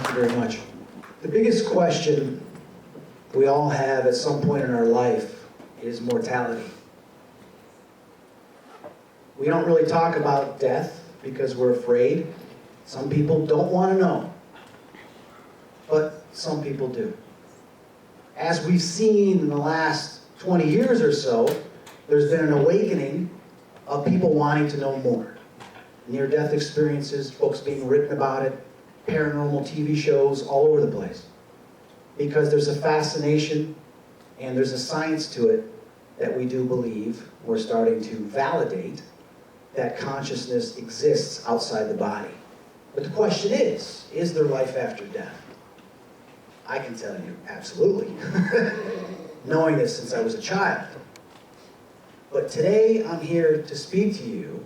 Thank you very much. The biggest question we all have at some point in our life is mortality. We don't really talk about death because we're afraid. Some people don't want to know, but some people do. As we've seen in the last 20 years or so, there's been an awakening of people wanting to know more. Near-death experiences, books being written about it, paranormal TV shows all over the place. Because there's a fascination and there's a science to it that we do believe, we're starting to validate, that consciousness exists outside the body. But the question is there life after death? I can tell you, absolutely. Knowing this since I was a child. But today I'm here to speak to you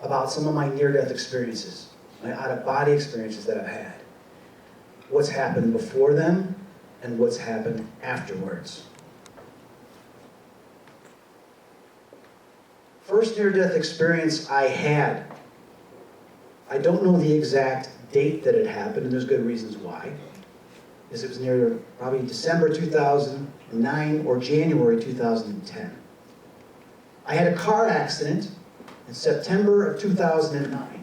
about some of my near-death experiences, my out-of-body experiences that I've had. What's happened before them and what's happened afterwards. First near-death experience I had, I don't know the exact date that it happened, and there's good reasons why. Because it was near probably December 2009 or January 2010. I had a car accident in September of 2009.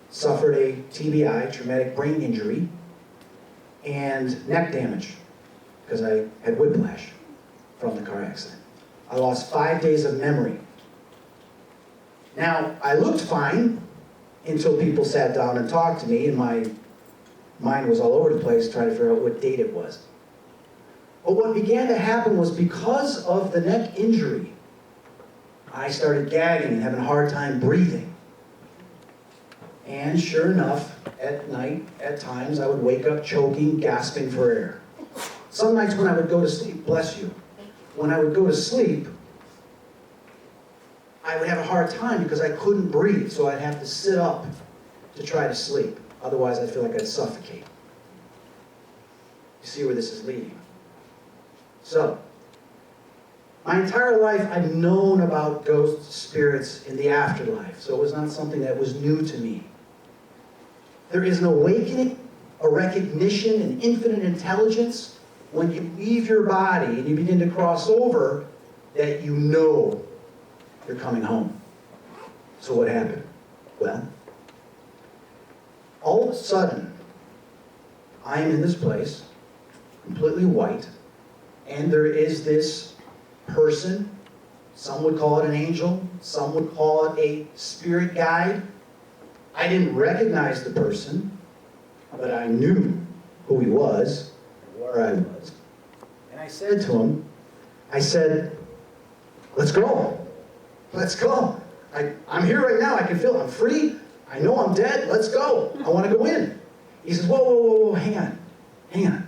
Suffered a TBI, traumatic brain injury, and neck damage because I had whiplash from the car accident. I lost 5 days of memory. Now, I looked fine until people sat down and talked to me, and my mind was all over the place trying to figure out what date it was. But what began to happen was because of the neck injury, I started gagging and having a hard time breathing. And sure enough, at night, at times, I would wake up choking, gasping for air. Some nights when I would go to sleep, bless you, when I would go to sleep, I would have a hard time because I couldn't breathe, so I'd have to sit up to try to sleep. Otherwise, I'd feel like I'd suffocate. You see where this is leading. So, my entire life, I've known about ghosts, spirits in the afterlife, so it was not something that was new to me. There is an awakening, a recognition, an infinite intelligence when you leave your body and you begin to cross over that you know you're coming home. So what happened? Well, all of a sudden, I am in this place, completely white, and there is this person, some would call it an angel, some would call it a spirit guide. I didn't recognize the person, but I knew who he was, where I was. And I said to him, I said, let's go. Let's go. I'm here right now. I can feel it. I'm free. I know I'm dead. Let's go. I want to go in. He says, whoa, whoa, whoa, whoa, hang on. Hang on.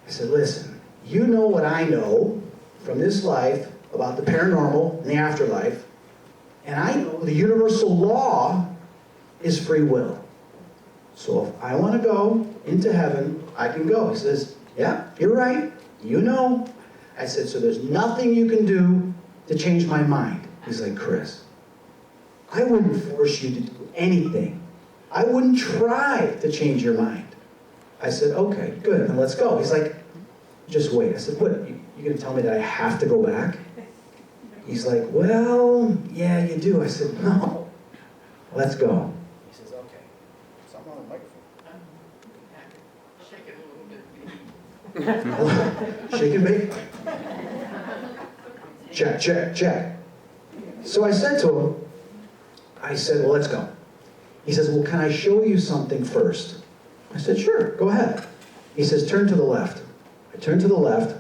I said, listen, you know what I know from this life about the paranormal and the afterlife, and I know the universal law is free will. So if I want to go into heaven, I can go. He says, yeah, you're right. You know. I said, so there's nothing you can do to change my mind. He's like, Chris, I wouldn't force you to do anything. I wouldn't try to change your mind. I said, okay, good, then let's go. He's like, just wait. I said, what, you gonna tell me that I have to go back? He's like, well, yeah, you do. I said, no, let's go. He says, okay. Something on the microphone. Shake it a little bit. Shake and bake. Check, check, check. So I said to him, I said, well, let's go. He says, well, can I show you something first? I said, sure, go ahead. He says, turn to the left. I turned to the left,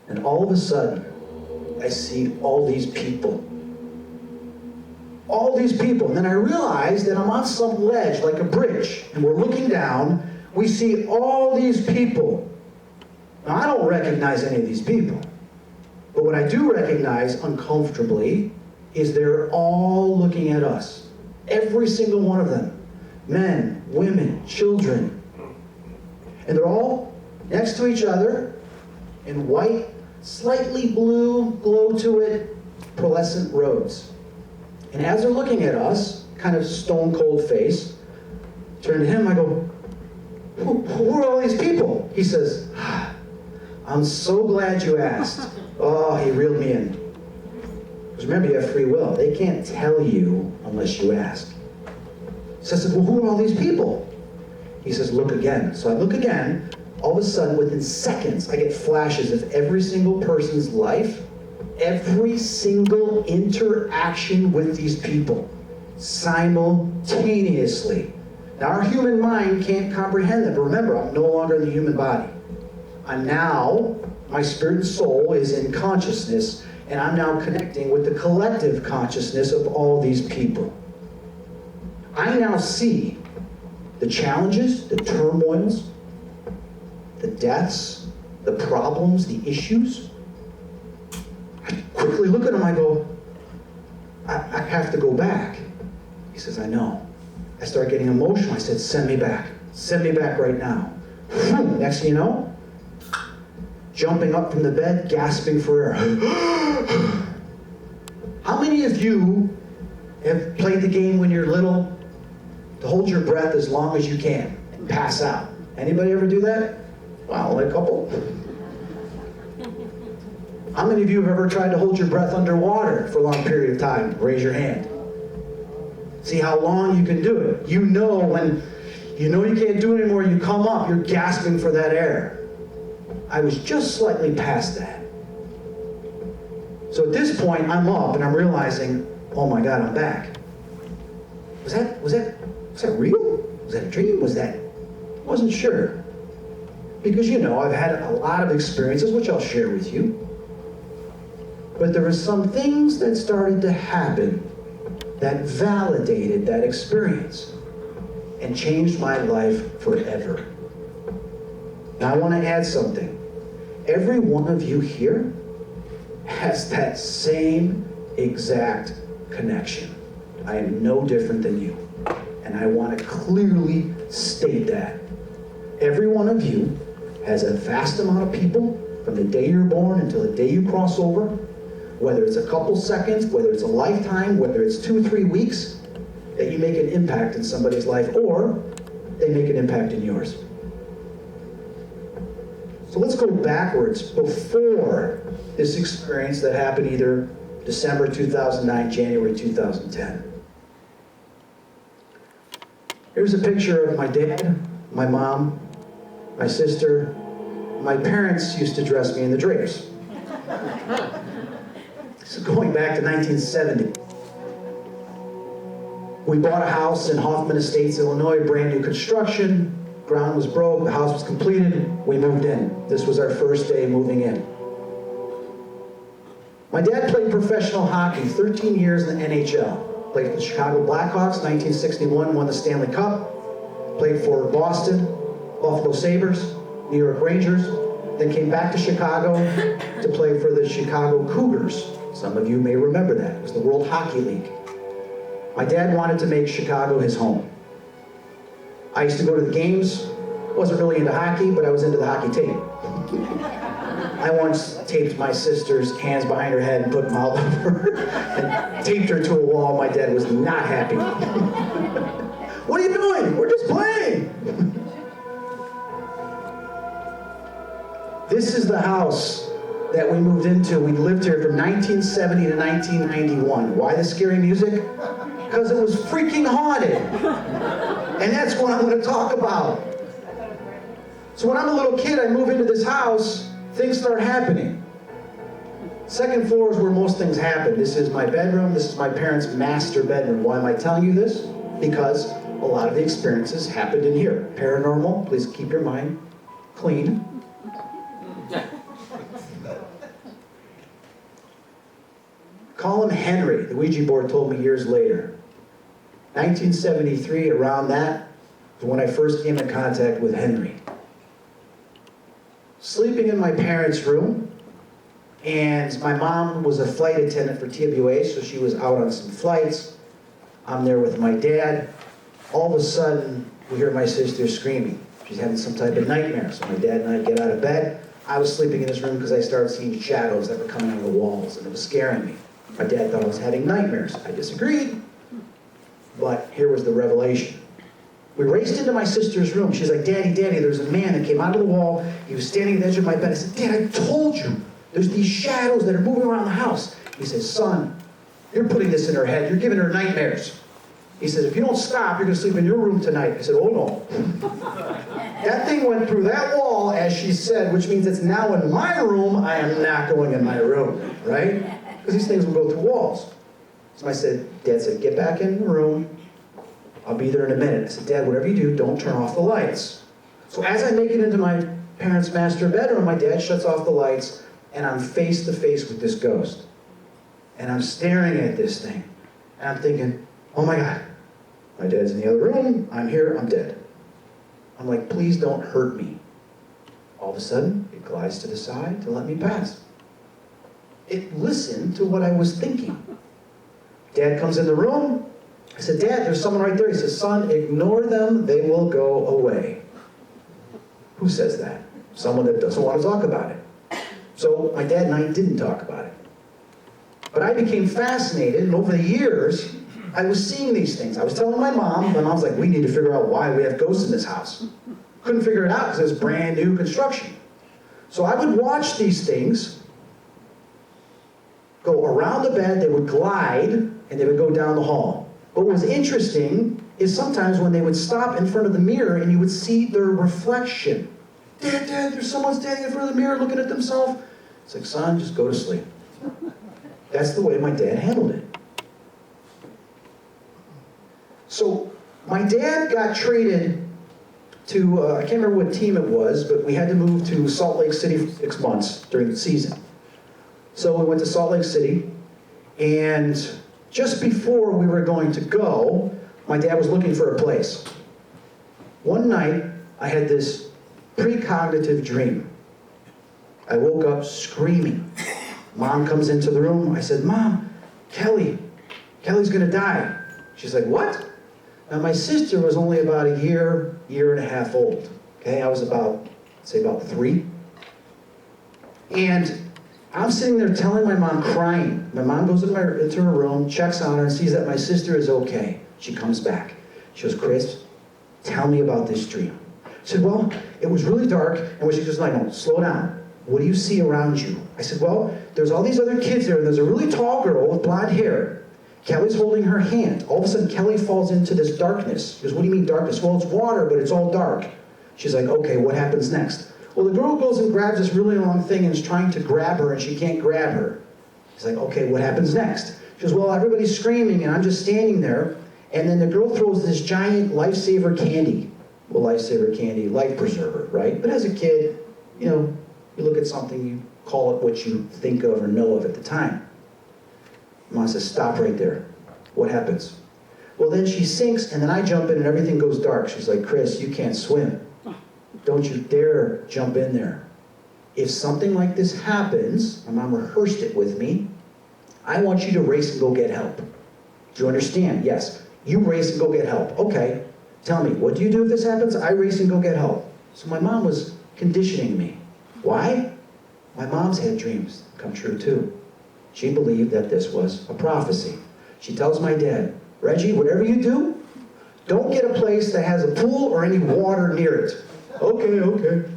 and all of a sudden, I see all these people. All these people. And then I realized that I'm on some ledge, like a bridge, and we're looking down. We see all these people. Now, I don't recognize any of these people. But what I do recognize uncomfortably is they're all looking at us. Every single one of them. Men, women, children. And they're all next to each other in white, slightly blue, glow to it, pearlescent robes. And as they're looking at us, kind of stone cold face, turn to him, I go, who are all these people? He says, I'm so glad you asked. Oh, he reeled me in. Because remember, you have free will. They can't tell you unless you ask. So I said, well, who are all these people? He says, look again. So I look again. All of a sudden, within seconds, I get flashes of every single person's life, every single interaction with these people, simultaneously. Now, our human mind can't comprehend that, but remember, I'm no longer in the human body. I'm now, my spirit and soul is in consciousness, and I'm now connecting with the collective consciousness of all these people. I now see the challenges, the turmoils, the deaths, the problems, the issues. I quickly look at him, I go, I have to go back. He says, I know. I start getting emotional. I said, send me back. Send me back right now. Next thing you know, jumping up from the bed, gasping for air. How many of you have played the game when you're little to hold your breath as long as you can and pass out? Anybody ever do that? Wow, only a couple. How many of you have ever tried to hold your breath underwater for a long period of time? Raise your hand. See how long you can do it. You know when you know you can't do it anymore, you come up, you're gasping for that air. I was just slightly past that. So at this point, I'm up and I'm realizing, oh my God, I'm back. Was that real? Was that a dream? I wasn't sure. Because I've had a lot of experiences, which I'll share with you. But there were some things that started to happen that validated that experience and changed my life forever. Now I want to add something. Every one of you here has that same exact connection. I am no different than you. And I want to clearly state that. Every one of you has a vast amount of people from the day you're born until the day you cross over, whether it's a couple seconds, whether it's a lifetime, whether it's 2 or 3 weeks, that you make an impact in somebody's life, or they make an impact in yours. So let's go backwards before this experience that happened either December 2009, January 2010. Here's a picture of my dad, my mom, my sister. My parents used to dress me in the drapes. This is going back to 1970. We bought a house in Hoffman Estates, Illinois, brand new construction. Ground was broke, the house was completed, we moved in. This was our first day moving in. My dad played professional hockey, 13 years in the NHL. Played for the Chicago Blackhawks, 1961, won the Stanley Cup. Played for Boston, Buffalo Sabres, New York Rangers. Then came back to Chicago to play for the Chicago Cougars. Some of you may remember that. It was the World Hockey League. My dad wanted to make Chicago his home. I used to go to the games. Wasn't really into hockey, but I was into the hockey tape. I once taped my sister's hands behind her head and put mouth over her and taped her to a wall. My dad was not happy. What are you doing? We're just playing. This is the house that we moved into. We lived here from 1970 to 1991. Why the scary music? Because it was freaking haunted. And that's what I'm going to talk about. So when I'm a little kid, I move into this house, things start happening. Second floor is where most things happen. This is my bedroom. This is my parents' master bedroom. Why am I telling you this? Because a lot of the experiences happened in here. Paranormal, please keep your mind clean. Call him Henry. The Ouija board told me years later. 1973, around that, was when I first came in contact with Henry. Sleeping in my parents' room, and my mom was a flight attendant for TWA, so she was out on some flights. I'm there with my dad. All of a sudden, we hear my sister screaming. She's having some type of nightmare, so my dad and I get out of bed. I was sleeping in this room because I started seeing shadows that were coming out of the walls, and it was scaring me. My dad thought I was having nightmares. I disagreed, but here was the revelation. We raced into my sister's room. She's like, Daddy, there's a man that came out of the wall. He was standing at the edge of my bed. I said, Dad, I told you. There's these shadows that are moving around the house. He says, son, you're putting this in her head. You're giving her nightmares. He says, if you don't stop, you're going to sleep in your room tonight. I said, oh, no. That thing went through that wall, as she said, which means it's now in my room. I am not going in my room, right? Because these things will go through walls. So I said, Dad said, get back in the room. I'll be there in a minute. I said, Dad, whatever you do, don't turn off the lights. So as I make it into my parents' master bedroom, my dad shuts off the lights, and I'm face to face with this ghost. And I'm staring at this thing. And I'm thinking, oh my God, my dad's in the other room, I'm here, I'm dead. I'm like, please don't hurt me. All of a sudden, it glides to the side to let me pass. It listened to what I was thinking. Dad comes in the room. I said, Dad, there's someone right there. He says, son, ignore them, they will go away. Who says that? Someone that doesn't want to talk about it. So my dad and I didn't talk about it. But I became fascinated, and over the years, I was seeing these things. I was telling my mom's like, we need to figure out why we have ghosts in this house. Couldn't figure it out because it was brand new construction. So I would watch these things go around the bed, they would glide, and they would go down the hall. What was interesting is sometimes when they would stop in front of the mirror and you would see their reflection. Dad, there's someone standing in front of the mirror looking at themselves. It's like, son, just go to sleep. That's the way my dad handled it. So my dad got traded to, I can't remember what team it was, but we had to move to Salt Lake City for 6 months during the season. So we went to Salt Lake City, and just before we were going to go, my dad was looking for a place. One night, I had this precognitive dream. I woke up screaming. Mom comes into the room. I said, Mom, Kelly's gonna die. She's like, what? Now my sister was only about a year and a half old. Okay, I was about 3. And I'm sitting there telling my mom, crying. My mom goes into her room, checks on her, and sees that my sister is okay. She comes back. She goes, Chris, tell me about this dream. I said, well, it was really dark, and when she goes, no, slow down. What do you see around you? I said, well, there's all these other kids there, and there's a really tall girl with blonde hair. Kelly's holding her hand. All of a sudden, Kelly falls into this darkness. She goes, what do you mean darkness? Well, it's water, but it's all dark. She's like, okay, what happens next? Well, the girl goes and grabs this really long thing and is trying to grab her, and she can't grab her. He's like, okay, what happens next? She goes, well, everybody's screaming, and I'm just standing there, and then the girl throws this giant lifesaver candy. Well, lifesaver candy, life preserver, right? But as a kid, you look at something, you call it what you think of or know of at the time. Mom says, stop right there. What happens? Well, then she sinks, and then I jump in, and everything goes dark. She's like, Chris, you can't swim. Don't you dare jump in there. If something like this happens, my mom rehearsed it with me, I want you to race and go get help. Do you understand? Yes. You race and go get help. Okay. Tell me, what do you do if this happens? I race and go get help. So my mom was conditioning me. Why? My mom's had dreams come true too. She believed that this was a prophecy. She tells my dad, Reggie, whatever you do, don't get a place that has a pool or any water near it. Okay.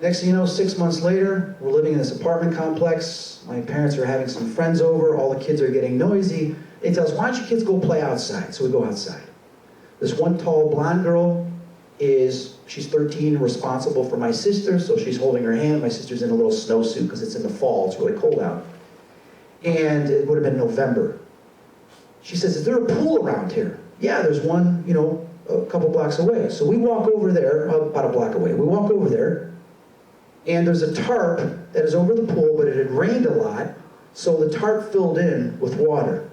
Next thing you know, 6 months later, we're living in this apartment complex. My parents are having some friends over. All the kids are getting noisy. They tell us, why don't you kids go play outside? So we go outside. This one tall blonde girl she's 13, responsible for my sister, so she's holding her hand. My sister's in a little snowsuit because it's in the fall. It's really cold out. And it would have been November. She says, is there a pool around here? Yeah, there's one, a couple blocks away. So we walk over there, about a block away. We walk over there, and there's a tarp that is over the pool, but it had rained a lot, so the tarp filled in with water.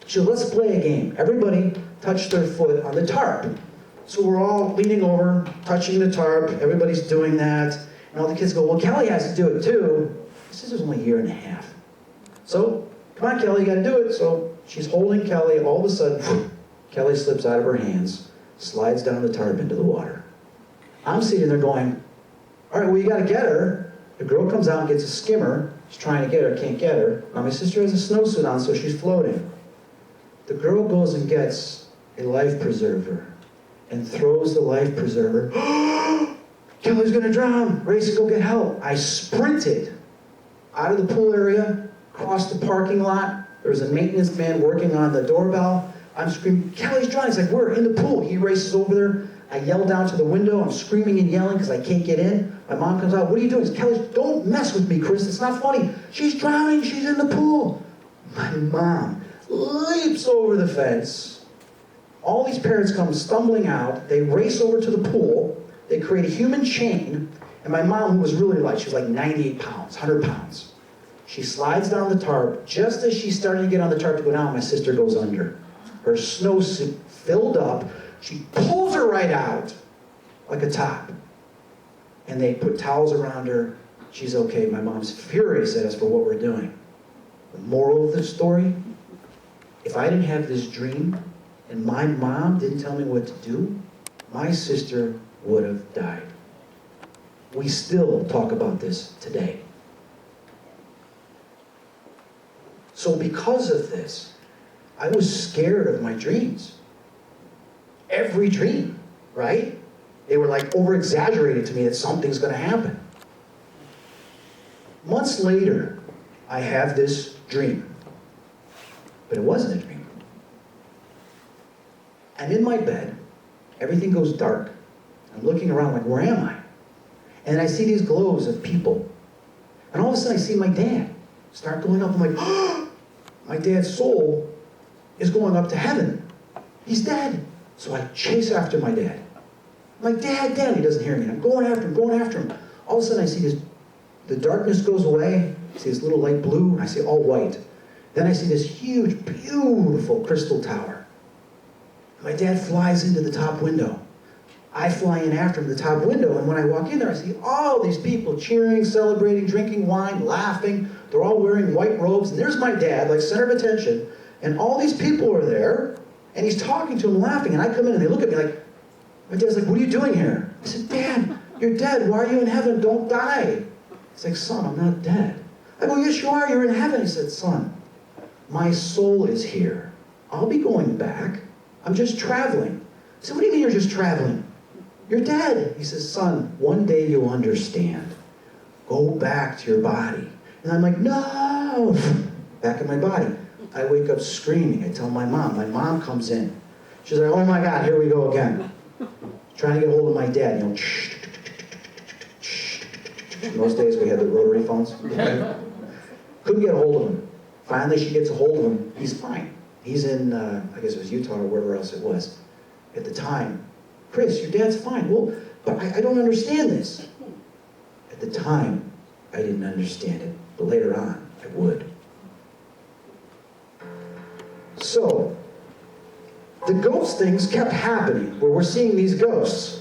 She said, let's play a game. Everybody touched their foot on the tarp. So we're all leaning over, touching the tarp. Everybody's doing that. And all the kids go, well, Kelly has to do it too. This is only a year and a half. So, come on, Kelly, you got to do it. So she's holding Kelly. All of a sudden, Kelly slips out of her hands, slides down the tarp into the water. I'm sitting there going, all right, well, you got to get her. The girl comes out and gets a skimmer. She's trying to get her, can't get her. Now, my sister has a snowsuit on, so she's floating. The girl goes and gets a life preserver and throws the life preserver. Kelly's gonna drown. Race to go get help. I sprinted out of the pool area, across the parking lot. There was a maintenance man working on the doorbell. I'm screaming, Kelly's drowning. He's like, we're in the pool. He races over there. I yell down to the window. I'm screaming and yelling because I can't get in. My mom comes out. What are you doing? It's Kelly's. Don't mess with me, Chris. It's not funny. She's drowning. She's in the pool. My mom leaps over the fence. All these parents come stumbling out. They race over to the pool. They create a human chain. And my mom, who was really light, she was like 98 pounds, 100 pounds. She slides down the tarp. Just as she's starting to get on the tarp to go down, my sister goes under. Her snowsuit filled up. She pulls her right out like a top. And they put towels around her. She's okay. My mom's furious at us for what we're doing. The moral of the story, if I didn't have this dream and my mom didn't tell me what to do, my sister would have died. We still talk about this today. So because of this, I was scared of my dreams. Every dream, right? They were like over-exaggerated to me that something's going to happen. Months later, I have this dream. But it wasn't a dream. I'm in my bed. Everything goes dark. I'm looking around like, where am I? And I see these glows of people. And all of a sudden I see my dad start going up. I'm like, oh, my dad's soul is going up to heaven. He's dead. So I chase after my dad. I'm like, Dad, Dad. He doesn't hear me. I'm going after him, going after him. All of a sudden I see this, the darkness goes away. I see this little light blue, and I see all white. Then I see this huge, beautiful crystal tower. My dad flies into the top window. I fly in after him to the top window, and when I walk in there, I see all these people cheering, celebrating, drinking wine, laughing. They're all wearing white robes, and there's my dad, like center of attention, and all these people are there, and he's talking to them, laughing, and I come in, and they look at me like, my dad's like, what are you doing here? I said, Dad, you're dead. Why are you in heaven? Don't die. He's like, son, I'm not dead. I go, yes, you are. You're in heaven. He said, son, my soul is here. I'll be going back. I'm just traveling. I said, what do you mean you're just traveling? You're dead. He says, son, one day you'll understand. Go back to your body. And I'm like, no. Back in my body. I wake up screaming. I tell my mom. My mom comes in. She's like, oh my God, here we go again. Trying to get hold of my dad. You know, in those days we had the rotary phones. Couldn't get a hold of him. Finally she gets a hold of him. He's fine. He's in, I guess it was Utah or wherever else it was at the time. Chris, your dad's fine. Well, but I don't understand this. At the time, I didn't understand it. But later on, I would. So, the ghost things kept happening, where we're seeing these ghosts.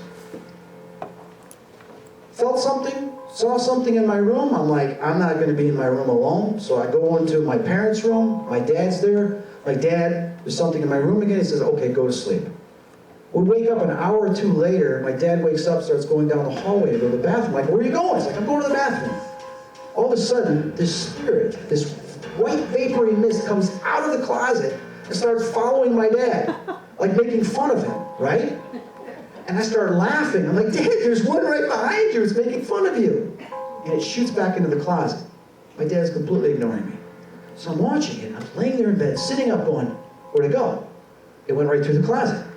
Felt something, saw something in my room. I'm like, I'm not going to be in my room alone. So I go into my parents' room. My dad's there. Like, Dad, there's something in my room again. He says, okay, go to sleep. We wake up an hour or two later. My dad wakes up, starts going down the hallway to go to the bathroom. I'm like, where are you going? He's like, I'm going to the bathroom. All of a sudden, this spirit, this white vapory mist comes out of the closet and starts following my dad, like making fun of him, right? And I start laughing. I'm like, Dad, there's one right behind you. It's making fun of you. And it shoots back into the closet. My dad's completely ignoring me. So I'm watching it. I'm laying there in bed, sitting up going, where'd it go? It went right through the closet.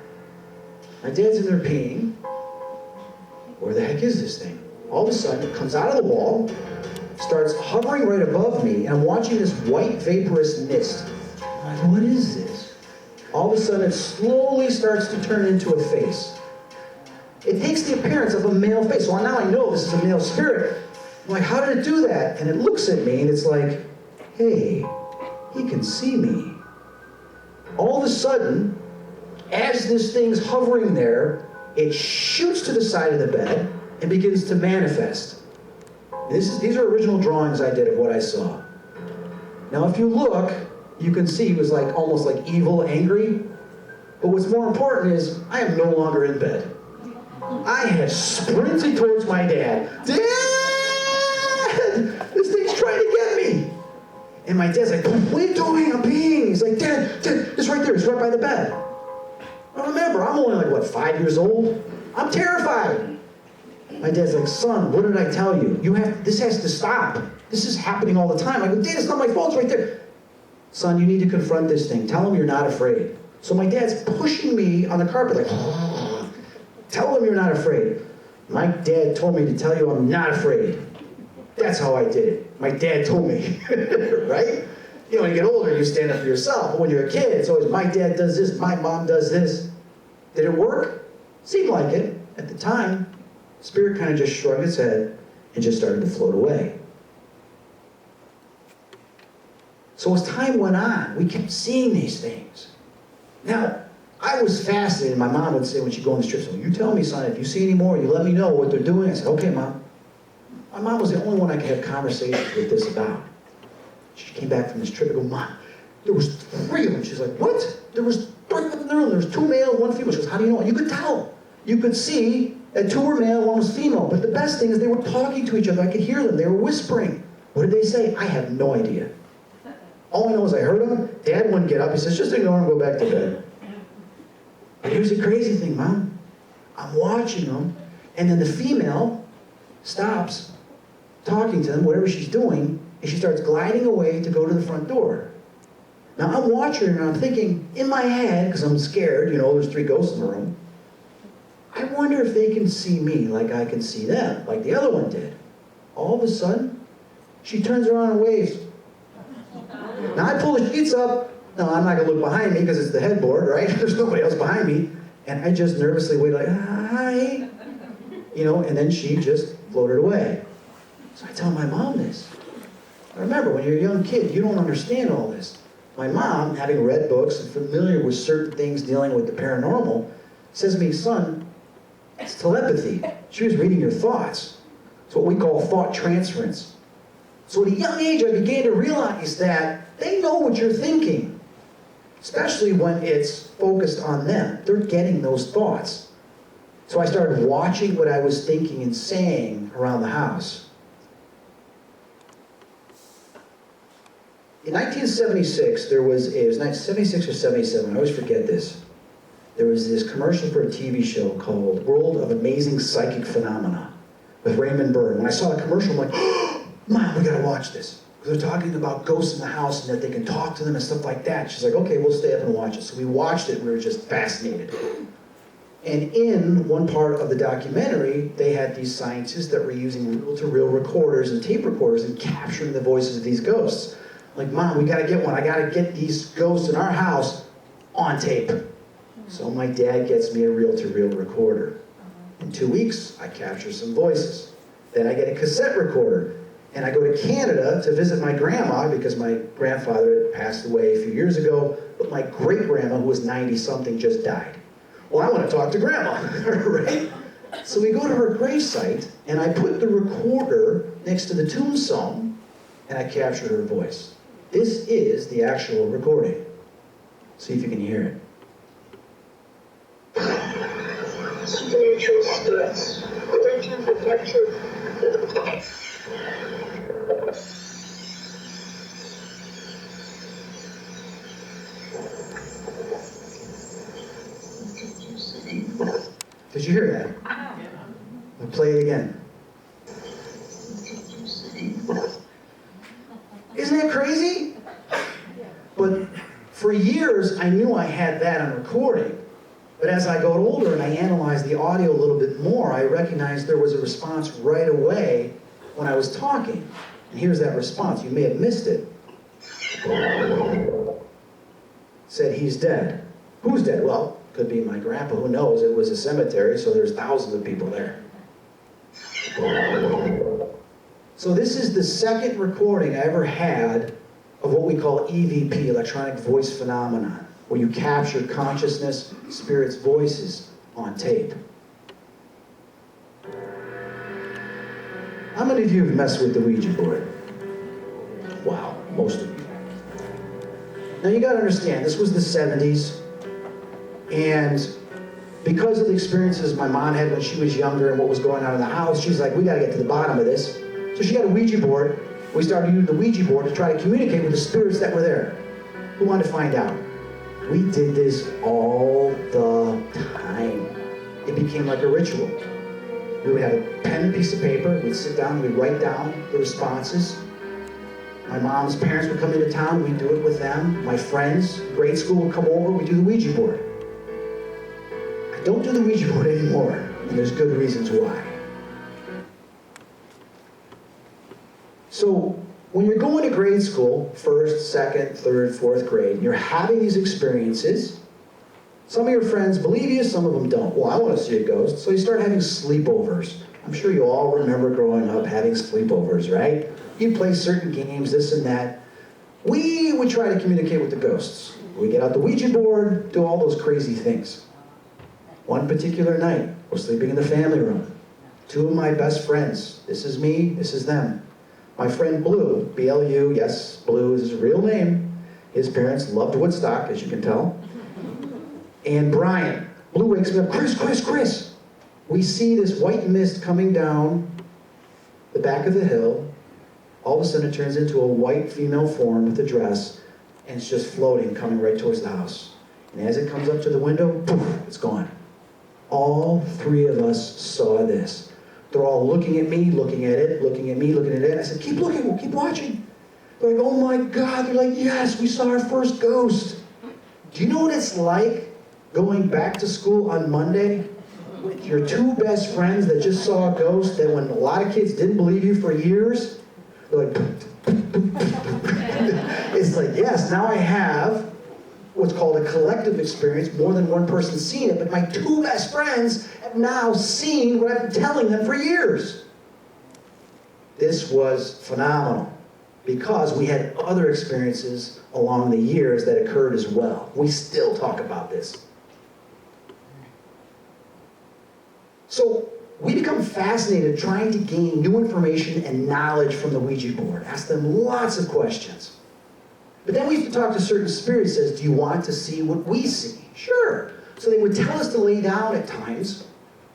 My dad's in there peeing. Where the heck is this thing? All of a sudden, it comes out of the wall, starts hovering right above me, and I'm watching this white vaporous mist. I'm like, what is this? All of a sudden, it slowly starts to turn into a face. It takes the appearance of a male face. So now I know this is a male spirit. I'm like, how did it do that? And it looks at me, and it's like, hey, he can see me. All of a sudden, as this thing's hovering there, it shoots to the side of the bed and begins to manifest. These are original drawings I did of what I saw. Now if you look, you can see he was like almost like evil, angry. But what's more important is I am no longer in bed. I had sprinted towards my dad. Dad! This thing's trying to get me. And my dad's like, what are you doing? I'm peeing. He's like, Dad, it's right there. It's right by the bed. Now remember, I'm only like, what, 5 years old? I'm terrified. My dad's like, son, what did I tell you? This has to stop. This is happening all the time. I go, Dad, it's not my fault, it's right there. Son, you need to confront this thing. Tell him you're not afraid. So my dad's pushing me on the carpet like, tell him you're not afraid. My dad told me to tell you I'm not afraid. That's how I did it. My dad told me, right? You know, when you get older, you stand up for yourself. But when you're a kid, it's always, my dad does this, my mom does this. Did it work? Seemed like it. At the time, Spirit kind of just shrugged its head and just started to float away. So as time went on, we kept seeing these things. Now, I was fascinated. My mom would say when she'd go on the trip, so you tell me, son, if you see any more, you let me know what they're doing. I said, okay, Mom. My mom was the only one I could have conversations with this about. She came back from this trip and go, Mom, there was 3 of them. She's like, what? There was 3 of them in the room. There was 2 male, 1 female. She goes, how do you know? You could tell. You could see that 2 were male, 1 was female. But the best thing is they were talking to each other. I could hear them. They were whispering. What did they say? I have no idea. All I know is I heard them. Dad wouldn't get up. He says, just ignore him, go back to bed. But here's the crazy thing, Mom. I'm watching them, and then the female stops talking to them, whatever she's doing, and she starts gliding away to go to the front door. Now I'm watching her, and I'm thinking, in my head, because I'm scared, you know, there's 3 ghosts in the room, I wonder if they can see me like I can see them, like the other one did. All of a sudden, she turns around and waves. Now I pull the sheets up. No, I'm not going to look behind me because it's the headboard, right? There's nobody else behind me. And I just nervously wait like, hi. You know, and then she just floated away. So I tell my mom this. Remember, when you're a young kid, you don't understand all this. My mom, having read books and familiar with certain things dealing with the paranormal, says to me, son, it's telepathy. She was reading your thoughts. It's what we call thought transference. So at a young age, I began to realize that they know what you're thinking, especially when it's focused on them. They're getting those thoughts. So I started watching what I was thinking and saying around the house. In 1976, it was 1976 or 77, I always forget this. There was this commercial for a TV show called World of Amazing Psychic Phenomena with Raymond Burr. When I saw the commercial, I'm like, oh, Mom, we gotta watch this. Because they're talking about ghosts in the house and that they can talk to them and stuff like that. She's like, okay, we'll stay up and watch it. So we watched it and we were just fascinated. And in one part of the documentary, they had these scientists that were using reel-to-reel recorders and tape recorders and capturing the voices of these ghosts. Like, Mom, we gotta get one. I gotta get these ghosts in our house on tape. So my dad gets me a reel-to-reel recorder. In 2 weeks, I capture some voices. Then I get a cassette recorder. And I go to Canada to visit my grandma because my grandfather had passed away a few years ago, but my great-grandma, who was 90-something, just died. Well, I want to talk to Grandma, right? So we go to her gravesite, and I put the recorder next to the tombstone, and I captured her voice. This is the actual recording. See if you can hear it. Supernatural spirits, prevention, protection. Did you hear that? I'll play it again. Isn't that crazy? But for years, I knew I had that on recording. But as I got older and I analyzed the audio a little bit more, I recognized there was a response right away when I was talking. And here's that response. You may have missed it. Said, he's dead. Who's dead? Well, could be my grandpa. Who knows? It was a cemetery, so there's thousands of people there. So this is the second recording I ever had of what we call EVP, electronic voice phenomenon, where you capture consciousness, spirits' voices on tape. How many of you have messed with the Ouija board? Wow, most of you. Now you gotta understand, this was the 70s, and because of the experiences my mom had when she was younger and what was going on in the house, she's like, we gotta get to the bottom of this. So she got a Ouija board. We started using the Ouija board to try to communicate with the spirits that were there. Who wanted to find out? We did this all the became like a ritual. We would have a pen and piece of paper, we'd sit down, we'd write down the responses. My mom's parents would come into town, we'd do it with them. My friends, grade school would come over, we'd do the Ouija board. I don't do the Ouija board anymore, and there's good reasons why. So, when you're going to grade school, 1st, 2nd, 3rd, 4th grade, and you're having these experiences, some of your friends believe you, some of them don't. Well, I want to see a ghost, so you start having sleepovers. I'm sure you all remember growing up having sleepovers, right? You'd play certain games, this and that. We would try to communicate with the ghosts. We get out the Ouija board, do all those crazy things. One particular night, we're sleeping in the family room. 2 of my best friends, this is me, this is them. My friend Blue, B-L-U, yes, Blue is his real name. His parents loved Woodstock, as you can tell. And Brian, Blue wakes me up, Chris. We see this white mist coming down the back of the hill. All of a sudden it turns into a white female form with a dress, and it's just floating, coming right towards the house. And as it comes up to the window, poof, it's gone. All 3 of us saw this. They're all looking at me, looking at it, looking at me, looking at it. I said, keep looking, we'll keep watching. They're like, oh my God. They're like, yes, we saw our first ghost. Do you know what it's like going back to school on Monday with your 2 best friends that just saw a ghost, that when a lot of kids didn't believe you for years, they're like, it's like, yes, now I have what's called a collective experience, more than one person seen it, but my 2 best friends have now seen what I've been telling them for years. This was phenomenal, because we had other experiences along the years that occurred as well. We still talk about this. So we become fascinated trying to gain new information and knowledge from the Ouija board. Ask them lots of questions. But then we used to talk to certain spirits, says, do you want to see what we see? Sure. So they would tell us to lay down at times,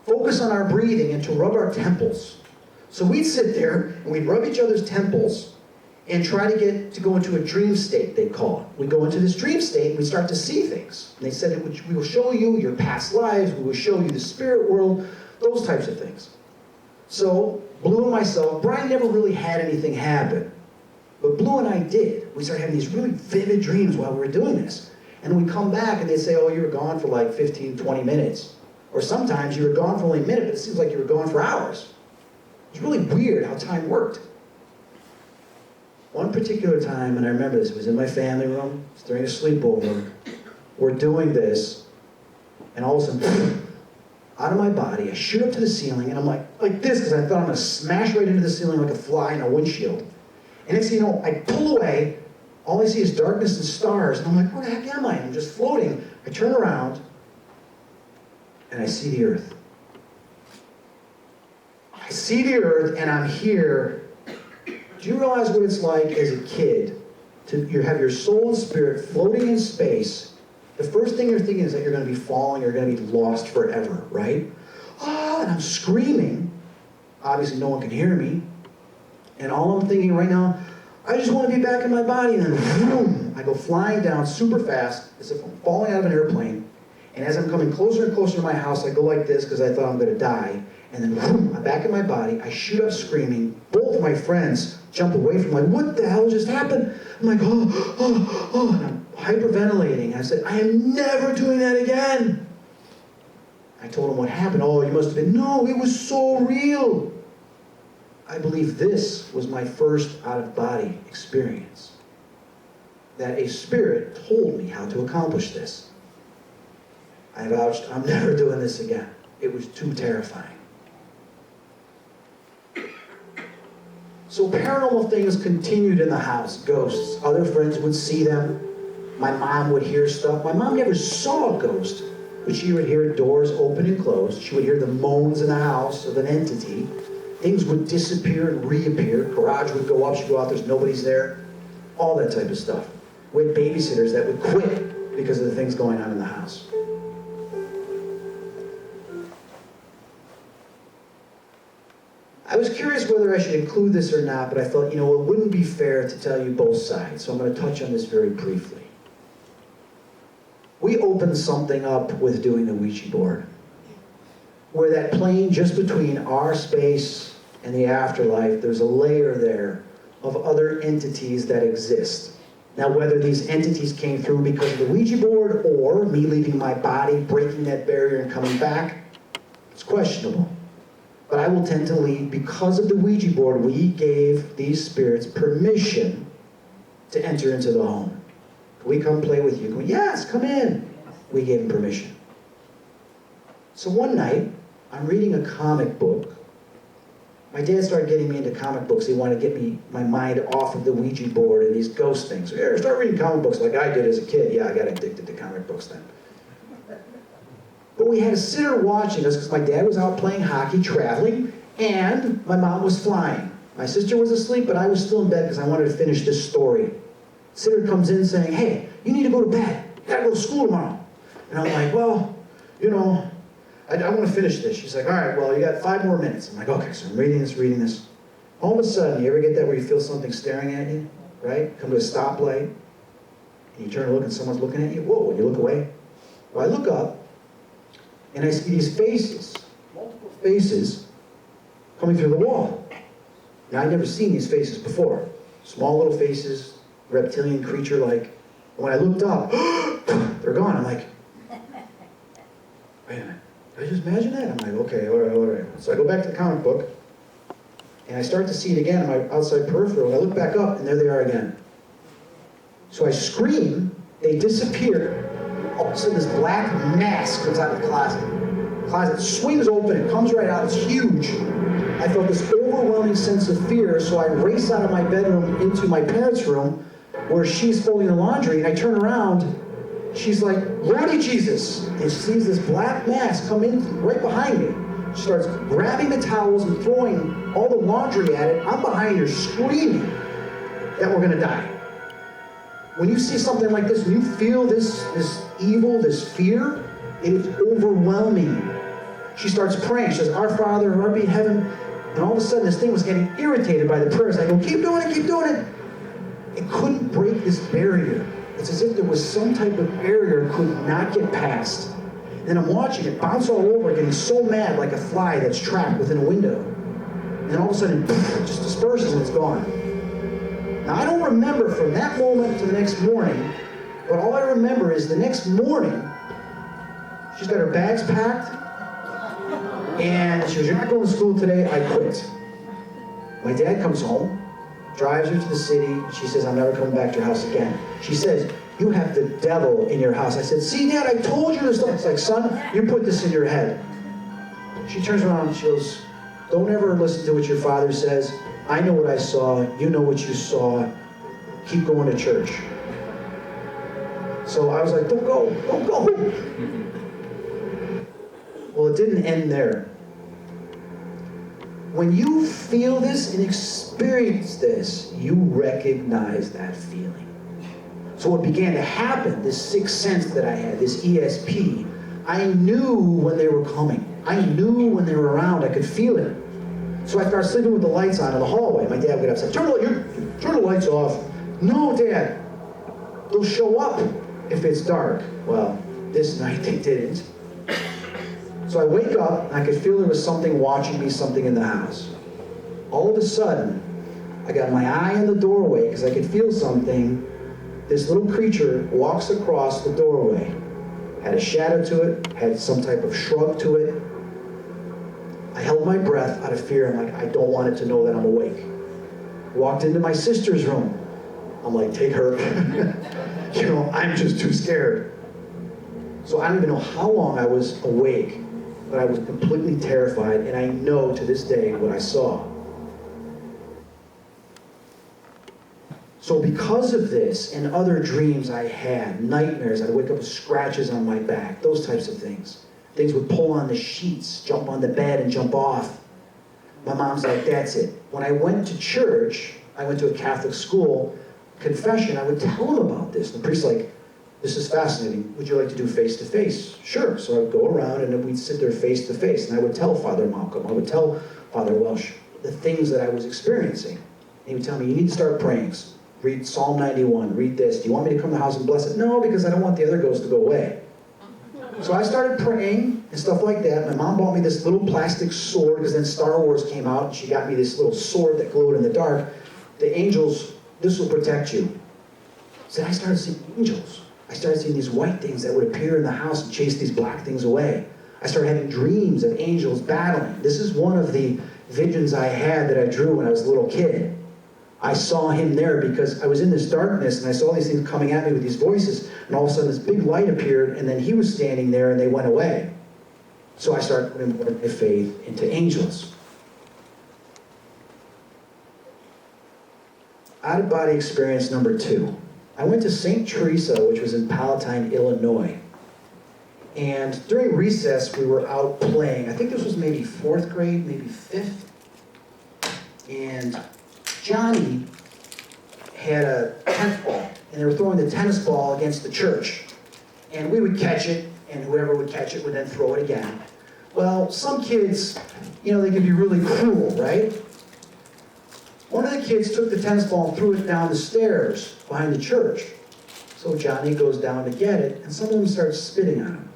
focus on our breathing, and to rub our temples. So we'd sit there, and we'd rub each other's temples, and try to get to go into a dream state, they call it. We go into this dream state, and we start to see things. And they said, we will show you your past lives, we will show you the spirit world, those types of things. So, Blue and myself, Brian never really had anything happen. But Blue and I did. We started having these really vivid dreams while we were doing this. And we'd come back and they'd say, oh, you were gone for like 15, 20 minutes. Or sometimes you were gone for only a minute, but it seems like you were gone for hours. It was really weird how time worked. One particular time, and I remember this, it was in my family room, it was during a sleepover. We're doing this, and all of a sudden, out of my body, I shoot up to the ceiling, and I'm like this, because I thought I'm going to smash right into the ceiling like a fly in a windshield. And next thing you know, I pull away, all I see is darkness and stars, and I'm like, where the heck am I? I'm just floating. I turn around, and I see the earth. I see the earth, and I'm here. Do you realize what it's like as a kid to have your soul and spirit floating in space? The first thing you're thinking is that you're going to be falling, you're going to be lost forever, right? Oh, and I'm screaming. Obviously, no one can hear me. And all I'm thinking right now, I just want to be back in my body. And then, boom, I go flying down super fast, as if I'm falling out of an airplane. And as I'm coming closer and closer to my house, I go like this because I thought I'm going to die. And then, boom, I'm back in my body. I shoot up screaming. Both of my friends jump away from me, like, what the hell just happened? I'm like, oh. And I'm hyperventilating. I said, I am never doing that again. I told him what happened. Oh, you must have been. No, it was so real. I believe this was my first out-of-body experience. That a spirit told me how to accomplish this. I vouched, I'm never doing this again. It was too terrifying. So paranormal things continued in the house. Ghosts. Other friends would see them. My mom would hear stuff. My mom never saw a ghost, but she would hear doors open and close. She would hear the moans in the house of an entity. Things would disappear and reappear. Garage would go up, she'd go out, there's nobody's there. All that type of stuff. We had babysitters that would quit because of the things going on in the house. I was curious whether I should include this or not, but I thought, it wouldn't be fair to tell you both sides, so I'm going to touch on this very briefly. We opened something up with doing the Ouija board. where that plane just between our space and the afterlife, there's a layer there of other entities that exist. Now, whether these entities came through because of the Ouija board or me leaving my body, breaking that barrier and coming back, it's questionable. But I will tend to leave because of the Ouija board. We gave these spirits permission to enter into the home. Can we come play with you? Can we? Yes, come in. We gave them permission. So one night, I'm reading a comic book. My dad started getting me into comic books. He wanted to get my mind off of the Ouija board and these ghost things. So, yeah, start reading comic books like I did as a kid. Yeah, I got addicted to comic books then. But we had a sitter watching us because my dad was out playing hockey, traveling, and my mom was flying. My sister was asleep, but I was still in bed because I wanted to finish this story. Sitter comes in saying, hey, you need to go to bed. You gotta go to school tomorrow. And I'm like, well, you know, I want to finish this. She's like, all right, well, you got 5 more minutes. I'm like, okay, so I'm reading this. All of a sudden, you ever get that where you feel something staring at you, right? Come to a stoplight, and you turn to look and someone's looking at you. Whoa, and you look away. Well, I look up, and I see these faces, multiple faces, coming through the wall. Now, I'd never seen these faces before. Small little faces, reptilian creature-like. When I looked up, they're gone. I'm like, wait a minute. Did I just imagine that? I'm like, okay, all right. So I go back to the comic book, and I start to see it again in my outside peripheral. I look back up, and there they are again. So I scream, they disappear. All of a sudden, this black mask comes out of the closet. The closet swings open, it comes right out, it's huge. I felt this overwhelming sense of fear, so I race out of my bedroom into my parents' room, where she's folding the laundry, and I turn around. She's like, Lordy Jesus! And she sees this black mask come in right behind me. She starts grabbing the towels and throwing all the laundry at it. I'm behind her screaming that we're gonna die. When you see something like this, when you feel this evil, this fear, it is overwhelming. She starts praying. She says, Our Father, who art in heaven. And all of a sudden, this thing was getting irritated by the prayers. I go, keep doing it. It couldn't break this barrier. It's as if there was some type of barrier it could not get past. And I'm watching it bounce all over, getting so mad like a fly that's trapped within a window. And all of a sudden, it just disperses and it's gone. Now, I don't remember from that moment to the next morning, but all I remember is the next morning, she's got her bags packed, and she goes, you're not going to school today, I quit. My dad comes home, drives her to the city. She says, I'm never coming back to your house again. She says, you have the devil in your house. I said, see, Dad, I told you this stuff. It's like, son, you put this in your head. She turns around and she goes, don't ever listen to what your father says. I know what I saw. You know what you saw. Keep going to church. So I was like, don't go. Well, it didn't end there. When you feel this and experience this, you recognize that feeling. So what began to happen, this sixth sense that I had, this ESP, I knew when they were coming. I knew when they were around. I could feel it. So I started sleeping with the lights on in the hallway. My dad would get upset. Turn the lights off. No, Dad. They'll show up if it's dark. Well, this night they didn't. So I wake up, and I could feel there was something watching me, something in the house. All of a sudden, I got my eye in the doorway because I could feel something. This little creature walks across the doorway. Had a shadow to it, had some type of shrug to it. I held my breath out of fear. I'm like, I don't want it to know that I'm awake. Walked into my sister's room. I'm like, take her. I'm just too scared. So I don't even know how long I was awake, but I was completely terrified, and I know to this day what I saw. So because of this and other dreams I had, nightmares, I'd wake up with scratches on my back, those types of things. Things would pull on the sheets, jump on the bed and jump off. My mom's like, that's it. When I went to church, I went to a Catholic school, confession, I would tell them about this. The priest's like, this is fascinating. Would you like to do face-to-face? Sure. So I'd go around and then we'd sit there face-to-face. And I would tell Father Malcolm, I would tell Father Welsh the things that I was experiencing. And he would tell me, you need to start praying. Read Psalm 91, read this. Do you want me to come to the house and bless it? No, because I don't want the other ghosts to go away. So I started praying and stuff like that. My mom bought me this little plastic sword because then Star Wars came out and she got me this little sword that glowed in the dark. The angels, this will protect you. So then I started seeing angels. I started seeing these white things that would appear in the house and chase these black things away. I started having dreams of angels battling. This is one of the visions I had that I drew when I was a little kid. I saw him there because I was in this darkness and I saw these things coming at me with these voices, and all of a sudden this big light appeared and then he was standing there and they went away. So I started putting more of my faith into angels. Out-of-body experience number 2. I went to St. Teresa, which was in Palatine, Illinois. And during recess, we were out playing. I think this was maybe 4th grade, maybe 5th. And Johnny had a tennis ball, and they were throwing the tennis ball against the church. And we would catch it, and whoever would catch it would then throw it again. Well, some kids, they can be really cruel, right? One of the kids took the tennis ball and threw it down the stairs behind the church. So Johnny goes down to get it, and some of them start spitting on him.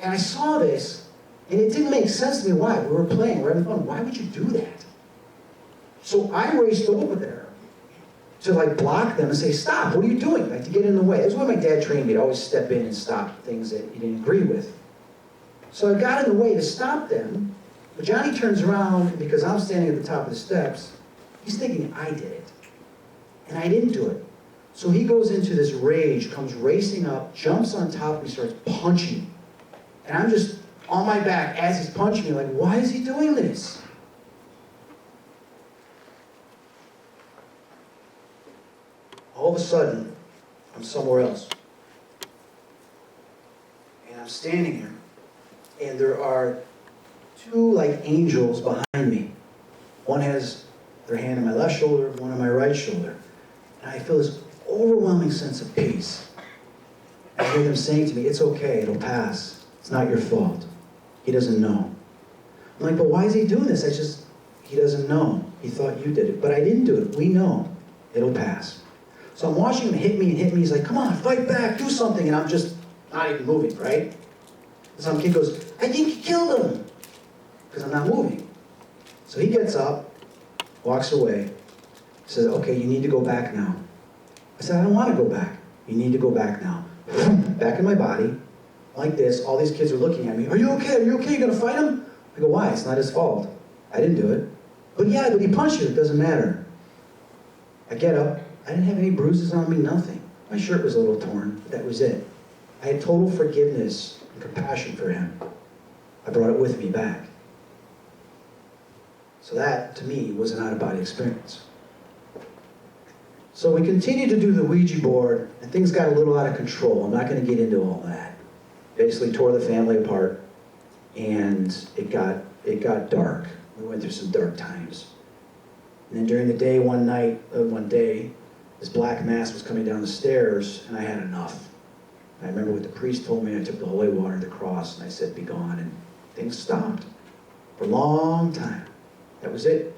And I saw this, and it didn't make sense to me. Why? We were playing, we were having fun. Why would you do that? So I raced over there to block them and say, stop, what are you doing? To get in the way. That's why my dad trained me to always step in and stop things that he didn't agree with. So I got in the way to stop them, but Johnny turns around, and because I'm standing at the top of the steps, he's thinking I did it. And I didn't do it. So he goes into this rage, comes racing up, jumps on top of me, starts punching me. And I'm just on my back as he's punching me, why is he doing this? All of a sudden, I'm somewhere else. And I'm standing here, and there are 2 angels behind me. One has their hand on my left shoulder, one on my right shoulder. And I feel this overwhelming sense of peace. I hear them saying to me, it's okay, it'll pass. It's not your fault. He doesn't know. I'm like, but why is he doing this? He doesn't know. He thought you did it. But I didn't do it. We know. It'll pass. So I'm watching him hit me and hit me. He's like, come on, fight back, do something. And I'm just not even moving, right? And some kid goes, I think you killed him. Because I'm not moving. So he gets up, walks away, says, okay, you need to go back now. I said, I don't want to go back. You need to go back now. Back in my body, like this. All these kids are looking at me. Are you okay? Are you okay? You going to fight him? I go, why? It's not his fault. I didn't do it. But he punched you. It doesn't matter. I get up. I didn't have any bruises on me, nothing. My shirt was a little torn, but that was it. I had total forgiveness and compassion for him. I brought it with me back. So that, to me, was an out-of-body experience. So we continued to do the Ouija board, and things got a little out of control. I'm not going to get into all that. Basically tore the family apart, and it got dark. We went through some dark times. And then during the day, one day, this black mass was coming down the stairs, and I had enough. I remember what the priest told me. I took the holy water, the cross, and I said, be gone, and things stopped for a long time. That was it.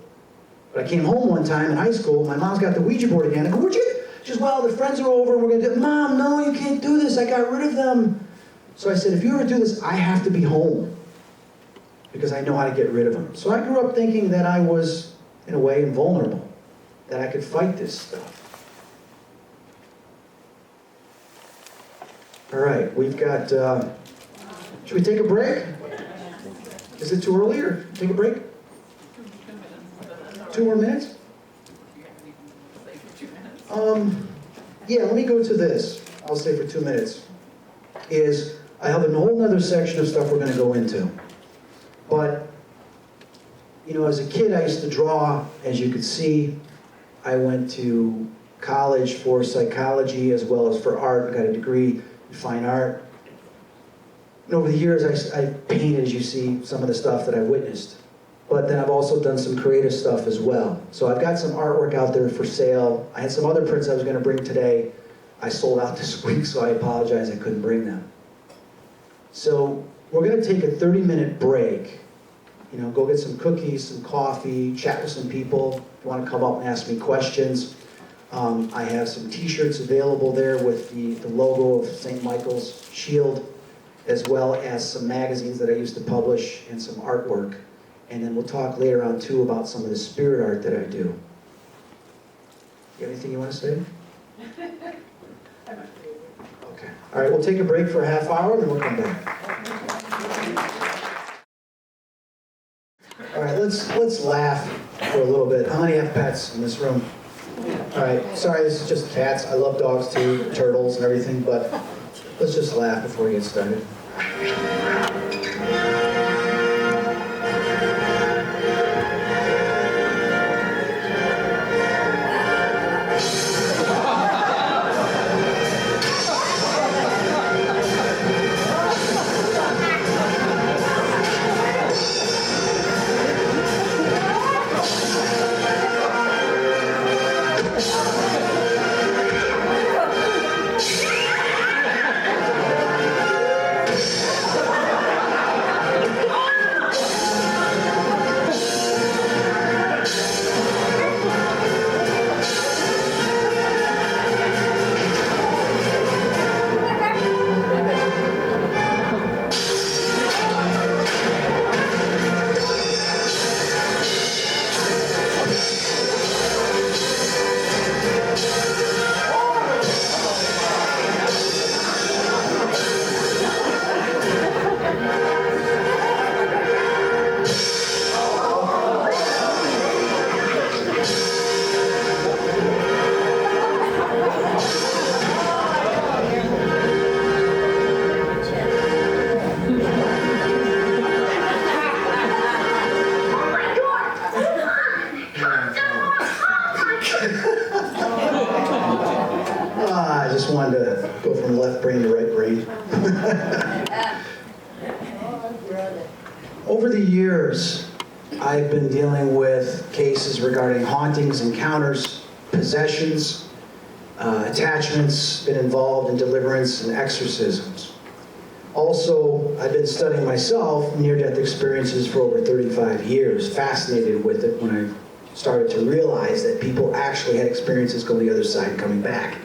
But I came home one time in high school, my mom's got the Ouija board again. I go, where'd you? She goes, well, the friends are over, we're going to do it. Mom, no, you can't do this. I got rid of them. So I said, if you ever do this, I have to be home because I know how to get rid of them. So I grew up thinking that I was, in a way, invulnerable, that I could fight this stuff. All right, we've got, should we take a break? Is it too early or take a break? 2 more minutes? Yeah, let me go to this. I'll stay for 2 minutes. I have a whole other section of stuff we're going to go into. But, as a kid, I used to draw, as you could see. I went to college for psychology as well as for art. I got a degree in fine art. And over the years, I painted, as you see, some of the stuff that I witnessed. But then I've also done some creative stuff as well. So I've got some artwork out there for sale. I had some other prints I was going to bring today. I sold out this week, so I apologize I couldn't bring them. So we're going to take a 30-minute break. Go get some cookies, some coffee, chat with some people. If you want to come up and ask me questions. I have some t-shirts available there with the logo of St. Michael's shield, as well as some magazines that I used to publish and some artwork. And then we'll talk later on too about some of the spirit art that I do. You have anything you want to say? Okay. All right, we'll take a break for a half hour, and then we'll come back. All right, let's laugh for a little bit. How many have pets in this room? All right, sorry, this is just cats. I love dogs too, turtles and everything, but let's just laugh before we get started. I just wanted to go from left brain to right brain. Over the years, I've been dealing with cases regarding hauntings, encounters, possessions, attachments, been involved in deliverance and exorcisms. Also, I've been studying myself near-death experiences for over 35 years, fascinated with it when I started to realize that people actually had experiences going the other side and coming back.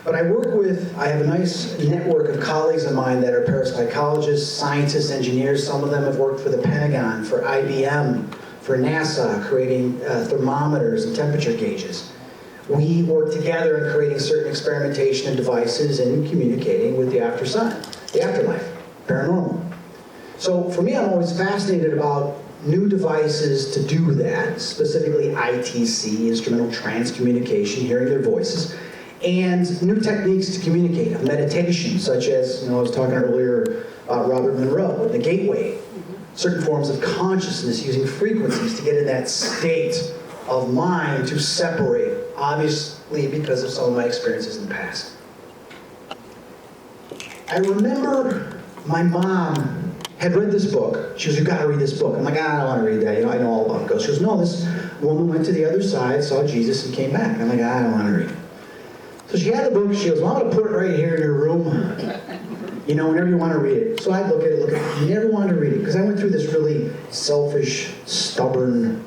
But I have a nice network of colleagues of mine that are parapsychologists, scientists, engineers. Some of them have worked for the Pentagon, for IBM, for NASA, creating thermometers and temperature gauges. We work together in creating certain experimentation and devices and communicating with the afterlife, paranormal. So for me, I'm always fascinated about new devices to do that, specifically ITC, instrumental trance communication, hearing their voices, and new techniques to communicate, meditation, such as, I was talking earlier about Robert Monroe, the gateway, certain forms of consciousness using frequencies to get in that state of mind to separate, obviously because of some of my experiences in the past. I remember my mom had read this book. She goes, "You gotta read this book." I'm like, "I don't want to read that. I know all about ghosts." She goes, "No, this woman went to the other side, saw Jesus, and came back." I'm like, "I don't want to read it." So she had the book. She goes, "Well, I'm going to put it right here in your room, whenever you want to read it." So I'd look at it. I never wanted to read it because I went through this really selfish, stubborn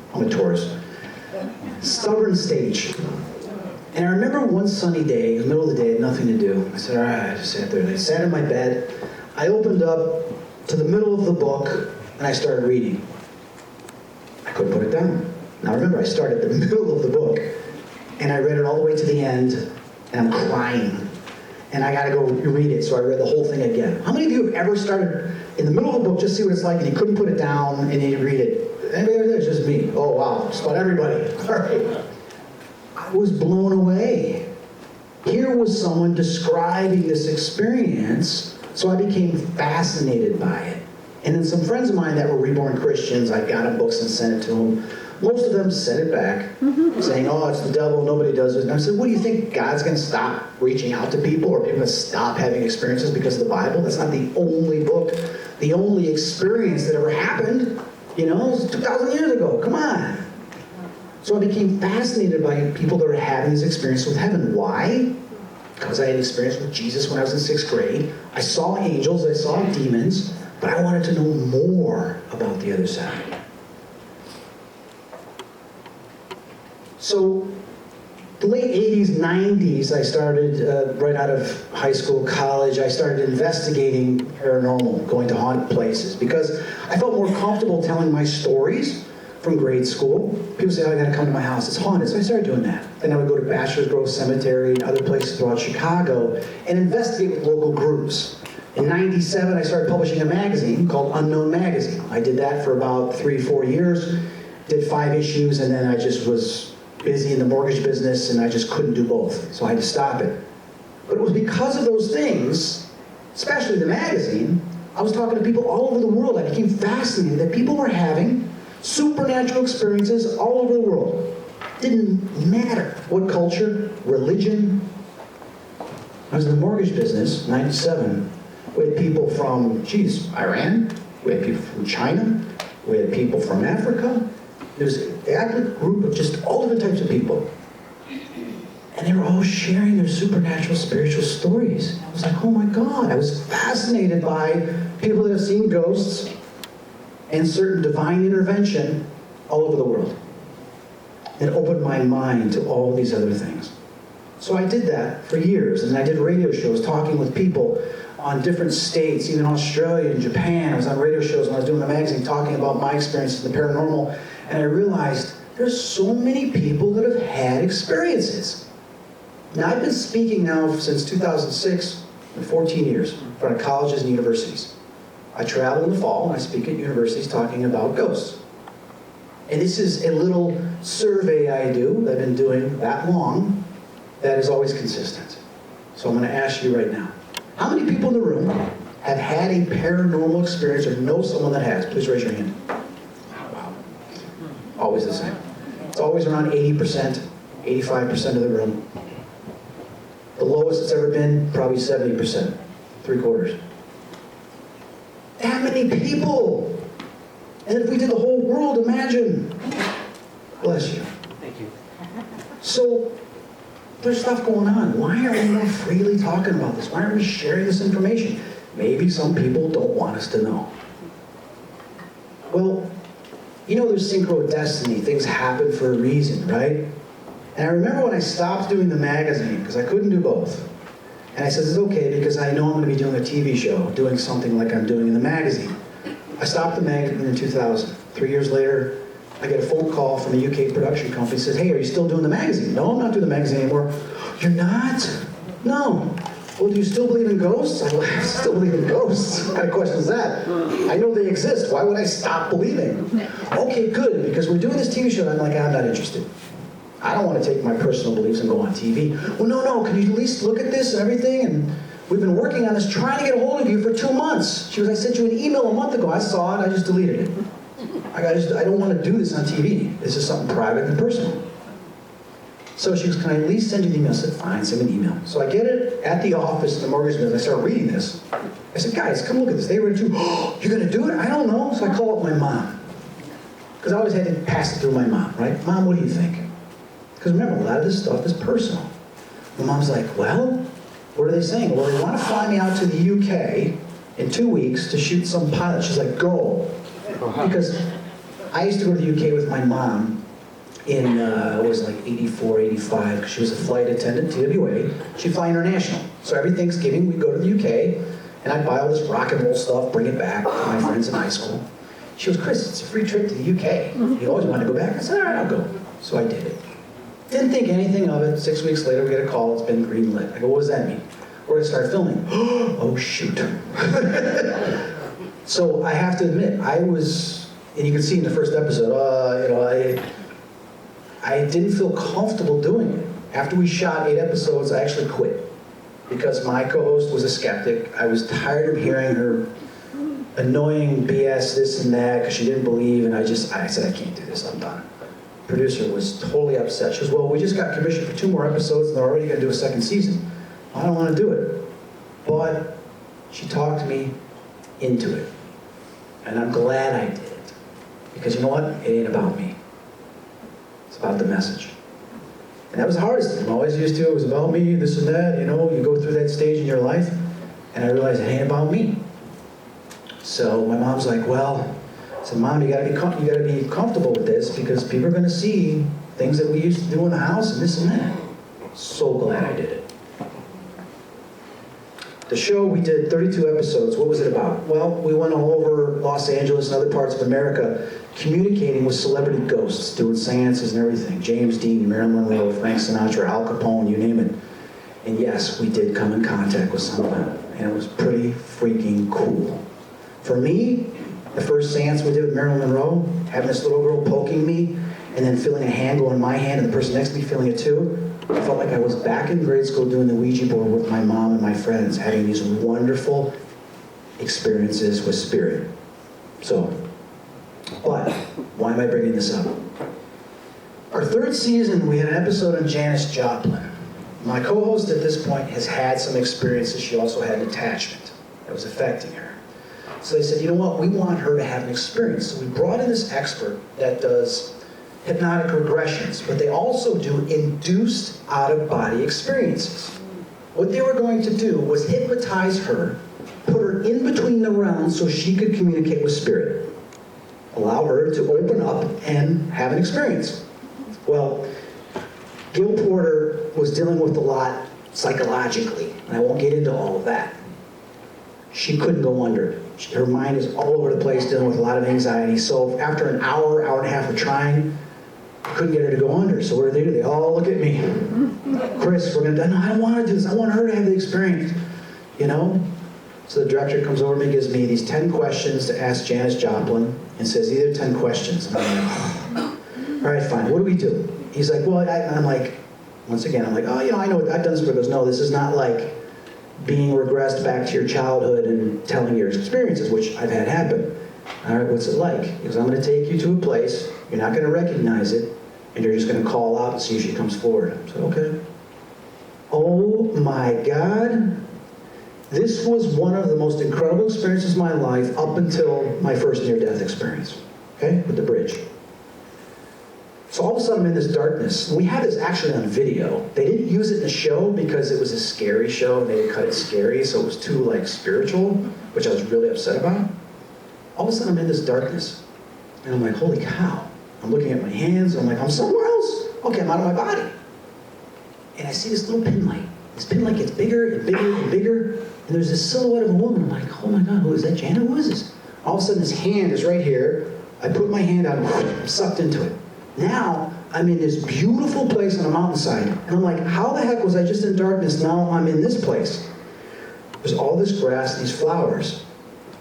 stage. And I remember one sunny day, in the middle of the day, I had nothing to do. I said, all right, I just sat there. And I sat in my bed. I opened up to the middle of the book, and I started reading. I couldn't put it down. Now remember, I started at the middle of the book, and I read it all the way to the end, and I'm crying. And I gotta go read it, so I read the whole thing again. How many of you have ever started in the middle of a book, just see what it's like, and you couldn't put it down, and you read it? Anybody there? It's just me. Oh, wow. Just about everybody. All right. I was blown away. Here was someone describing this experience, so I became fascinated by it. And then some friends of mine that were reborn Christians, I got them books and sent it to them. Most of them sent it back, saying, "Oh, it's the devil, nobody does it." And I said, "What do you think, God's going to stop reaching out to people, or people going to stop having experiences because of the Bible? That's not the only book, the only experience that ever happened. It was 2,000 years ago. Come on." So I became fascinated by people that were having this experience with heaven. Why? Because I had experience with Jesus when I was in 6th grade. I saw angels, I saw demons, but I wanted to know more about the other side. So the late 80s, 90s, I started, right out of high school, college, I started investigating paranormal, going to haunted places, because I felt more comfortable telling my stories from grade school. People say, oh, I gotta come to my house, it's haunted. So I started doing that. Then I would go to Bachelor's Grove Cemetery and other places throughout Chicago and investigate with local groups. In '97, I started publishing a magazine called Unknown Magazine. I did that for about 3-4 years, did 5 issues, and then I just was busy in the mortgage business and I just couldn't do both. So I had to stop it. But it was because of those things, especially the magazine, I was talking to people all over the world. I became fascinated that people were having supernatural experiences all over the world. Didn't matter what culture, religion. I was in the mortgage business, '97. We had people from, Iran. We had people from China. We had people from Africa. There was an active group of just all different types of people. And they were all sharing their supernatural, spiritual stories. I was like, oh my God. I was fascinated by people that have seen ghosts and certain divine intervention all over the world. It opened my mind to all these other things. So I did that for years, and I did radio shows talking with people on different states, even Australia and Japan. I was on radio shows when I was doing the magazine talking about my experiences in the paranormal, and I realized there's so many people that have had experiences. Now I've been speaking now since 2006, for 14 years, in front of colleges and universities. I travel in the fall and I speak at universities talking about ghosts. And this is a little survey I do that I've been doing that long that is always consistent. So I'm going to ask you right now, how many people in the room have had a paranormal experience or know someone that has? Please raise your hand. Wow. Always the same. It's always around 80%, 85% of the room. The lowest it's ever been, probably 70%, 3/4. That many people. And if we did the whole world, imagine. Bless you. Thank you. So, there's stuff going on. Why are we not freely talking about this? Why aren't we sharing this information? Maybe some people don't want us to know. Well, you know there's synchro destiny. Things happen for a reason, right? And I remember when I stopped doing the magazine, because I couldn't do both. And I said, it's okay, because I know I'm going to be doing a TV show, doing something like I'm doing in the magazine. I stopped the magazine in 2000. 3 years later, I get a phone call from a UK production company that says, hey, are you still doing the magazine? No, I'm not doing the magazine anymore. You're not? No. Well, do you still believe in ghosts? I go, I still believe in ghosts. What kind of question is that? I know they exist. Why would I stop believing? Okay, good, because we're doing this TV show, and I'm like, I'm not interested. I don't want to take my personal beliefs and go on TV. Well, no, can you at least look at this and everything? And we've been working on this, trying to get a hold of you for 2 months. She goes, I sent you an email a month ago. I saw it, I just deleted it. I don't want to do this on TV. This is something private and personal. So she goes, can I at least send you the email? I said, fine, send me an email. So I get it at the office in the mortgage business. I start reading this. I said, guys, come look at this. They read it too. Oh, you're going to do it? I don't know. So I call up my mom. Because I always had to pass it through my mom, right? Mom, what do you think? Because remember, a lot of this stuff is personal. My mom's like, well, what are they saying? Well, they want to fly me out to the UK in 2 weeks to shoot some pilot. She's like, go. Because I used to go to the UK with my mom in, it was like 84, 85, because she was a flight attendant, TWA. She'd fly international. So every Thanksgiving, we'd go to the UK, and I'd buy all this rock and roll stuff, bring it back to my friends in high school. She goes, Chris, it's a free trip to the UK. You always wanted to go back? I said, all right, I'll go. So I did it. Didn't think anything of it. 6 weeks later, we get a call. It's been green lit. I go, what does that mean? We're going to start filming. Oh, shoot. So I have to admit, I was, and you can see in the first episode, I didn't feel comfortable doing it. After we shot 8 episodes, I actually quit. Because my co-host was a skeptic. I was tired of hearing her annoying BS, this and that, because she didn't believe, and I said, I can't do this, I'm done. Producer was totally upset. She goes, well, we just got commissioned for 2 more episodes, and they're already going to do a 2nd season. I don't want to do it. But she talked me into it. And I'm glad I did it. Because you know what? It ain't about me. It's about the message. And that was the hardest thing. I'm always used to it was about me, this and that, you go through that stage in your life, and I realized it ain't about me. So my mom's like, well, I said, Mom, you gotta be comfortable with this because people are gonna see things that we used to do in the house and this and that. So glad I did it. The show, we did 32 episodes. What was it about? Well, we went all over Los Angeles and other parts of America communicating with celebrity ghosts, doing seances and everything. James Dean, Marilyn Monroe, Frank Sinatra, Al Capone, you name it. And yes, we did come in contact with some of them. And it was pretty freaking cool. For me, the first seance we did with Marilyn Monroe, having this little girl poking me, and then feeling a hand go in my hand, and the person next to me feeling it too, I felt like I was back in grade school doing the Ouija board with my mom and my friends, having these wonderful experiences with spirit. So, but, why am I bringing this up? Our third season, we had an episode on Janis Joplin. My co-host at this point has had some experiences. She also had an attachment that was affecting her. So they said, you know what, we want her to have an experience. So we brought in this expert that does hypnotic regressions, but they also do induced out-of-body experiences. What they were going to do was hypnotize her, put her in between the realms so she could communicate with spirit. Allow her to open up and have an experience. Well, Gil Porter was dealing with a lot psychologically, and I won't get into all of that. She couldn't go under. Her mind is all over the place, dealing with a lot of anxiety. So after an hour, hour and a half of trying, I couldn't get her to go under. So what do? They all look at me. Chris, we're gonna, no, I don't want to do this. I want her to have the experience, you know? So the director comes over to me, gives me these 10 questions to ask Janis Joplin, and says, these are 10 questions. And I'm like, oh. All right, fine, what do we do? He's like, well, I'm like, once again, I'm like, oh, you know, I know, I've done this before. He goes, no, this is not like being regressed back to your childhood and telling your experiences, which I've had happen. All right, what's it like? He goes, I'm going to take you to a place, you're not going to recognize it, and you're just going to call out and see if she comes forward. I said, okay. Oh my God. This was one of the most incredible experiences of my life up until my first near-death experience, okay, with the bridge. So all of a sudden I'm in this darkness. We had this actually on video. They didn't use it in the show because it was a scary show and they would cut it scary, so it was too like spiritual, which I was really upset about. All of a sudden I'm in this darkness. And I'm like, holy cow. I'm looking at my hands, I'm like, I'm somewhere else. Okay, I'm out of my body. And I see this little pin light. This pin light gets bigger and bigger and bigger. And there's this silhouette of a woman. I'm like, oh my God, who is that? Janet? Who is this? All of a sudden this hand is right here. I put my hand out and I'm sucked into it. Now, I'm in this beautiful place on a mountainside. And I'm like, how the heck was I just in darkness? Now I'm in this place. There's all this grass, these flowers.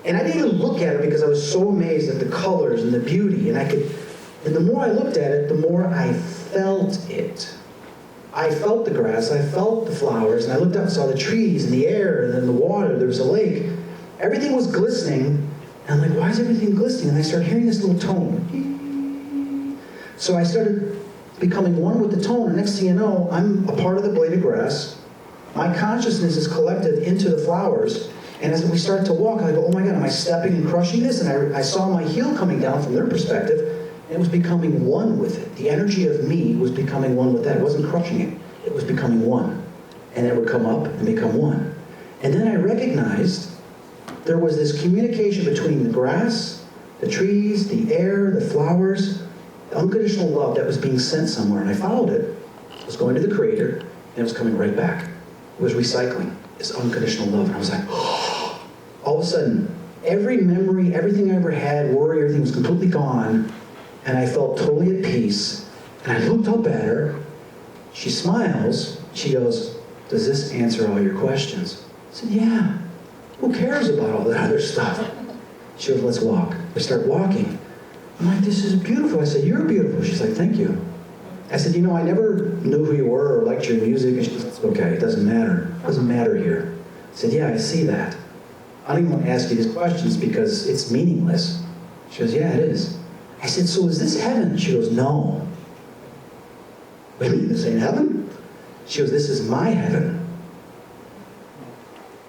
And I didn't even look at it because I was so amazed at the colors and the beauty. And the more I looked at it, the more I felt it. I felt the grass, I felt the flowers, and I looked up and saw the trees and the air and then the water. There was a lake. Everything was glistening. And I'm like, why is everything glistening? And I started hearing this little tone. So I started becoming one with the tone, and next thing you know, I'm a part of the blade of grass. My consciousness is collected into the flowers, and as we start to walk, I go, oh my God, am I stepping and crushing this? And I saw my heel coming down from their perspective, and it was becoming one with it. The energy of me was becoming one with that. It wasn't crushing it. It was becoming one. And it would come up and become one. And then I recognized there was this communication between the grass, the trees, the air, the flowers, unconditional love that was being sent somewhere, and I followed it. It was going to the Creator, and it was coming right back. It was recycling this unconditional love, and I was like, oh. All of a sudden, every memory, everything I ever had, worry, everything was completely gone, and I felt totally at peace, and I looked up at her. She smiles. She goes, does this answer all your questions? I said, yeah. Who cares about all that other stuff? She goes, let's walk. We start walking. I'm like, this is beautiful. I said, you're beautiful. She's like, thank you. I said, you know, I never knew who you were or liked your music. And she goes, it's okay, it doesn't matter. It doesn't matter here. I said, yeah, I see that. I don't even want to ask you these questions because it's meaningless. She goes, yeah, it is. I said, so is this heaven? She goes, no. Wait a minute, this ain't heaven? She goes, this is my heaven.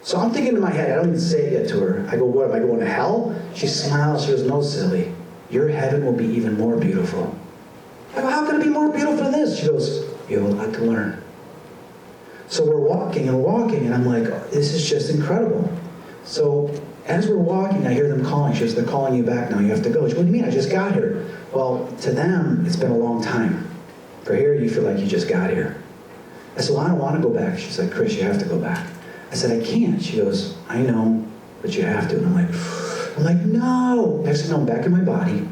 So I'm thinking in my head, I don't even say it yet to her. I go, what, am I going to hell? She smiles, she goes, no, silly. Your heaven will be even more beautiful. I go, how can it be more beautiful than this? She goes, you have a lot to learn. So we're walking, and I'm like, oh, this is just incredible. So as we're walking, I hear them calling. She goes, they're calling you back now, you have to go. She goes, what do you mean, I just got here? Well, to them, it's been a long time. For here, you feel like you just got here. I said, well, I don't want to go back. She's like, Chris, you have to go back. I said, I can't. She goes, I know, but you have to. And I'm like, no. Next thing I know, I'm back in my body,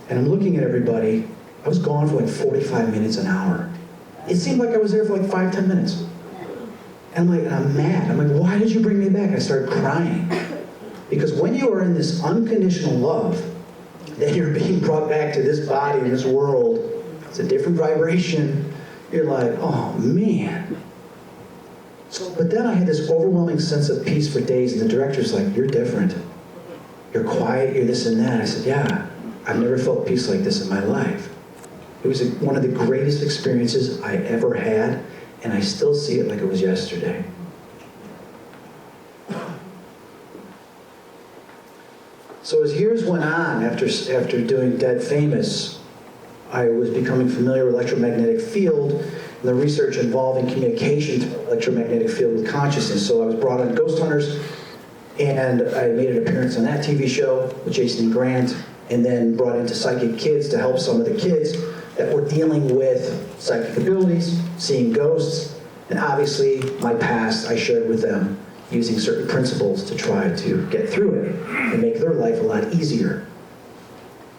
and I'm looking at everybody. I was gone for like 45 minutes, an hour. It seemed like I was there for like 5-10 minutes. And I'm mad. I'm like, why did you bring me back? I started crying. Because when you are in this unconditional love, then you're being brought back to this body, in this world. It's a different vibration. You're like, oh man. But then I had this overwhelming sense of peace for days, and the director's like, you're different. You're quiet, you're this and that. I said, yeah, I've never felt peace like this in my life. It was one of the greatest experiences I ever had, and I still see it like it was yesterday. So as years went on, after doing Dead Famous, I was becoming familiar with electromagnetic field and the research involving communication through electromagnetic field with consciousness. So I was brought on Ghost Hunters, and I made an appearance on that TV show with Jason and Grant, and then brought into Psychic Kids to help some of the kids that were dealing with psychic abilities, seeing ghosts, and obviously my past I shared with them, using certain principles to try to get through it and make their life a lot easier.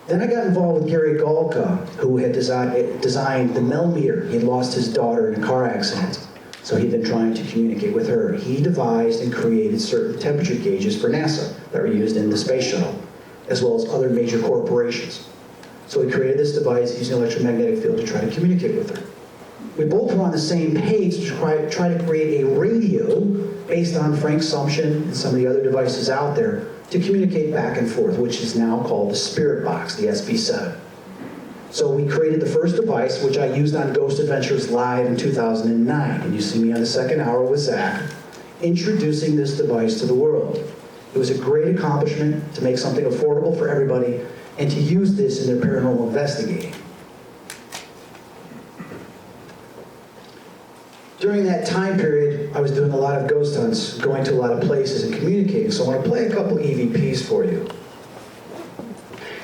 Then I got involved with Gary Galka, who had designed the Mel meter. He had lost his daughter in a car accident, so he'd been trying to communicate with her. He devised and created certain temperature gauges for NASA that were used in the space shuttle, as well as other major corporations. So he created this device using electromagnetic field to try to communicate with her. We both were on the same page to try to create a radio based on Frank Sumption and some of the other devices out there to communicate back and forth, which is now called the Spirit Box, the SB7. So we created the first device, which I used on Ghost Adventures Live in 2009. And you see me on the second hour with Zach, introducing this device to the world. It was a great accomplishment to make something affordable for everybody and to use this in their paranormal investigating. During that time period, I was doing a lot of ghost hunts, going to a lot of places and communicating. So I want to play a couple EVPs for you.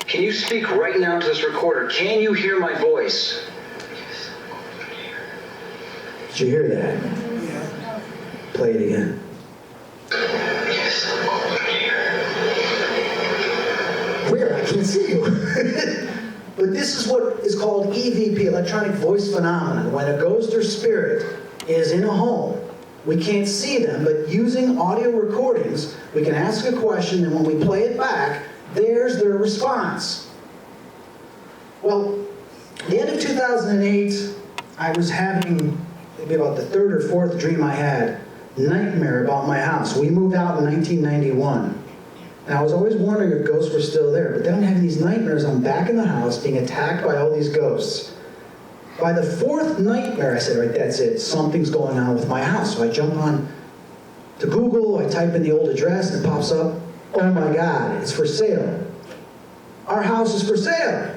Can you speak right now to this recorder? Can you hear my voice? Did you hear that? Yeah. Play it again. Yes. Where? I can't see you. But this is what is called EVP, electronic voice phenomenon. When a ghost or spirit is in a home, we can't see them, but using audio recordings, we can ask a question, and when we play it back, there's their response. Well, at the end of 2008, I was having maybe about the third or fourth dream I had, nightmare about my house. We moved out in 1991. And I was always wondering if ghosts were still there. But then I'm having these nightmares. I'm back in the house being attacked by all these ghosts. By the fourth nightmare, I said, all right, that's it. Something's going on with my house. So I jump on to Google. I type in the old address, and it pops up. Oh my God, it's for sale. Our house is for sale.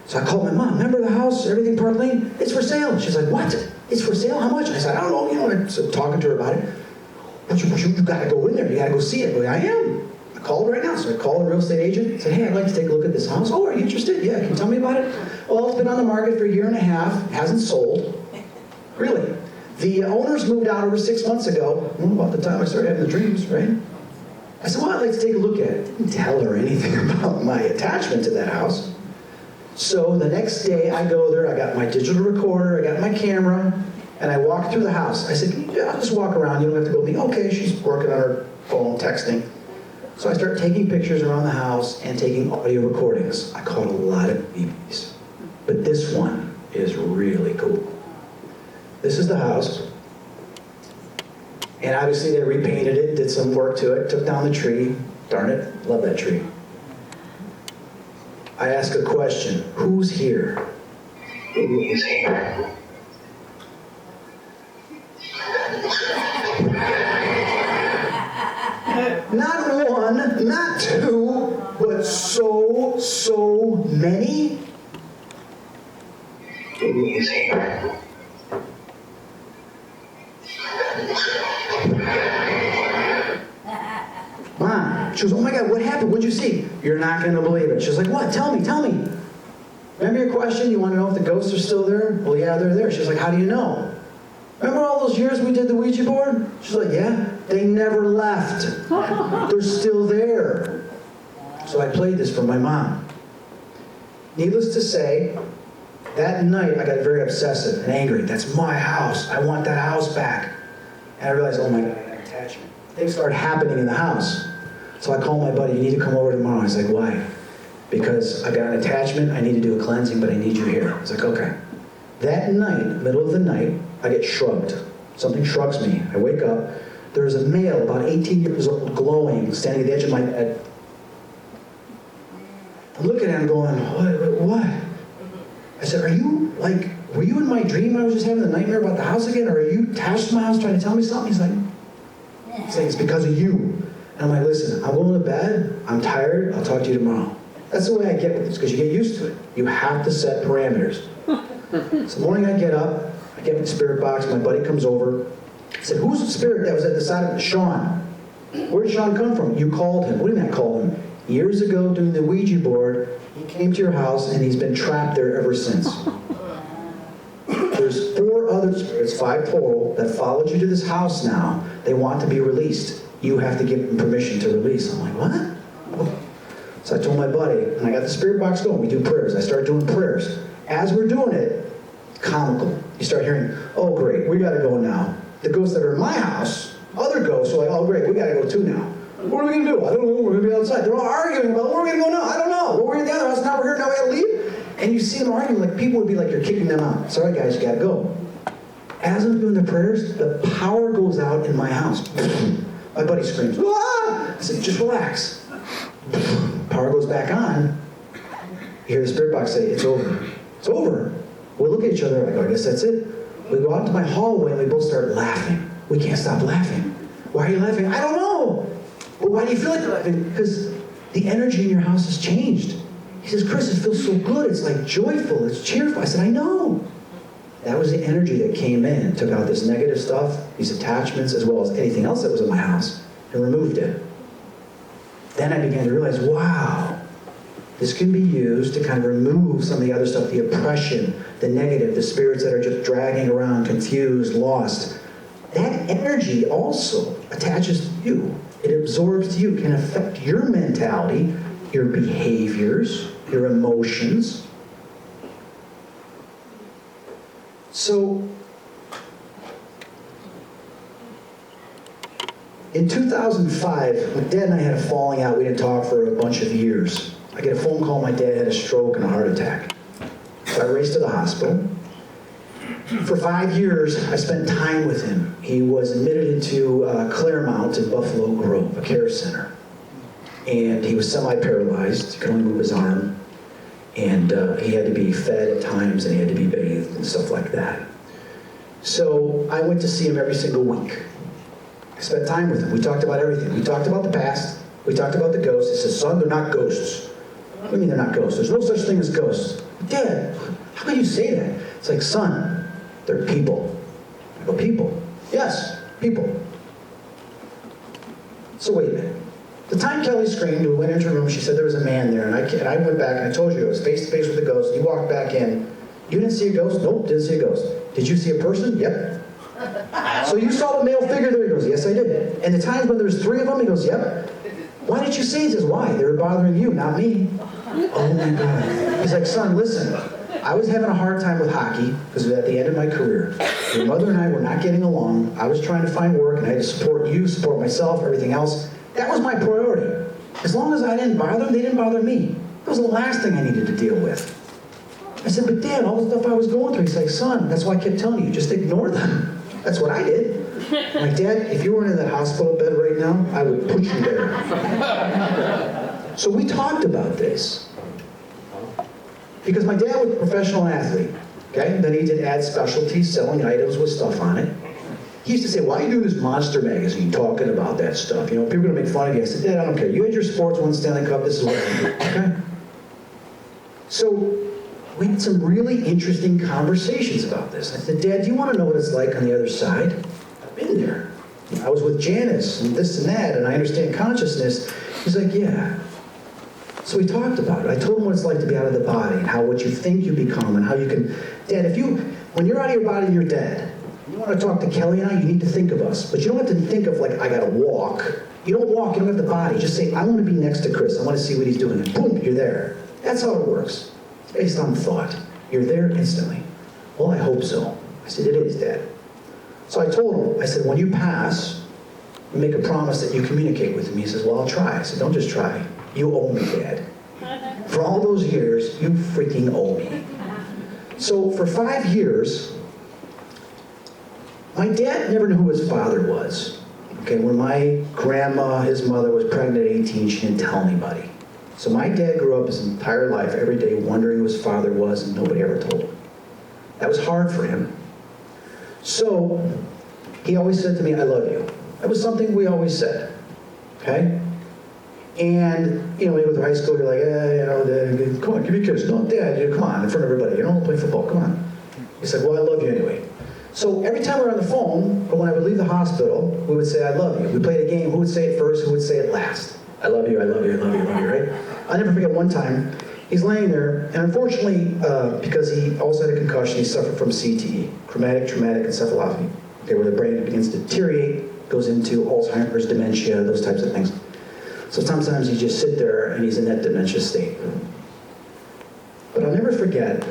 So I called my mom. Remember the house, everything Park Lane? It's for sale. She's like, what? It's for sale? How much? I said, I don't know. You know, I started talking to her about it. You got to go in there. You got to go see it. I am. I called right now. So I called a real estate agent. Said, hey, I'd like to take a look at this house. Oh, are you interested? Yeah. Can you tell me about it? Well, it's been on the market for a year and a half. Hasn't sold. Really. The owners moved out over 6 months ago. About the time I started having the dreams, right? I said, well, I'd like to take a look at it. I didn't tell her anything about my attachment to that house. So the next day I go there, I got my digital recorder, I got my camera, and I walk through the house. I said, I'll just walk around, you don't have to go with me. Okay, she's working on her phone, texting. So I start taking pictures around the house and taking audio recordings. I caught a lot of BBs, but this one is really cool. This is the house. And obviously they repainted it, did some work to it, took down the tree. Darn it, love that tree. I ask a question, who's here? Who is here? Not one, not two, but so many? Who is here? Mom, she goes, oh my God, what happened? What'd you see? You're not going to believe it. She's like, what? Tell me. Remember your question? You want to know if the ghosts are still there? Well, yeah, they're there. She's like, how do you know? remember all those years we did the Ouija board? She's like, yeah. They never left. They're still there. So I played this for my mom. Needless to say, that night I got very obsessive and angry. That's my house. I want that house back. And I realized, oh my God, I got an attachment. Things started happening in the house. So I called my buddy, you need to come over tomorrow. He's like, why? Because I got an attachment, I need to do a cleansing, but I need you here. I was like, okay. That night, middle of the night, I get shrugged. Something shrugs me. I wake up. There's a male, about 18 years old, glowing, standing at the edge of my bed. I'm looking at him going, what? I said, were you in my dream? I was just having a nightmare about the house again? Or are you attached to my house trying to tell me something? He's like, it's because of you. And I'm like, listen, I'm going to bed. I'm tired. I'll talk to you tomorrow. That's the way I get with this, because you get used to it. You have to set parameters. So the morning I get up, I get my spirit box, my buddy comes over. I said, who's the spirit that was at the side of it? Sean. Where did Sean come from? You called him. What do you mean I called him? Years ago, doing the Ouija board, he came to your house and he's been trapped there ever since. There's 4 other spirits, 5 total, that followed you to this house now. They want to be released. You have to give them permission to release. I'm like, what? So I told my buddy, and I got the spirit box going. We do prayers. I start doing prayers. As we're doing it, comical. You start hearing, oh great, we gotta go now. The ghosts that are in my house, other ghosts are like, oh great, we gotta go too now. What are we gonna do? I don't know, we're gonna be outside. They're all arguing about, where are we gonna go now? I don't know. Well, we're in the other house, now we're here, now we gotta leave? And you see them arguing, like people would be like, you're kicking them out. Sorry guys, you gotta go. As I'm doing the prayers, the power goes out in my house. My buddy screams, ah! I said, just relax. Power goes back on. You hear the spirit box say, it's over. It's over. We look at each other, I go, I guess that's it. We go out to my hallway and we both start laughing. We can't stop laughing. Why are you laughing? I don't know. Well, why do you feel like you're laughing? Because the energy in your house has changed. He says, Chris, it feels so good. It's like joyful. It's cheerful. I said, I know. That was the energy that came in, took out this negative stuff, these attachments, as well as anything else that was in my house, and removed it. Then I began to realize, wow, this can be used to kind of remove some of the other stuff, the oppression, the negative, the spirits that are just dragging around, confused, lost. That energy also attaches to you. It absorbs to you, can affect your mentality, your behaviors, your emotions. So, in 2005, my dad and I had a falling out. We didn't talk for a bunch of years. I get a phone call, my dad had a stroke and a heart attack. So I raced to the hospital. For 5 years, I spent time with him. He was admitted into Claremont in Buffalo Grove, a care center. And he was semi-paralyzed, he could only move his arm. And he had to be fed at times, and he had to be bathed and stuff like that. So I went to see him every single week. I spent time with him. We talked about everything. We talked about the past. We talked about the ghosts. He says, son, they're not ghosts. What do you mean they're not ghosts? There's no such thing as ghosts. Dad, how can you say that? It's like, son, they're people. I go, people? Yes, people. So wait a minute. The time Kelly screamed, we went into a room, she said there was a man there, and I went back and I told you I was face to face with the ghost. You walked back in. You didn't see a ghost? Nope, didn't see a ghost. Did you see a person? Yep. So you saw the male figure there? He goes, yes, I did. And the times when there was 3 of them? He goes, yep. Why did you say? He says, why? They were bothering you, not me. Oh my God. He's like, son, listen. I was having a hard time with hockey because it was at the end of my career. Your mother and I were not getting along. I was trying to find work, and I had to support you, support myself, everything else. That was my priority. As long as I didn't bother them, they didn't bother me. That was the last thing I needed to deal with. I said, but Dad, all the stuff I was going through. He's like, son, that's why I kept telling you, just ignore them. That's what I did. I'm like, Dad, if you weren't in that hospital bed right now, I would put you there. So we talked about this. Because my dad was a professional athlete. Okay? Then he did add specialties, selling items with stuff on it. He used to say, why are you doing this Monster magazine talking about that stuff? You know, people are going to make fun of you. I said, Dad, I don't care. You had your sports, won Stanley Cup, this is what I do. Okay? So we had some really interesting conversations about this. I said, Dad, do you want to know what it's like on the other side? I've been there. I was with Janice and this and that, and I understand consciousness. He's like, yeah. So we talked about it. I told him what it's like to be out of the body, and how what you think you become, and how you can... Dad, when you're out of your body, you're dead. You want to talk to Kelly and I, you need to think of us. But you don't have to think of like, I got to walk. You don't walk, you don't have the body. Just say, I want to be next to Chris. I want to see what he's doing. And boom, you're there. That's how it works. It's based on thought. You're there instantly. Well, I hope so. I said, it is, Dad. So I told him, I said, when you pass, make a promise that you communicate with me. He says, well, I'll try. I said, don't just try. You owe me, Dad. For all those years, you freaking owe me. So for 5 years, my dad never knew who his father was. Okay, when my grandma, his mother, was pregnant at 18, she didn't tell anybody. So my dad grew up his entire life, every day, wondering who his father was, and nobody ever told him. That was hard for him. So he always said to me, I love you. That was something we always said, okay? And, you know, when you go to high school, you're like, you know, come on, give me a kiss. No, Dad, come on, in front of everybody. You don't play football, come on. He said, well, I love you anyway. So every time we were on the phone, or when I would leave the hospital, we would say, I love you. We played a game, who would say it first, who would say it last? I love you, I love you, I love you, I love you, right? I'll never forget one time, he's laying there, and unfortunately, because he also had a concussion, he suffered from CTE, traumatic encephalopathy, okay, where the brain begins to deteriorate, goes into Alzheimer's, dementia, those types of things. So sometimes you just sit there and he's in that dementia state. But I'll never forget,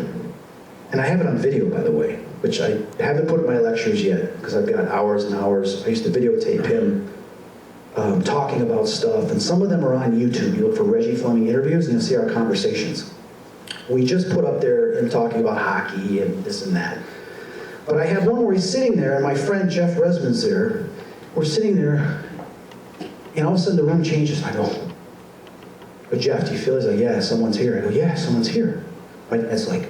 and I have it on video, by the way, which I haven't put in my lectures yet, because I've got hours and hours. I used to videotape him talking about stuff, and some of them are on YouTube. You look for Reggie Fleming interviews, and you'll see our conversations. We just put up there him talking about hockey and this and that. But I have one where he's sitting there, and my friend Jeff Resman's there. We're sitting there, and all of a sudden the room changes, and I go, but Jeff, do you feel? He's like, yeah, someone's here. I go, yeah, someone's here. My dad's like,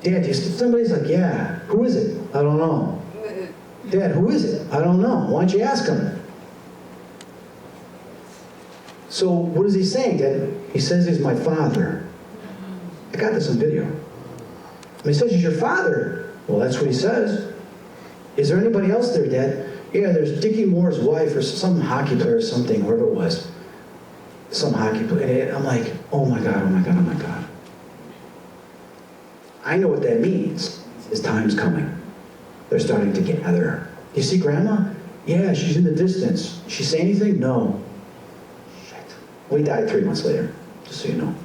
Dad, do you see? Somebody's like, yeah, who is it? I don't know. Dad, who is it? I don't know. Why don't you ask him? So what is he saying, Dad? He says he's my father. I got this on video. And he says he's your father. Well, that's what he says. Is there anybody else there, Dad? Yeah, there's Dickie Moore's wife or some hockey player or something, whoever it was. Some hockey player. And I'm like, oh my God, oh my God, oh my God. I know what that means. His time's coming. They're starting to gather. You see Grandma? Yeah, she's in the distance. She say anything? No. Shit. Well, he died 3 months later, just so you know.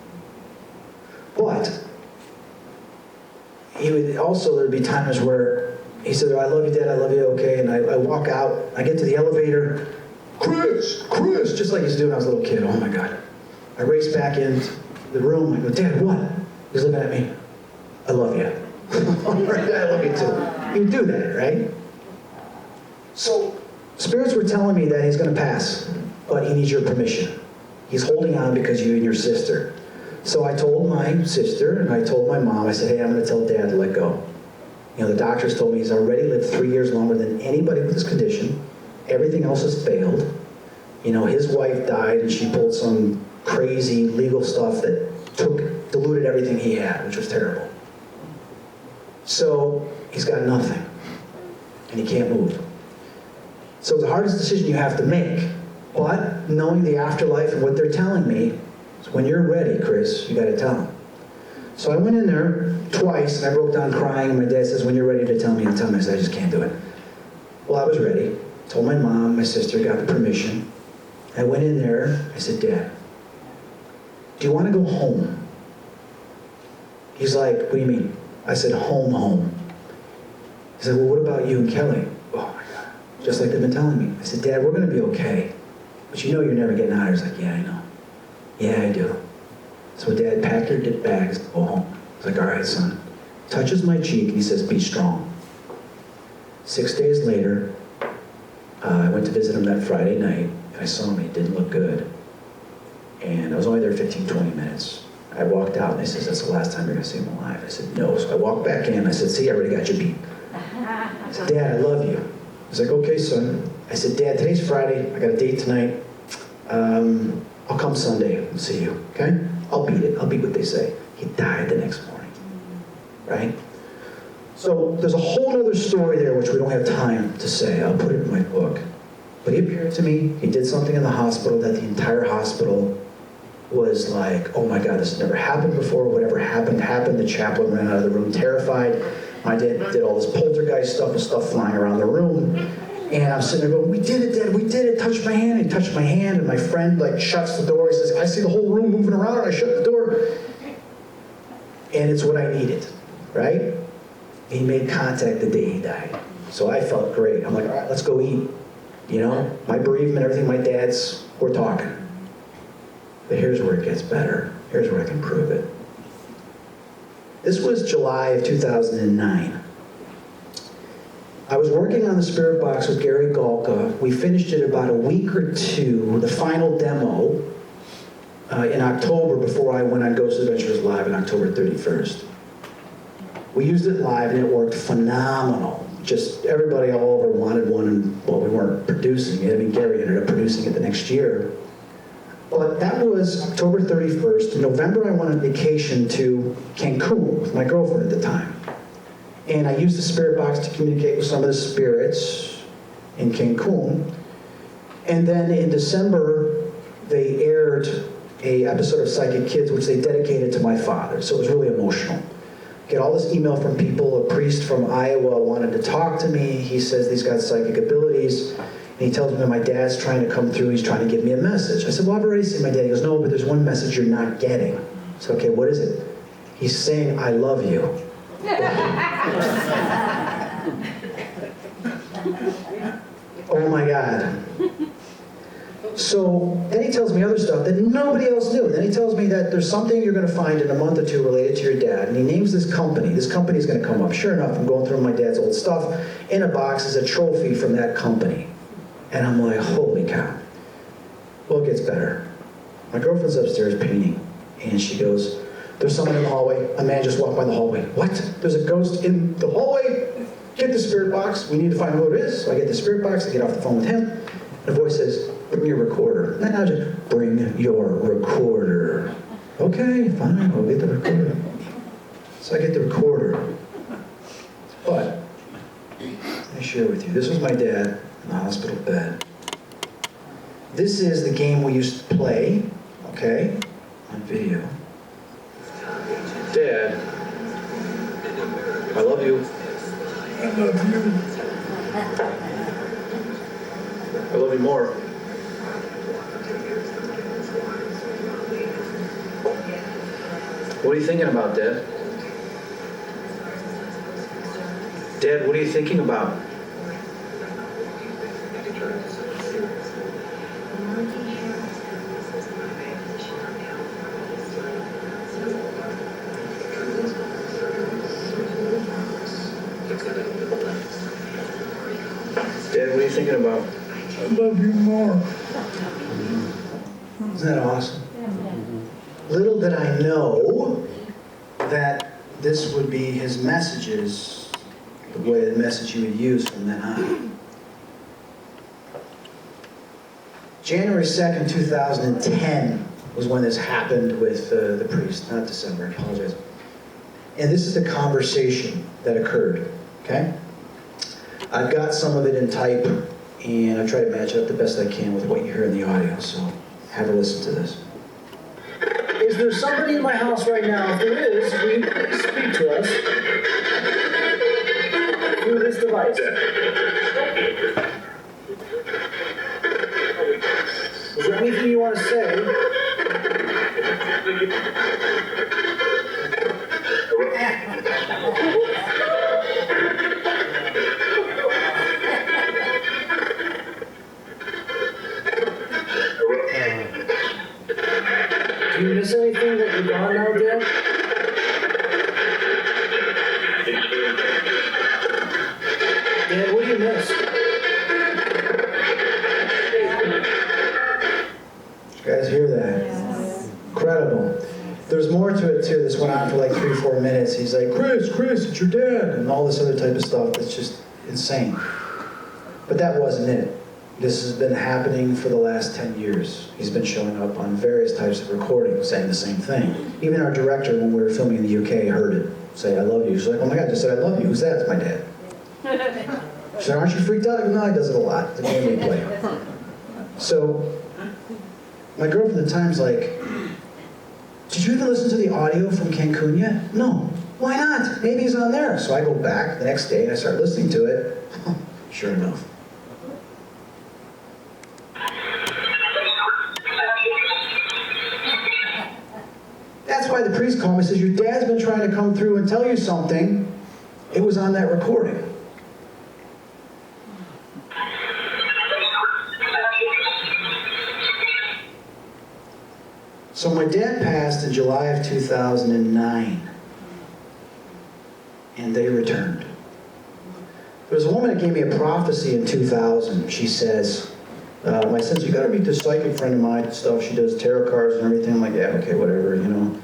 But he would also, there'd be times where he said, I love you, Dad, I love you, okay. And I walk out, I get to the elevator, Chris, just like he's doing when I was a little kid. Oh my God. I race back into the room. I go, Dad, what? He's looking at me. I love you. I love you too. You do that, right? So, spirits were telling me that he's going to pass, but he needs your permission. He's holding on because you and your sister. So I told my sister and I told my mom, I said, hey, I'm going to tell Dad to let go. You know, the doctors told me he's already lived 3 years longer than anybody with this condition. Everything else has failed. You know, his wife died and she pulled some crazy legal stuff that diluted everything he had, which was terrible. So he's got nothing, and he can't move. So it's the hardest decision you have to make. But knowing the afterlife and what they're telling me, is when you're ready, Chris, you got to tell them. So I went in there twice, and I broke down crying, and my dad says, when you're ready to tell me, and tell me. I said, I just can't do it. Well, I was ready. Told my mom, my sister, got the permission. I went in there. I said, Dad, do you want to go home? He's like, what do you mean? I said, home. He said, well, what about you and Kelly? Oh my God. Just like they've been telling me. I said, Dad, we're going to be okay. But you know you're never getting out. He's like, yeah, I know. Yeah, I do. So Dad packed her bags to go home. He's like, all right, son. Touches my cheek and he says, be strong. 6 days later, I went to visit him that Friday night. And I saw him. He didn't look good. And I was only there 15, 20 minutes. I walked out and he says, that's the last time you're going to see him alive. I said, no. So I walked back in. I said, see, I already got you beat. I said, Dad, I love you. He's like, okay, son. I said, Dad, today's Friday. I got a date tonight. I'll come Sunday and see you, okay? I'll beat it. I'll beat what they say. He died the next morning, right? So there's a whole other story there which we don't have time to say. I'll put it in my book. But he appeared to me. He did something in the hospital that the entire hospital was like, oh my God, this has never happened before. Whatever happened. The chaplain ran out of the room terrified. My dad did all this poltergeist stuff with stuff flying around the room. And I'm sitting there going, we did it, Dad, we did it, touch my hand. He touched my hand, and my friend like shuts the door. He says, I see the whole room moving around, and I shut the door. And it's what I needed, right? He made contact the day he died. So I felt great. I'm like, all right, let's go eat. You know, my bereavement, everything, my dad's, we're talking. But here's where it gets better. Here's where I can prove it. This was July of 2009. I was working on the Spirit Box with Gary Galka. We finished it about a week or two, the final demo, in October before I went on Ghost Adventures Live on October 31st. We used it live and it worked phenomenal. Just everybody all over wanted one, and well, we weren't producing it. I mean, Gary ended up producing it the next year. But that was October 31st. In November, I went on vacation to Cancun with my girlfriend at the time. And I used the Spirit Box to communicate with some of the spirits in Cancun. And then in December, they aired an episode of Psychic Kids, which they dedicated to my father. So it was really emotional. Get all this email from people. A priest from Iowa wanted to talk to me. He says he's got psychic abilities. And he tells me that my dad's trying to come through. He's trying to give me a message. I said, well, I've already seen my dad. He goes, no, but there's one message you're not getting. I said, okay, what is it? He's saying, I love you. Oh my God. So then he tells me other stuff that nobody else knew. Then he tells me that there's something you're going to find in a month or two related to your dad. And he names this company. This company is going to come up. Sure enough, I'm going through my dad's old stuff. In a box is a trophy from that company. And I'm like, holy cow. Well, it gets better. My girlfriend's upstairs painting. And she goes, there's someone in the hallway. A man just walked by the hallway. What? There's a ghost in the hallway? Get the Spirit Box. We need to find out who it is. So I get the Spirit Box. I get off the phone with him. The voice says, bring your recorder. And I just, bring your recorder. Okay, fine, I'll get the recorder. So I get the recorder. But, let me share with you. This was my dad in the hospital bed. This is the game we used to play, okay, on video. Dad, I love you. I love you. I love you more. What are you thinking about, Dad? Dad, what are you thinking about? Dad, what are you thinking about? I love you more. Isn't that awesome? Little did I know that this would be his messages, the way the message he would use from then on. January 2nd, 2010 was when this happened with the priest, not December, I apologize. And this is the conversation that occurred, okay? I've got some of it in type, and I've tried to match it up the best I can with what you hear in the audio, so have a listen to this. Is there somebody in my house right now? If there is, will you please speak to us through this device? Is there anything you want to say? Do you miss anything that you're gone now, Dad? Dad, what do you miss? Did you guys hear that? Yes. Incredible. There's more to it too. This went on for like 3 or 4 minutes. He's like, Chris, it's your dad, and all this other type of stuff that's just insane. But that wasn't it. This has been happening for the last 10 years. He's been showing up on various types of recordings saying the same thing. Even our director, when we were filming in the UK, heard it say, I love you. She's like, oh my God, just said I love you. Who's that? It's my dad. She said, aren't you freaked out? I go, no, he does it a lot. It's a game we play. So, my girlfriend at the time's like, did you even listen to the audio from Cancun yet? No. Why not? Maybe he's on there. So I go back the next day and I start listening to it. Sure enough. That's why the priest called me and says, your dad's been trying to come through and tell you something. It was on that recording. So my dad passed in July of 2009, and they returned. There was a woman that gave me a prophecy in 2000. She says, I said, you got to meet this psychic friend of mine and stuff. She does tarot cards and everything. I'm like, yeah, okay, whatever, you know.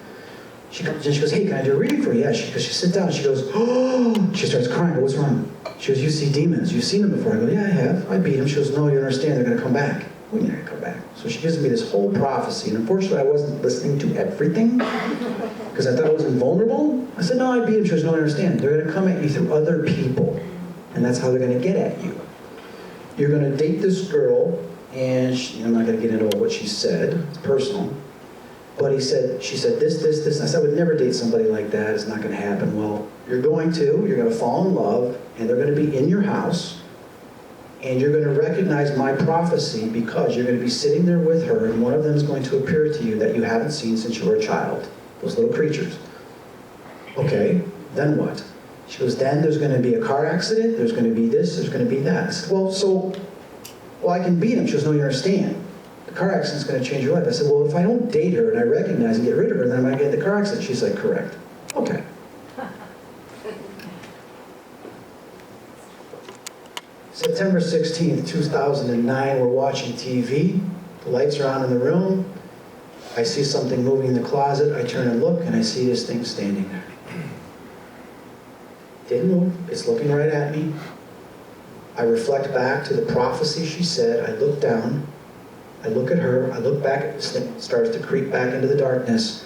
She comes in, she goes, hey, can I do a reading for you? Yeah, she sits down, she goes, oh, she starts crying. I go, what's wrong? She goes, you see demons. You've seen them before. I go, yeah, I have. I beat them. She goes, no, you understand, they're going to come back. What do you mean they're going to come back? So she gives me this whole prophecy, and unfortunately I wasn't listening to everything, because I thought I was invulnerable. I said, no, I beat them. She goes, no, I understand. They're going to come at you through other people, and that's how they're going to get at you. You're going to date this girl, and I'm not going to get into what she said. It's personal. But she said this. And I said, I would never date somebody like that. It's not going to happen. Well, you're going to fall in love, and they're going to be in your house, and you're going to recognize my prophecy because you're going to be sitting there with her, and one of them is going to appear to you that you haven't seen since you were a child. Those little creatures. Okay, then what? She goes, then there's going to be a car accident, there's going to be this, there's going to be that. I said, well, I can beat him. She goes, no, you understand. The car accident's going to change your life. I said, well, if I don't date her and I recognize and get rid of her, then I might get in the car accident. She's like, correct. Okay. September 16th, 2009, we're watching TV. The lights are on in the room. I see something moving in the closet. I turn and look, and I see this thing standing there. Didn't move. It's looking right at me. I reflect back to the prophecy she said. I look down. I look at her. I look back at this thing. It starts to creep back into the darkness.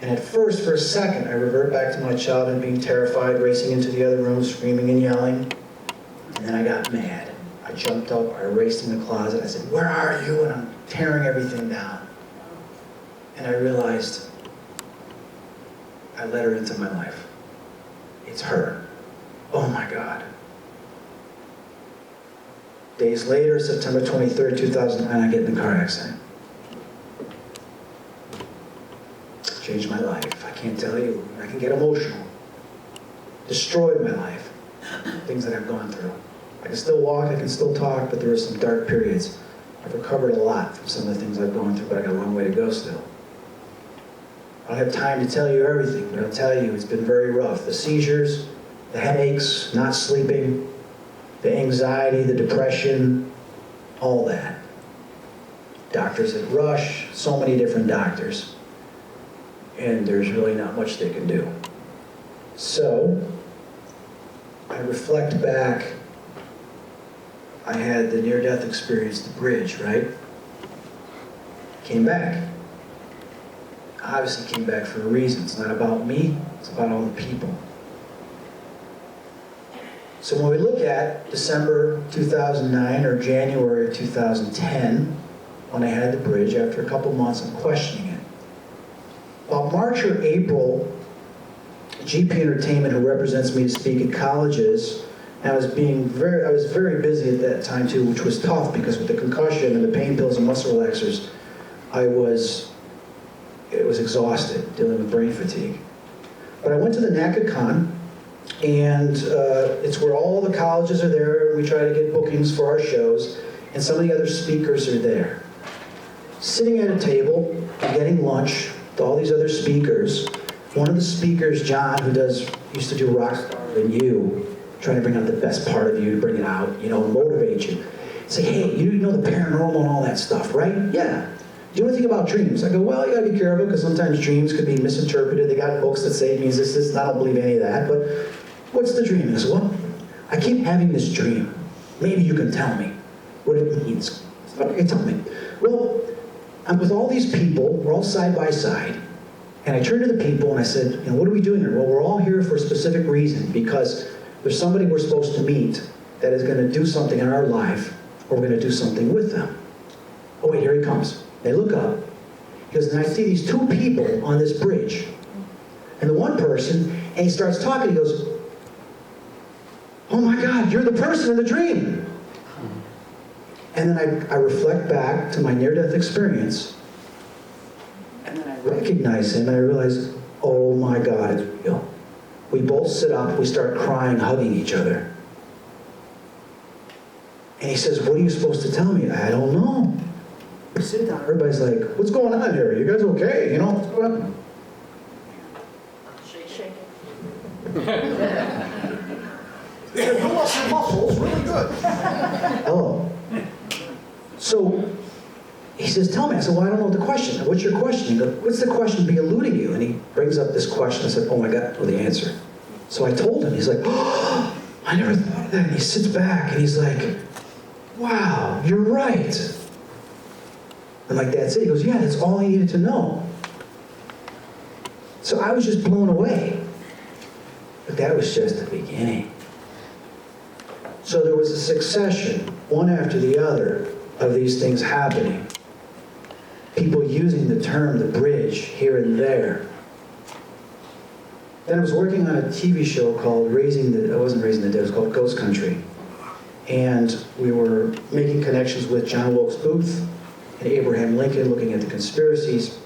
And at first, for a second, I revert back to my childhood, being terrified, racing into the other room, screaming and yelling. And then I got mad. I jumped up. I raced in the closet. I said, where are you? And I'm tearing everything down. And I realized I let her into my life. It's her. Oh my God. Days later, September 23rd, 2009, I get in a car accident. Changed my life. I can't tell you. I can get emotional. Destroyed my life. Things that I've gone through. I can still walk, I can still talk, but there were some dark periods. I've recovered a lot from some of the things I've gone through, but I got a long way to go still. I don't have time to tell you everything, but I'll tell you it's been very rough. The seizures, the headaches, not sleeping, the anxiety, the depression, all that. Doctors at Rush, so many different doctors. And there's really not much they can do. So, I reflect back. I had the near-death experience, the bridge, right? Came back. Obviously came back for a reason. It's not about me, it's about all the people. So when we look at December 2009 or January 2010, when I had the bridge, after a couple months of questioning it, about March or April, GP Entertainment, who represents me to speak at colleges, and I was very busy at that time too, which was tough because with the concussion and the pain pills and muscle relaxers, it was exhausted dealing with brain fatigue. But I went to the NACACon, and it's where all the colleges are there, and we try to get bookings for our shows, and some of the other speakers are there. Sitting at a table, getting lunch with all these other speakers. One of the speakers, John, who used to do Rockstar and You, trying to bring out the best part of you, to bring it out, motivate you. Say, hey, you know the paranormal and all that stuff, right? Yeah. Do you know anything about dreams? I go, well, you gotta be careful because sometimes dreams could be misinterpreted. They got books that say it means this, and I don't believe any of that, but what's the dream? I said, well, I keep having this dream. Maybe you can tell me what it means. Okay, tell me. Well, I'm with all these people, we're all side by side, and I turned to the people and I said, what are we doing here? Well, we're all here for a specific reason, because there's somebody we're supposed to meet that is going to do something in our life, or we're going to do something with them. Oh wait, here he comes. They look up, because then I see these two people on this bridge. And the one person, and he starts talking, he goes, oh my God, you're the person in the dream. And then I reflect back to my near-death experience, and then I recognize him, and I realize, oh my God, it's real. We both sit up, we start crying, hugging each other. And he says, what are you supposed to tell me? I don't know. We sit down, everybody's like, what's going on here? You guys okay? You know, what's going on? Shake It blew up your muscles really good. Hello. So he says, tell me. I said, well, I don't know what the question is. What's your question? He goes, what's the question be eluding you? And he brings up this question. I said, oh my God, I know the answer. So I told him. He's like, oh, I never thought of that. And he sits back and he's like, wow, you're right. I'm like, that's it. He goes, yeah, that's all I needed to know. So I was just blown away. But that was just the beginning. So there was a succession, one after the other, of these things happening. People using the term, the bridge, here and there. Then I was working on a TV show called it wasn't Raising the Dead, it was called Ghost Country. And we were making connections with John Wilkes Booth and Abraham Lincoln, looking at the conspiracies.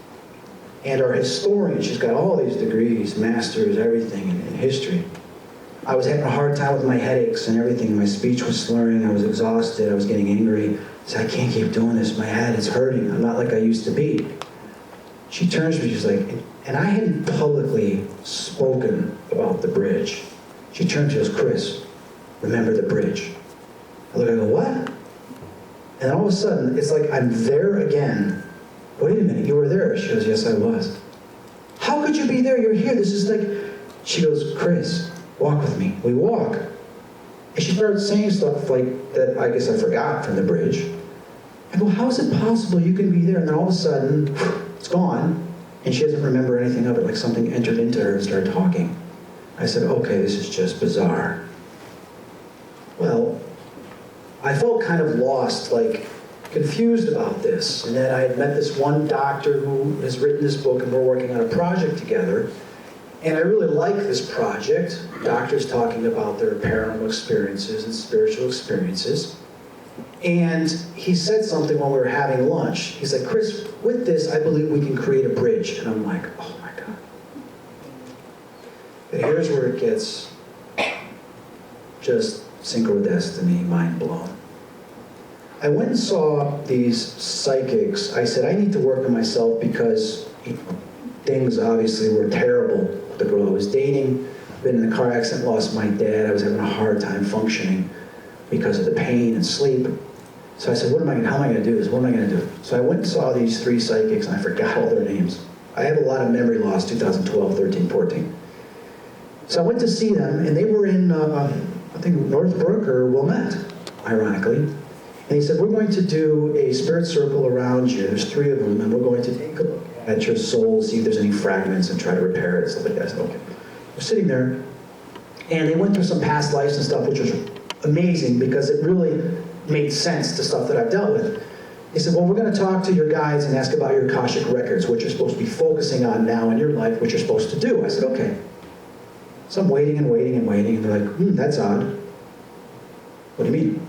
And our historian, she's got all these degrees, masters, everything in history. I was having a hard time with my headaches and everything. My speech was slurring, I was exhausted, I was getting angry. I said, I can't keep doing this, my head is hurting, I'm not like I used to be. She turns to me, she's like, and I hadn't publicly spoken about the bridge. She turned to us, Chris, remember the bridge. I look, I go, what? And all of a sudden, it's like I'm there again. Wait a minute, you were there. She goes, yes, I was. How could you be there? You're here. This is like, she goes, Chris, walk with me. We walk. And she started saying stuff like that I guess I forgot from the bridge. I go, how is it possible you can be there? And then all of a sudden, it's gone. And she doesn't remember anything of it, like something entered into her and started talking. I said, okay, this is just bizarre. Well, I felt kind of lost, like confused about this. And then I had met this one doctor who has written this book, and we're working on a project together. And I really like this project. Doctors talking about their paranormal experiences and spiritual experiences. And he said something when we were having lunch. He's like, Chris, with this, I believe we can create a bridge. And I'm like, oh my God. But here's where it gets just synchrodestiny, mind blown. I went and saw these psychics. I said, I need to work on myself because things obviously were terrible. The girl I was dating, been in a car accident, lost my dad. I was having a hard time functioning because of the pain and sleep. So I said, how am I going to do this? What am I going to do? So I went and saw these 3 psychics, and I forgot all their names. I have a lot of memory loss, 2012, 13, 14. So I went to see them, and they were in, I think, Northbrook or Wilmette, ironically. And he said, we're going to do a spirit circle around you. There's 3 of them, and we're going to take a look at your soul, see if there's any fragments, and try to repair it and stuff like that. I said, okay. We're sitting there, and they went through some past lives and stuff, which was amazing because it really made sense to stuff that I've dealt with. He said, well, we're going to talk to your guides and ask about your Akashic records, what you're supposed to be focusing on now in your life, what you're supposed to do. I said, okay. So I'm waiting and waiting and waiting, and they're like, that's odd. What do you mean?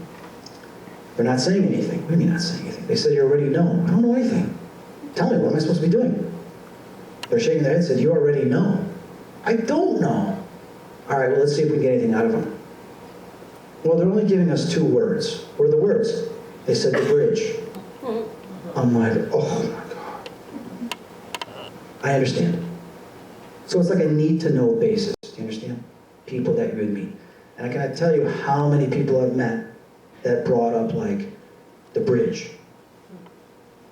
They're not saying anything. What do you mean not saying anything? They said, you already know. I don't know anything. Tell me, what am I supposed to be doing? They're shaking their head and said, you already know. I don't know. All right, well, let's see if we can get anything out of them. Well, they're only giving us 2 words. What are the words? They said the bridge. I'm like, oh my God. I understand. So it's like a need-to-know basis. Do you understand? People that you would meet. And I cannot tell you how many people I've met that brought up, like, the bridge.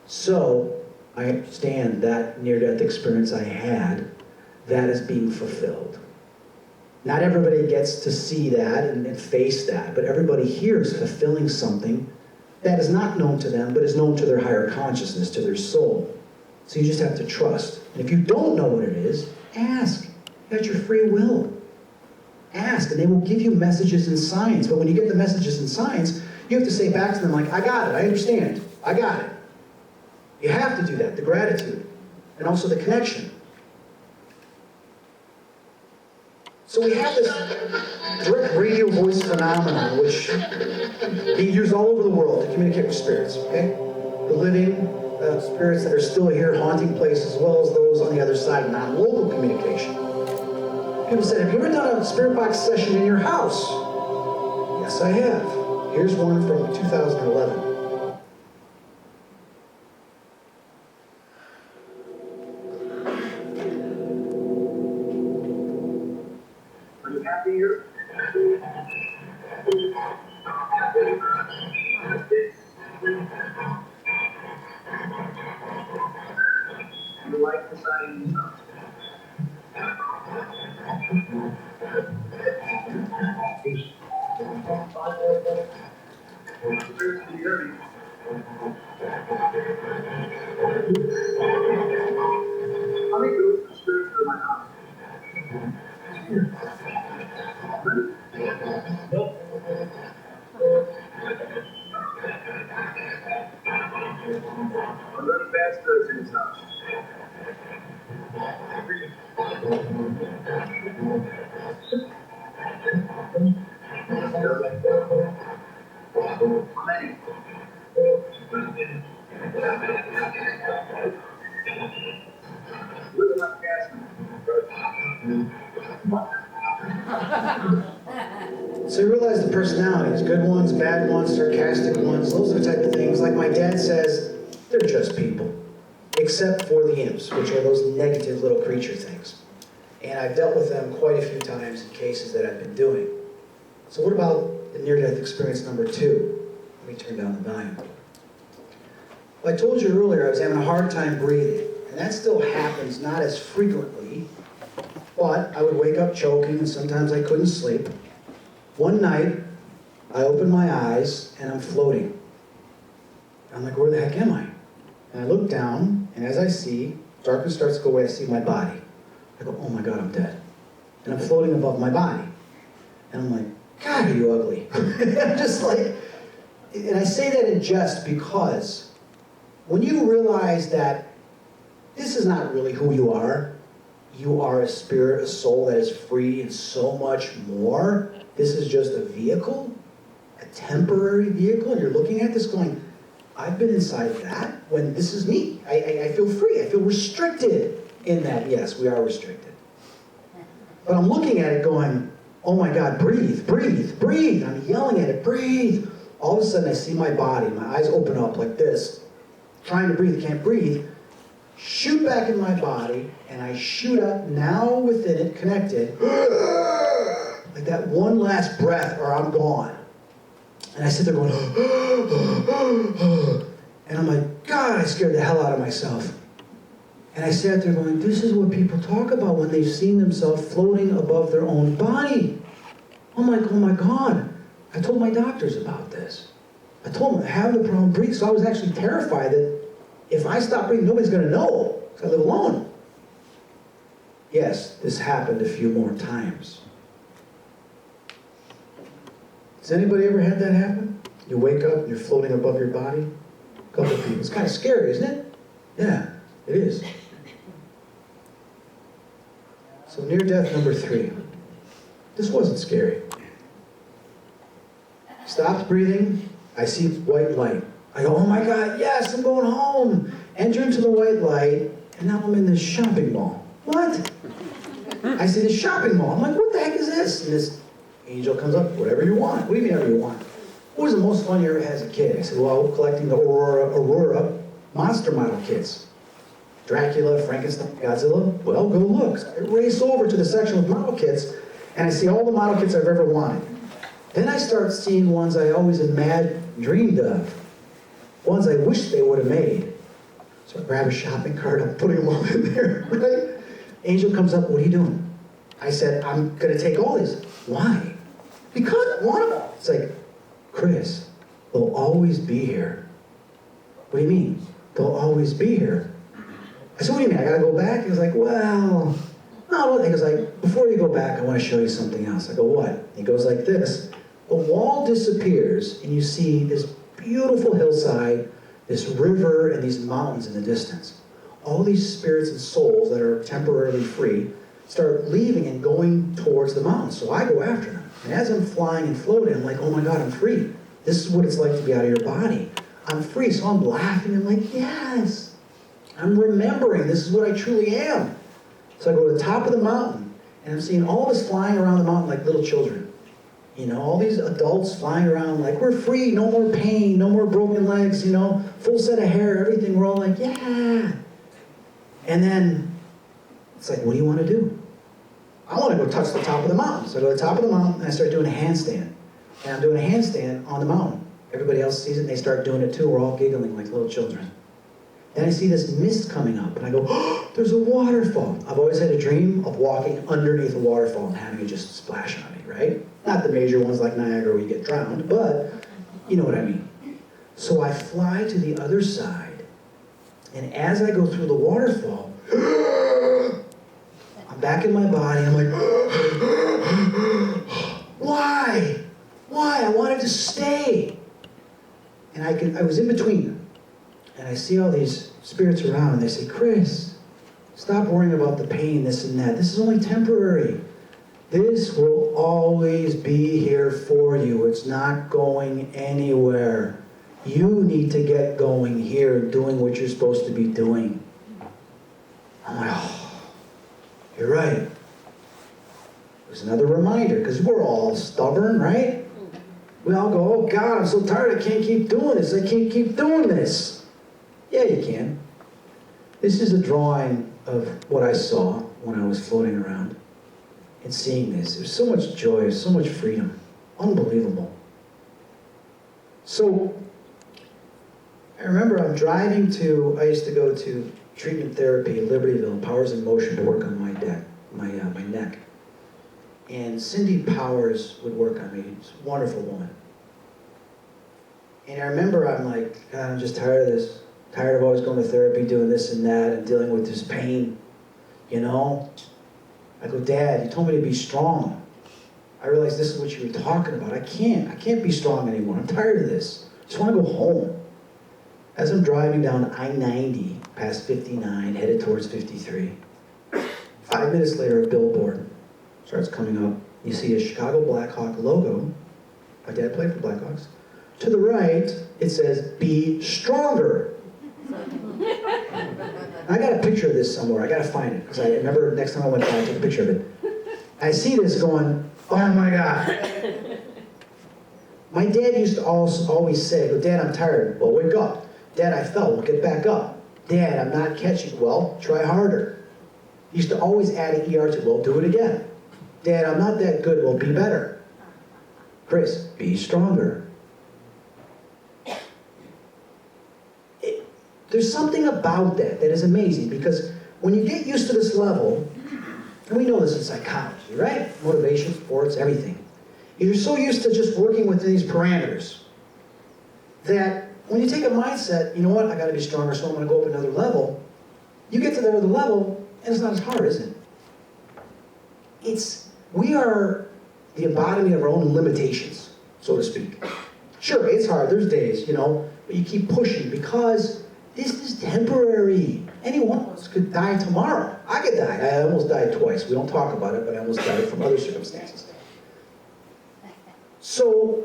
So I understand that near-death experience I had, that is being fulfilled. Not everybody gets to see that and face that, but everybody here is fulfilling something that is not known to them, but is known to their higher consciousness, to their soul. So you just have to trust. And if you don't know what it is, ask. You got your free will. Ask, and they will give you messages and signs. But when you get the messages and signs, you have to say back to them like, I got it, I understand, I got it. You have to do that, the gratitude, and also the connection. So we have this direct radio voice phenomenon, which being used all over the world to communicate with spirits, okay? The living spirits that are still here haunting places, as well as those on the other side, non-local communication. People said, have you ever done a spirit box session in your house? Yes, I have. Here's one from 2011. Are you happy here? You like deciding stuff? Spirits, can you hear me? How many ghosts and spirits are in my house? Nope. Are there any bad spirits in this house? How many? Where's my gas? So you realize the personalities, good ones, bad ones, sarcastic ones, those are the type of things. Like my dad says, they're just people. Except for the imps, which are those negative little creature things. And I've dealt with them quite a few times in cases that I've been doing. So what about the near-death experience number 2? Let me turn down the volume. Well, I told you earlier I was having a hard time breathing. And that still happens, not as frequently, but I would wake up choking and sometimes I couldn't sleep. One night, I opened my eyes and I'm floating. I'm like, where the heck am I? And I look down, and as I see, darkness starts to go away, I see my body. I go, oh my God, I'm dead. And I'm floating above my body. And I'm like, God, are you ugly? I'm just like, and I say that in jest because when you realize that this is not really who you are a spirit, a soul that is free and so much more. This is just a vehicle, a temporary vehicle, and you're looking at this going, I've been inside that when this is me. I feel free, I feel restricted in that. Yes, we are restricted. But I'm looking at it going, oh my God, breathe, breathe, breathe. I'm yelling at it, breathe. All of a sudden I see my body, my eyes open up like this, trying to breathe, can't breathe. Shoot back in my body, and I shoot up, now within it, connected, like that one last breath or I'm gone. And I sit there going, and I'm like, God, I scared the hell out of myself. And I sat there going, this is what people talk about when they've seen themselves floating above their own body. I'm like, oh my God. I told my doctors about this. I told them I have the problem breathing, so I was actually terrified that if I stop breathing, nobody's going to know, because I live alone. Yes, this happened a few more times. Has anybody ever had that happen? You wake up and you're floating above your body? A couple of people. It's kind of scary, isn't it? Yeah, it is. So near death number 3. This wasn't scary. Stopped breathing. I see white light. I go, oh my God, yes, I'm going home. Enter into the white light, and now I'm in this shopping mall. What? I see this shopping mall. I'm like, what the heck is this? And this angel comes up, whatever you want. What do you mean whatever you want? What was the most fun you ever had as a kid? I said, well, collecting the Aurora monster model kits. Dracula, Frankenstein, Godzilla. Well, go look. So I race over to the section with model kits, and I see all the model kits I've ever wanted. Then I start seeing ones I always had mad dreamed of. Ones I wish they would have made. So I grab a shopping cart, I'm putting them all in there, right? Angel comes up, what are you doing? I said, I'm going to take all these. Why? Because I want them all. It's like, Chris, they'll always be here. What do you mean? They'll always be here. I said, what do you mean? I got to go back? He was like, well, no. He goes like, before you go back, I want to show you something else. I go, what? He goes like this. The wall disappears, and you see this beautiful hillside, this river, and these mountains in the distance. All these spirits and souls that are temporarily free start leaving and going towards the mountain. So I go after them. And as I'm flying and floating, I'm like, oh my God, I'm free. This is what it's like to be out of your body. I'm free. So I'm laughing. I'm like, yes. I'm remembering this is what I truly am. So I go to the top of the mountain, and I'm seeing all of us flying around the mountain like little children. You know, all these adults flying around like, we're free, no more pain, no more broken legs, you know, full set of hair, everything. We're all like, yeah. And then it's like, what do you want to do? I want to go touch the top of the mountain. So I go to the top of the mountain, and I start doing a handstand. And I'm doing a handstand on the mountain. Everybody else sees it, and they start doing it too. We're all giggling like little children. Then I see this mist coming up, and I go, oh, there's a waterfall. I've always had a dream of walking underneath a waterfall and having it just splash on me, right? Not the major ones like Niagara where you get drowned, but you know what I mean. So I fly to the other side, and as I go through the waterfall, I'm back in my body. I'm like, why? Why? I wanted to stay. And I was in between them. And I see all these spirits around, and they say, Chris, stop worrying about the pain, this and that. This is only temporary. This will always be here for you. It's not going anywhere. You need to get going here, doing what you're supposed to be doing. I'm like, oh, you're right. It was another reminder, because we're all stubborn, right? We all go, oh God, I'm so tired, I can't keep doing this. I can't keep doing this. Yeah, you can. This is a drawing of what I saw when I was floating around and seeing this. There's so much joy, so much freedom. Unbelievable. So, I remember I'm driving I used to go to treatment therapy in Libertyville, Powers in Motion, to work on my neck. And Cindy Powers would work on me. She's a wonderful woman. And I remember I'm like, God, I'm just tired of this. Tired of always going to therapy, doing this and that, and dealing with this pain, you know? I go, Dad, you told me to be strong. I realized this is what you were talking about. I can't be strong anymore. I'm tired of this. I just want to go home. As I'm driving down I-90, past 59, headed towards 53, 5 minutes later, a billboard starts coming up. You see a Chicago Blackhawk logo. My dad played for Blackhawks. To the right, it says, be stronger. I got a picture of this somewhere. I got to find it, because I remember next time I went by, I took a picture of it. I see this going, oh my God. My dad used to always say, oh, Dad, I'm tired. Well, wake up. Dad, I fell. Well, get back up. Dad, I'm not catching. Well, try harder. He used to always add an ER to, well, do it again. Dad, I'm not that good. Well, be better. Chris, be stronger. There's something about that is amazing, because when you get used to this level, and we know this in psychology, right? Motivation, sports, everything. You're so used to just working within these parameters that when you take a mindset, you know what, I gotta be stronger, so I'm gonna go up another level, you get to that other level, and it's not as hard, is it? We are the embodiment of our own limitations, so to speak. Sure, it's hard, there's days, you know, but you keep pushing, because this is temporary. Any one of us could die tomorrow. I could die. I almost died twice. We don't talk about it, but I almost died from other circumstances. So,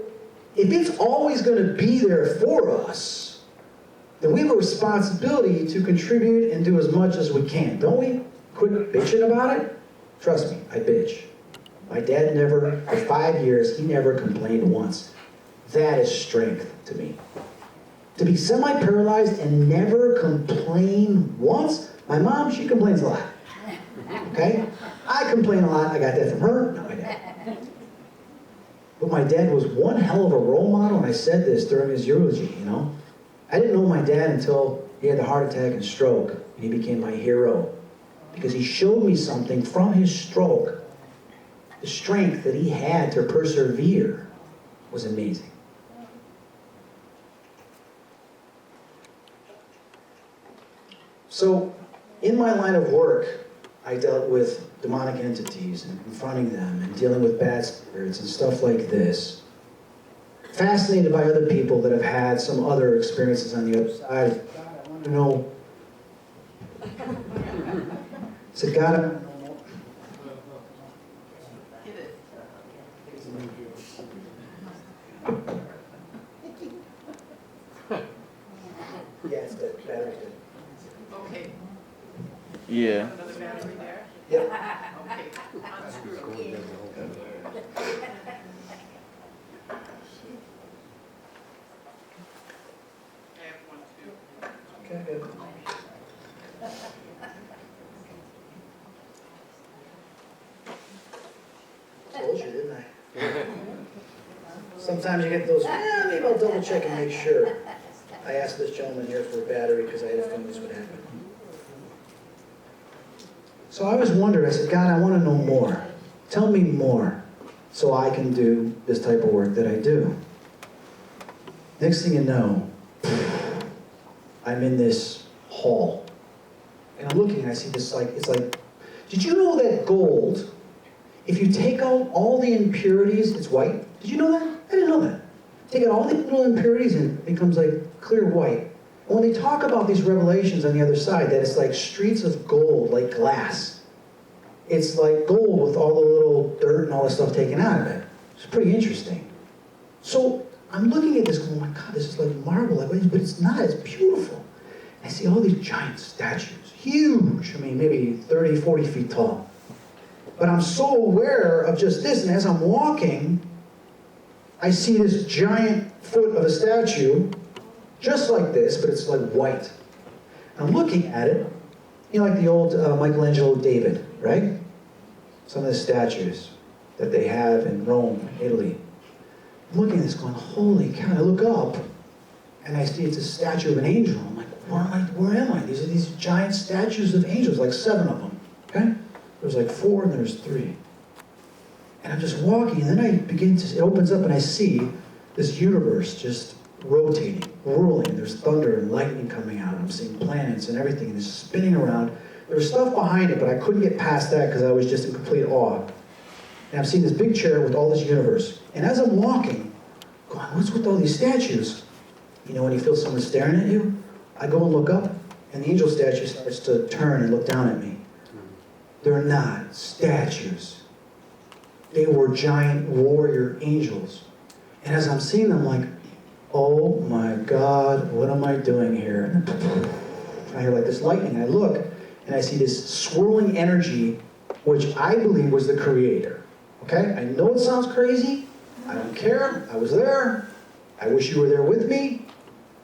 if it's always going to be there for us, then we have a responsibility to contribute and do as much as we can, don't we? Quit bitching about it. Trust me, I bitch. My dad never, for 5 years, he never complained once. That is strength to me. To be semi-paralyzed and never complain once. My mom, she complains a lot. Okay? I complain a lot. I got that from her, not my dad. But my dad was one hell of a role model, and I said this during his eulogy, you know? I didn't know my dad until he had the heart attack and stroke, and he became my hero. Because he showed me something from his stroke. The strength that he had to persevere was amazing. So, in my line of work, I dealt with demonic entities and confronting them and dealing with bad spirits and stuff like this. Fascinated by other people that have had some other experiences on the other side. God, I want to know. I said, God, Yeah. Another battery there? Yep. Okay, unscrew. I have one too. Okay, good. Told you, didn't I? Sometimes you get those, maybe I'll double check and make sure. I asked this gentleman here for a battery because I had a feeling this would happen. So I was wondering, I said, God, I want to know more. Tell me more so I can do this type of work that I do. Next thing you know, I'm in this hall. And I'm looking and I see this, it's like, did you know that gold, if you take out all the impurities, it's white? Did you know that? I didn't know that. Take out all the little impurities and it becomes like clear white. And when they talk about these revelations on the other side, that it's like streets of gold, like glass. It's like gold with all the little dirt and all the stuff taken out of it. It's pretty interesting. So I'm looking at this going, oh my God, this is like marble, but it's not, it's beautiful. I see all these giant statues, huge, I mean, maybe 30, 40 feet tall. But I'm so aware of just this, and as I'm walking, I see this giant foot of a statue, just like this, but it's like white. I'm looking at it, you know, like the old Michelangelo David, right? Some of the statues that they have in Rome, Italy. I'm looking at this going, holy cow, I look up, and I see it's a statue of an angel. I'm like, where am I? These are these giant statues of angels, like 7 of them, okay? There's like 4 and there's 3. And I'm just walking, and then I begin to, it opens up and I see this universe just rotating, whirling, and there's thunder and lightning coming out. I'm seeing planets and everything, and it's spinning around. There was stuff behind it, but I couldn't get past that because I was just in complete awe. And I'm seeing this big chair with all this universe. And as I'm walking, going, what's with all these statues? You know when you feel someone staring at you? I go and look up, and the angel statue starts to turn and look down at me. They're not statues. They were giant warrior angels. And as I'm seeing them, I'm like, oh my God, what am I doing here? And I hear like this lightning, and I look, and I see this swirling energy, which I believe was the creator. Okay? I know it sounds crazy. I don't care. I was there. I wish you were there with me.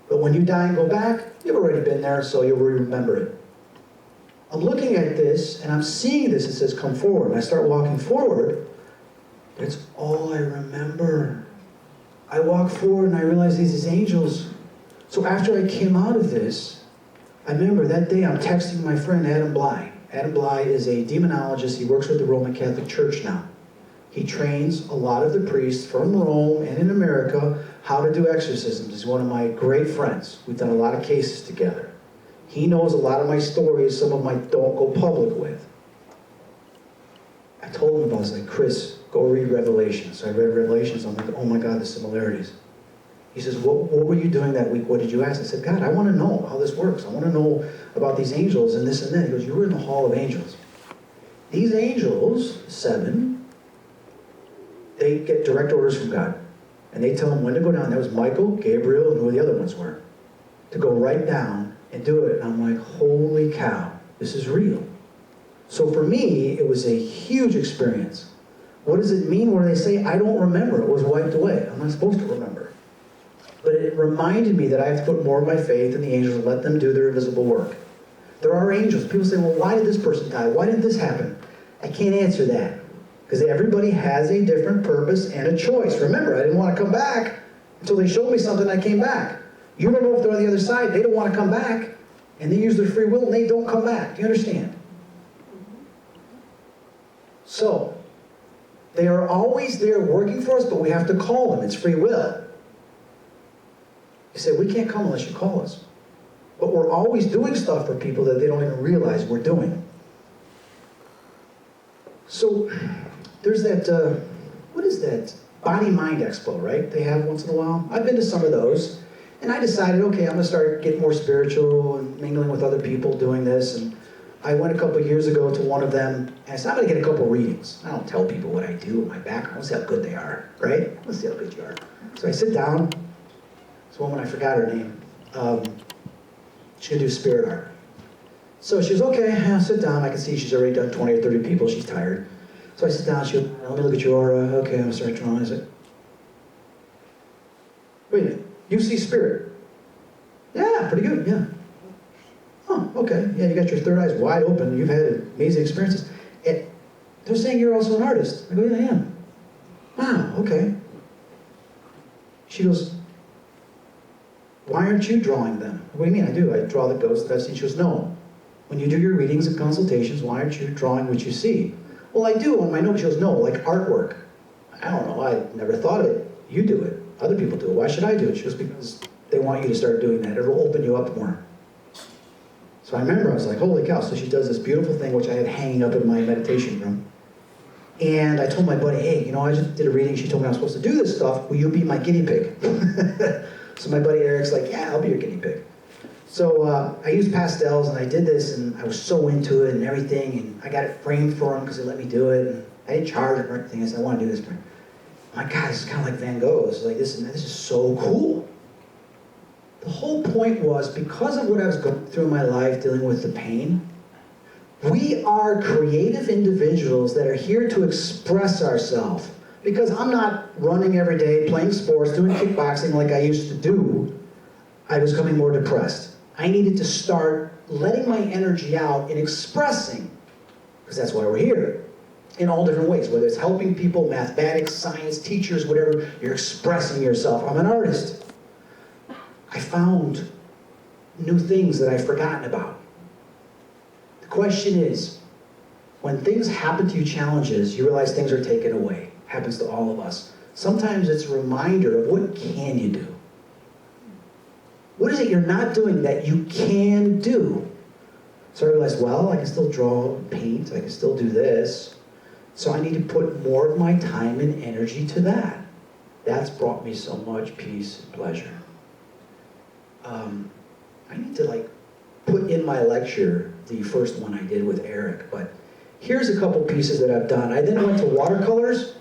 But when you die and go back, you've already been there, so you'll remember it. I'm looking at this, and I'm seeing this. It says, come forward. And I start walking forward. That's all I remember. I walk forward, and I realize these angels. So after I came out of this, I remember that day I'm texting my friend Adam Bly. Adam Bly is a demonologist. He works with the Roman Catholic Church now. He trains a lot of the priests from Rome and in America how to do exorcisms. He's one of my great friends. We've done a lot of cases together. He knows a lot of my stories, some of my don't go public with. I told him about it. I was like, Chris, go read Revelation. So I read Revelations. I'm like, oh my God, the similarities. He says, what were you doing that week? What did you ask? I said, God, I want to know how this works. I want to know about these angels and this and that. He goes, you were in the Hall of Angels. These angels, 7, they get direct orders from God. And they tell them when to go down. That was Michael, Gabriel, and who the other ones were. To go right down and do it. And I'm like, holy cow, this is real. So for me, it was a huge experience. What does it mean? What do they say? I don't remember. It was wiped away. I'm not supposed to remember. But it reminded me that I have to put more of my faith in the angels and let them do their invisible work. There are angels. People say, well, why did this person die? Why did this happen? I can't answer that. Because everybody has a different purpose and a choice. Remember, I didn't want to come back until they showed me something, I came back. You don't know if they're on the other side. They don't want to come back. And they use their free will and they don't come back. Do you understand? So, they are always there working for us, but we have to call them. It's free will. You say, we can't come unless you call us. But we're always doing stuff for people that they don't even realize we're doing. So, there's that, what is that? Body-Mind Expo, right? They have once in a while. I've been to some of those. And I decided, okay, I'm going to start getting more spiritual and mingling with other people doing this. And I went a couple of years ago to one of them, and I said, I'm going to get a couple of readings. I don't tell people what I do, my background. Let's see how good they are, right? Let's see how good you are. So I sit down. This woman, I forgot her name. She's going to do spirit art. So she goes, okay, sit down. I can see she's already done 20 or 30 people. She's tired. So I sit down. She goes, let me look at your aura. Okay, I'm going to start drawing. I said, wait a minute. You see spirit? Yeah, pretty good, yeah. Oh, okay. Yeah, you got your third eyes wide open. You've had amazing experiences. They're saying you're also an artist. I go, yeah, I am. Wow, okay. She goes, why aren't you drawing them? What do you mean? I do. I draw the ghosts that I've seen. She goes, no. When you do your readings and consultations, why aren't you drawing what you see? Well, I do on my note. She goes, no, like artwork. I don't know. I never thought of it. You do it. Other people do it. Why should I do it? She goes, because they want you to start doing that. It'll open you up more. So I remember I was like, holy cow. So she does this beautiful thing, which I had hanging up in my meditation room. And I told my buddy, hey, you know, I just did a reading. She told me I was supposed to do this stuff. Will you be my guinea pig? So my buddy Eric's like, yeah, I'll be your guinea pig. So I used pastels and I did this and I was so into it and everything. And I got it framed for him because they let me do it. And I didn't charge him or anything. I said, I want to do this. My God, this is kind of like Van Gogh. It's like, this is so cool. The whole point was, because of what I was going through in my life, dealing with the pain, we are creative individuals that are here to express ourselves. Because I'm not running every day, playing sports, doing kickboxing like I used to do. I was becoming more depressed. I needed to start letting my energy out and expressing, because that's why we're here, in all different ways. Whether it's helping people, mathematics, science, teachers, whatever, you're expressing yourself. I'm an artist. I found new things that I've forgotten about. The question is, when things happen to you, challenges, you realize things are taken away. Happens to all of us. Sometimes it's a reminder of what can you do? What is it you're not doing that you can do? So I realized, well, I can still draw, paint, I can still do this. So I need to put more of my time and energy to that. That's brought me so much peace and pleasure. I need to put in my lecture the first one I did with Eric, but here's a couple pieces that I've done. I then went to watercolors,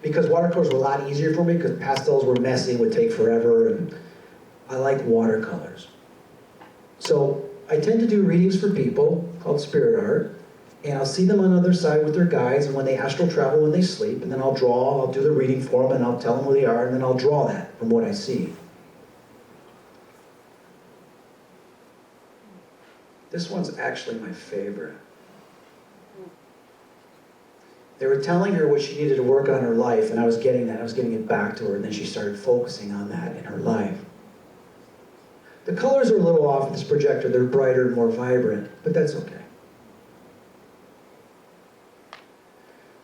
because watercolors were a lot easier for me, because pastels were messy and would take forever, and I like watercolors. So I tend to do readings for people called spirit art, and I'll see them on the other side with their guides, and when they astral travel when they sleep, and then I'll draw, I'll do the reading for them, and I'll tell them who they are, and then I'll draw that from what I see. This one's actually my favorite. They were telling her what she needed to work on in her life, and I was getting that. I was getting it back to her, and then she started focusing on that in her life. The colors are a little off in this projector. They're brighter and more vibrant, but that's okay.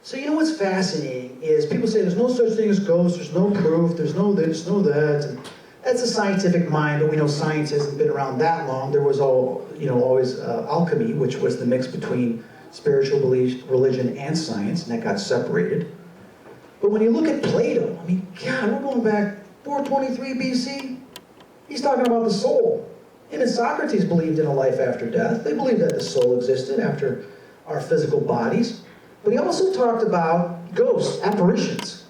So you know what's fascinating is people say there's no such thing as ghosts, there's no proof, there's no this, no that. And that's a scientific mind, but we know science hasn't been around that long. There was always alchemy, which was the mix between spiritual belief, religion, and science, and that got separated. But when you look at Plato, I mean, God, we're going back 423 BC. He's talking about the soul. Him and Socrates believed in a life after death. They believed that the soul existed after our physical bodies. But he also talked about ghosts, apparitions,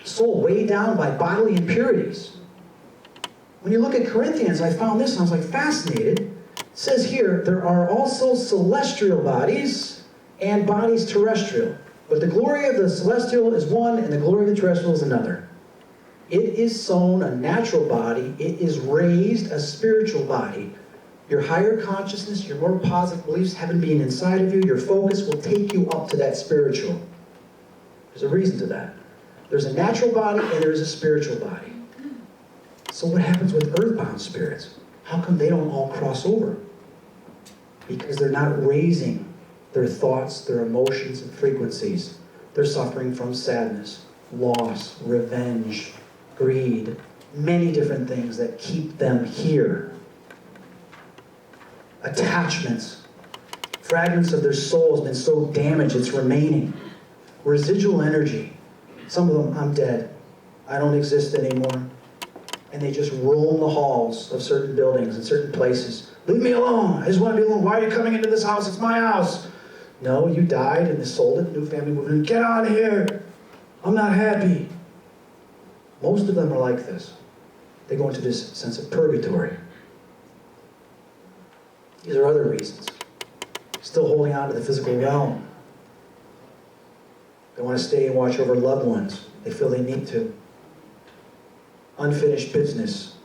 soul weighed down by bodily impurities. When you look at Corinthians, I found this and I was like fascinated. It says here, there are also celestial bodies and bodies terrestrial. But the glory of the celestial is one and the glory of the terrestrial is another. It is sown a natural body. It is raised a spiritual body. Your higher consciousness, your more positive beliefs, heaven being inside of you, your focus will take you up to that spiritual. There's a reason to that. There's a natural body and there's a spiritual body. So what happens with earthbound spirits? How come they don't all cross over? Because they're not raising their thoughts, their emotions, and frequencies. They're suffering from sadness, loss, revenge, greed, many different things that keep them here. Attachments. Fragments of their soul has been so damaged it's remaining. Residual energy. Some of them, I'm dead. I don't exist anymore. And they just roam the halls of certain buildings and certain places. Leave me alone. I just want to be alone. Why are you coming into this house? It's my house. No, you died and they sold it. New family moved in. Get out of here. I'm not happy. Most of them are like this. They go into this sense of purgatory. These are other reasons. still holding on to the physical realm. They want to stay and watch over loved ones. They feel they need to. Unfinished business.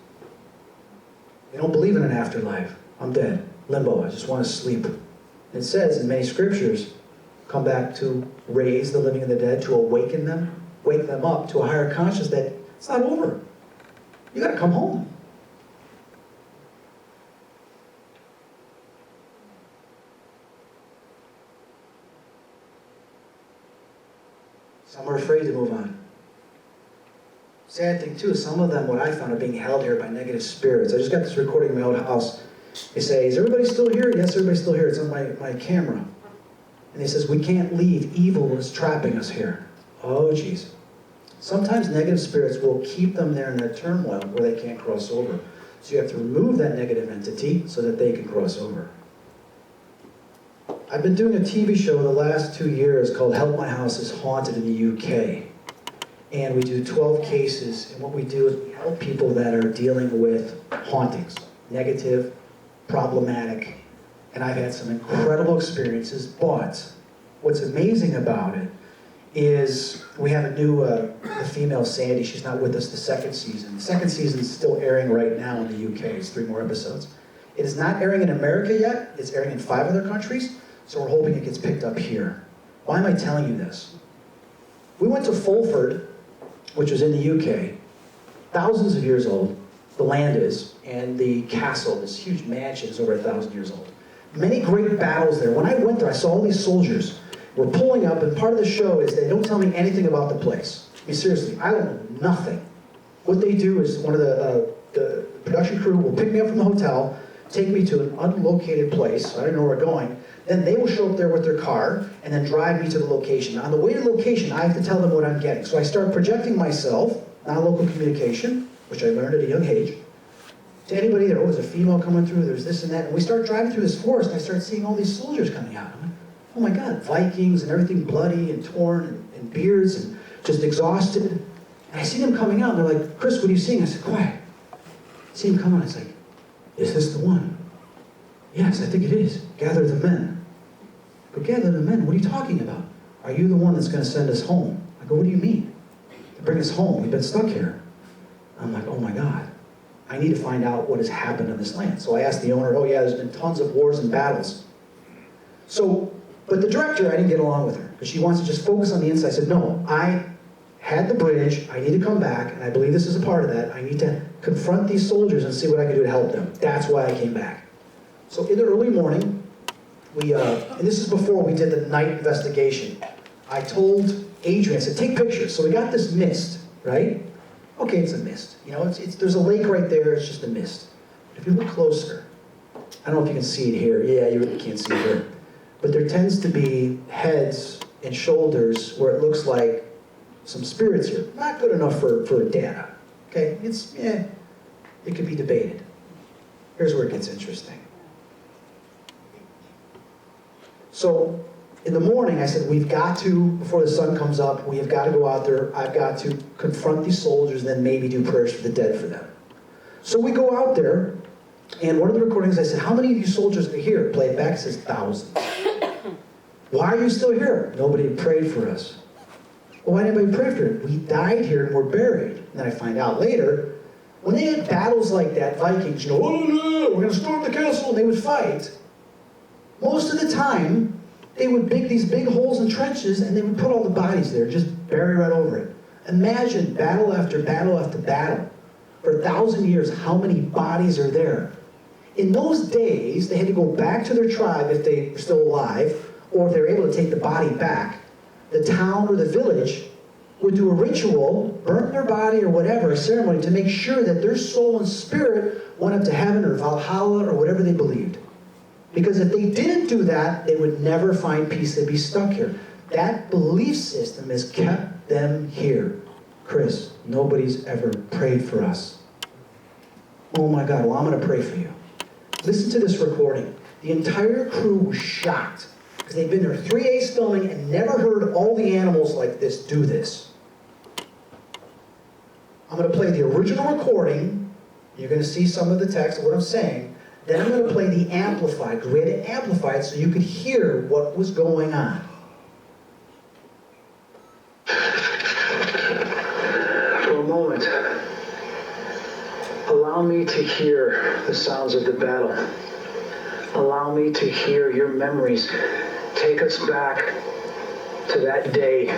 They don't believe in an afterlife. I'm dead. Limbo. I just want to sleep. It says in many scriptures, come back to raise the living and the dead, to awaken them, wake them up to a higher consciousness that it's not over. You got to come home. Some are afraid to move on. Sad thing too, some of them, what I found, are being held here by negative spirits. I just got this recording in my old house. They say, is everybody still here? Yes, everybody's still here. It's on my camera. And he says, we can't leave. Evil is trapping us here. Oh, geez. Sometimes negative spirits will keep them there in that turmoil where they can't cross over. So you have to remove that negative entity so that they can cross over. I've been doing a TV show the last 2 years called Help My House is Haunted in the UK. And we do 12 cases, and what we do is we help people that are dealing with hauntings, negative, problematic, and I've had some incredible experiences, but what's amazing about it is we have a new a female, Sandy. She's not with us the second season. The second season is still airing right now in the UK. It's 3 more episodes. It is not airing in America yet. It's airing in 5 other countries, so we're hoping it gets picked up here. Why am I telling you this? We went to Fulford, which was in the UK, thousands of years old, the land is, and the castle, this huge mansion, is over 1,000 years old. Many great battles there. When I went there, I saw all these soldiers. We're pulling up, and part of the show is they don't tell me anything about the place. I mean, seriously, I don't know nothing. What they do is one of the production crew will pick me up from the hotel, take me to an unlocated place, so I don't know where we're going. Then they will show up there with their car and then drive me to the location. On the way to the location, I have to tell them what I'm getting. So I start projecting myself, non-local communication, which I learned at a young age, to anybody there. Oh, there's a female coming through, there's this and that. And we start driving through this forest, and I start seeing all these soldiers coming out. I'm like, oh my God, Vikings and everything bloody and torn and beards and just exhausted. And I see them coming out, and they're like, Chris, what are you seeing? I said, quiet. I see him coming, I was like, is this the one? Yes, I think it is. Gather the men. But gather the men, what are you talking about? Are you the one that's going to send us home? I go, what do you mean? To bring us home, we've been stuck here. I'm like, oh my God. I need to find out what has happened on this land. So I asked the owner, oh yeah, there's been tons of wars and battles. So, but the director, I didn't get along with her, because she wants to just focus on the inside. I said, no, I had the bridge, I need to come back, and I believe this is a part of that. I need to confront these soldiers and see what I can do to help them. That's why I came back. So in the early morning, we, and this is before we did the night investigation, I told Adrian, I said, take pictures. So we got this mist, right? Okay, it's a mist. You know, there's a lake right there, it's just a mist. But if you look closer, I don't know if you can see it here. Yeah, you really can't see it here. But there tends to be heads and shoulders where it looks like some spirits here. Not good enough for data. Okay, it could be debated. Here's where it gets interesting. So in the morning, I said, we've got to, before the sun comes up, we have got to go out there. I've got to confront these soldiers, then maybe do prayers for the dead for them. So we go out there, and one of the recordings, I said, how many of you soldiers are here? Play it back, it says thousands. Why are you still here? Nobody prayed for us. Well, why didn't anybody pray for it? We died here and we're buried. And then I find out later, when they had battles like that, Vikings, you know, oh no, we're going to storm the castle, and they would fight. Most of the time, they would dig these big holes and trenches, and they would put all the bodies there, just bury right over it. Imagine battle after battle after battle. For 1,000 years, how many bodies are there? In those days, they had to go back to their tribe if they were still alive, or if they were able to take the body back. The town or the village would do a ritual, burn their body or whatever, a ceremony, to make sure that their soul and spirit went up to heaven or Valhalla or whatever they believed. Because if they didn't do that, they would never find peace. They'd be stuck here. That belief system has kept them here. Chris, nobody's ever prayed for us. Oh my God, well, I'm going to pray for you. Listen to this recording. The entire crew was shocked because they'd been there 3 days filming and never heard all the animals like this do this. I'm going to play the original recording. You're going to see some of the text of what I'm saying. Then I'm going to play the amplified, because we had it amplified so you could hear what was going on. For a moment, allow me to hear the sounds of the battle. Allow me to hear your memories. Take us back to that day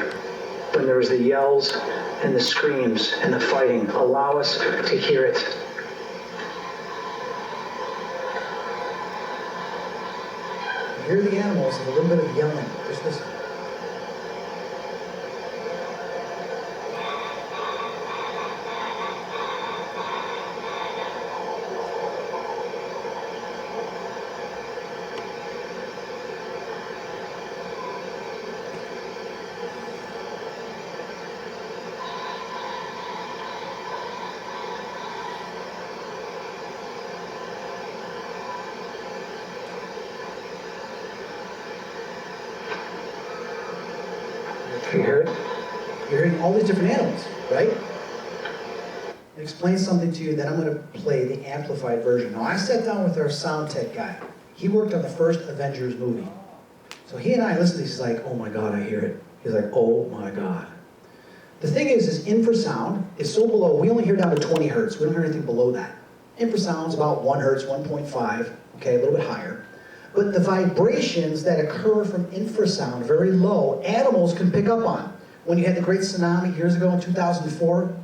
when there was the yells and the screams and the fighting. Allow us to hear it. You hear the animals and a little bit of yelling. Just listen. You hear it? You're hearing all these different animals, right? It explains something to you, then I'm going to play the amplified version. Now, I sat down with our sound tech guy. He worked on the first Avengers movie. So he and I listened to this, he's like, oh my God, I hear it. He's like, oh my God. The thing is infrasound is so below, we only hear down to 20 hertz. We don't hear anything below that. Infrasound's about 1 hertz, 1.5, okay, a little bit higher. But the vibrations that occur from infrasound, very low, animals can pick up on. When you had the great tsunami years ago in 2004,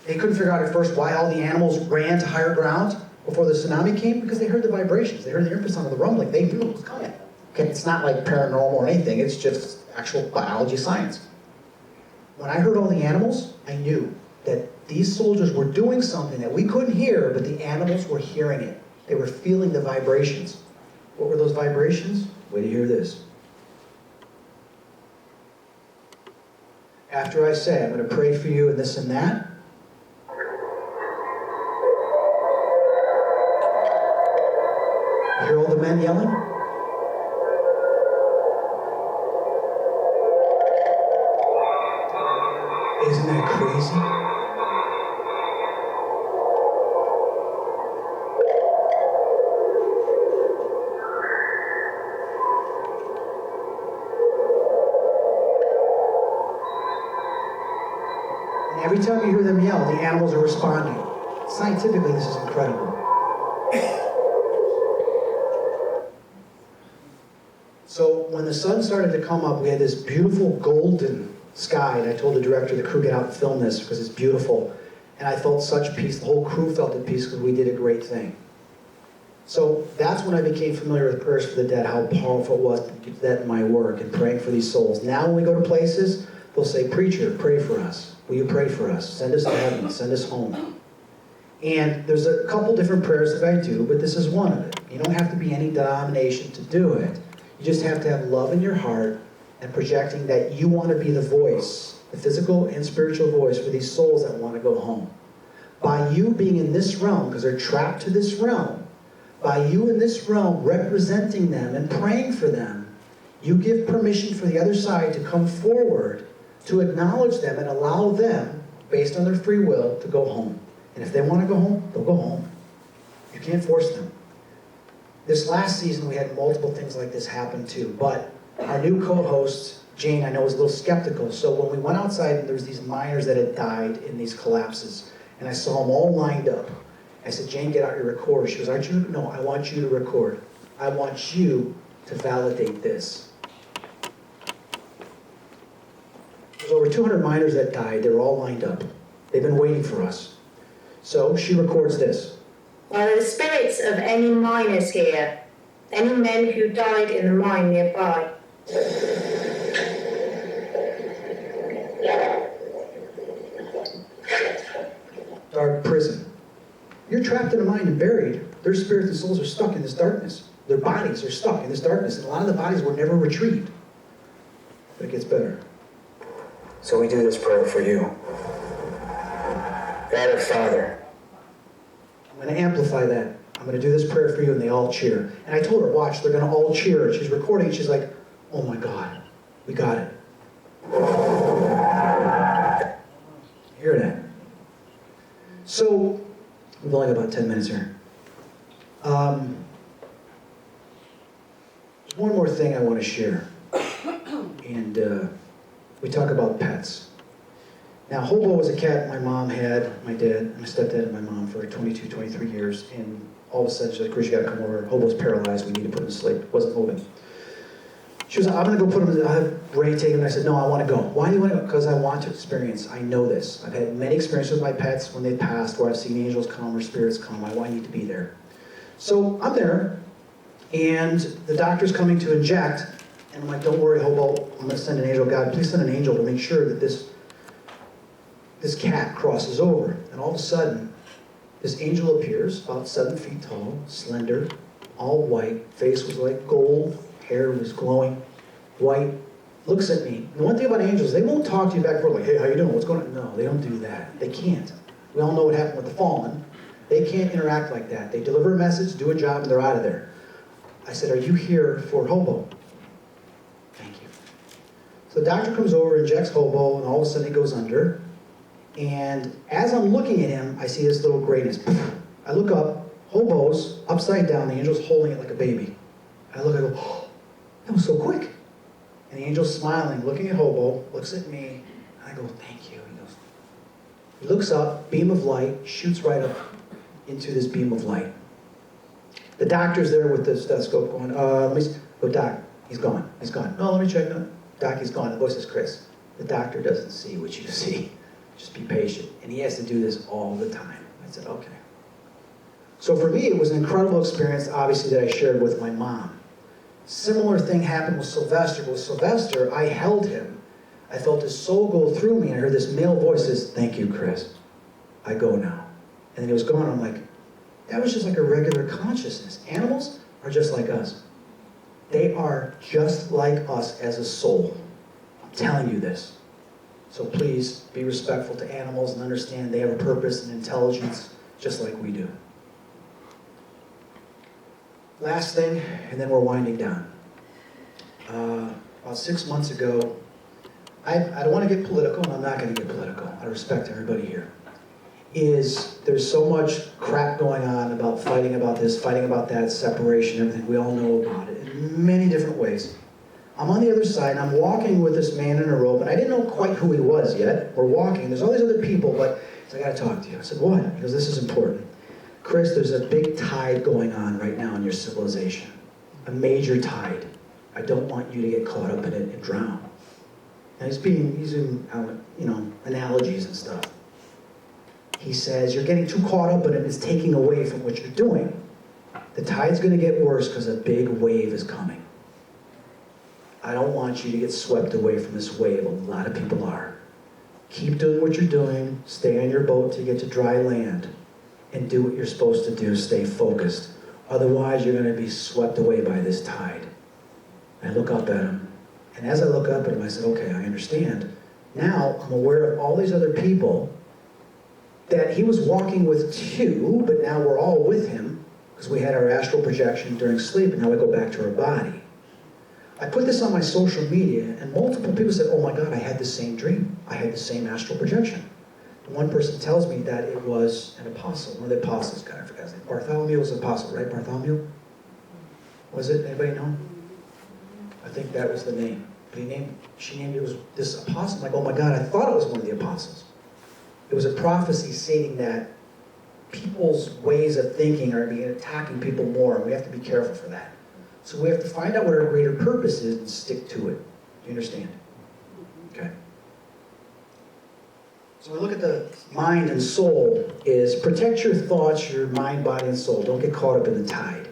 they couldn't figure out at first why all the animals ran to higher ground before the tsunami came, because they heard the vibrations. They heard the infrasound of the rumbling. They knew it was coming. Okay, it's not like paranormal or anything. It's just actual biology science. When I heard all the animals, I knew that these soldiers were doing something that we couldn't hear, but the animals were hearing it. They were feeling the vibrations. What were those vibrations? Wait to hear this. After I say, I'm going to pray for you and this and that. You hear all the men yelling? Isn't that crazy? Every time you hear them yell, the animals are responding. Scientifically, this is incredible. So when the sun started to come up, we had this beautiful golden sky, and I told the director of the crew, get out and film this because it's beautiful. And I felt such peace. The whole crew felt at peace because we did a great thing. So that's when I became familiar with prayers for the dead, how powerful it was to do that in my work and praying for these souls. Now when we go to places, they'll say, preacher, pray for us. Will you pray for us? Send us to heaven. Send us home. And there's a couple different prayers that I do, but this is one of it. You don't have to be any denomination to do it. You just have to have love in your heart and projecting that you want to be the voice, the physical and spiritual voice for these souls that want to go home. By you being in this realm, because they're trapped to this realm, by you in this realm representing them and praying for them, you give permission for the other side to come forward to acknowledge them and allow them, based on their free will, to go home. And if they want to go home, they'll go home. You can't force them. This last season, we had multiple things like this happen too, but our new co-host, Jane, I know was a little skeptical, so when we went outside, and there was these miners that had died in these collapses, and I saw them all lined up. I said, Jane, get out your recorder. She goes, aren't you? No, I want you to record. I want you to validate this. There's over 200 miners that died. They were all lined up. They've been waiting for us. So she records this. Are the spirits of any miners here? Any men who died in the mine nearby? Dark prison. You're trapped in a mine and buried. Their spirits and souls are stuck in this darkness. Their bodies are stuck in this darkness, and a lot of the bodies were never retrieved. But it gets better. So we do this prayer for you. God our Father. I'm going to amplify that. I'm going to do this prayer for you, and they all cheer. And I told her, watch, they're going to all cheer. And she's recording, and she's like, oh my God, we got it. Hear that? So, we've only got about 10 minutes here. to share. And we talk about pets. Now, Hobo was a cat my mom had, my dad, my stepdad and my mom for like 22, 23 years. And all of a sudden, she's like, Chris, you gotta come over. Hobo's paralyzed, we need to put him to sleep. Wasn't moving. She was like, I'm gonna go put him, I'll have Ray take him. And I said, no, I wanna go. Why do you wanna go? Because I want to experience. I know this. I've had many experiences with my pets when they passed, where I've seen angels come or spirits come. I need to be there. So I'm there, and the doctor's coming to inject, and I'm like, don't worry, Hobo, I'm gonna send an angel. God, please send an angel to make sure that this cat crosses over. And all of a sudden, this angel appears, about 7 feet tall, slender, all white, face was like gold, hair was glowing, white, looks at me. And the one thing about angels, they won't talk to you back and forth like, hey, how you doing, what's going on? No, they don't do that. They can't. We all know what happened with the fallen. They can't interact like that. They deliver a message, do a job, and they're out of there. I said, are you here for Hobo? Thank you. So the doctor comes over, injects Hobo, and all of a sudden he goes under. And as I'm looking at him, I see this little grayness. I look up, Hobo's upside down, the angel's holding it like a baby. I look, I go, oh, that was so quick. And the angel's smiling, looking at Hobo, looks at me, and I go, thank you. He looks up, beam of light, shoots right up into this beam of light. The doctor's there with the stethoscope going, let me see. Oh, Doc, he's gone. He's gone. No, let me check. No. Doc, he's gone. The voice is Chris. The doctor doesn't see what you see. Just be patient. And he has to do this all the time. I said, okay. So for me, it was an incredible experience, obviously, that I shared with my mom. Similar thing happened with Sylvester. With Sylvester, I held him. I felt his soul go through me, and I heard this male voice says, thank you, Chris. I go now. And then he was gone. I'm like, that was just like a regular consciousness. Animals are just like us. They are just like us as a soul. I'm telling you this. So please be respectful to animals and understand they have a purpose and intelligence just like we do. Last thing, and then we're winding down. About 6 months ago, I don't want to get political, and I'm not going to get political. I respect everybody here. There's so much crap going on about fighting about this, fighting about that, separation, everything. We all know about it in many different ways. I'm on the other side, and I'm walking with this man in a robe, and I didn't know quite who he was yet. We're walking. There's all these other people, but he said, I got to talk to you. I said, what? He goes, this is important. Chris, there's a big tide going on right now in your civilization. A major tide. I don't want you to get caught up in it and drown. And he's using, analogies and stuff. He says, you're getting too caught up in it, it's taking away from what you're doing. The tide's going to get worse because a big wave is coming. I don't want you to get swept away from this wave. A lot of people are. Keep doing what you're doing. Stay on your boat till you get to dry land. And do what you're supposed to do. Stay focused. Otherwise, you're going to be swept away by this tide. I look up at him. And as I look up at him, I said, okay, I understand. Now, I'm aware of all these other people that he was walking with too, but now we're all with him because we had our astral projection during sleep, and now we go back to our body. I put this on my social media, and multiple people said, oh my God, I had the same dream. I had the same astral projection. And one person tells me that it was an apostle, one of the apostles, God, I forgot his name. Bartholomew was an apostle, right? Bartholomew? Was it? Anybody know? I think that was the name. But she named it was this apostle. I'm like, oh my God, I thought it was one of the apostles. It was a prophecy stating that people's ways of thinking are attacking people more, and we have to be careful for that. So we have to find out what our greater purpose is and stick to it. Do you understand? Okay. So we look at the mind and soul is protect your thoughts, your mind, body, and soul. Don't get caught up in the tide.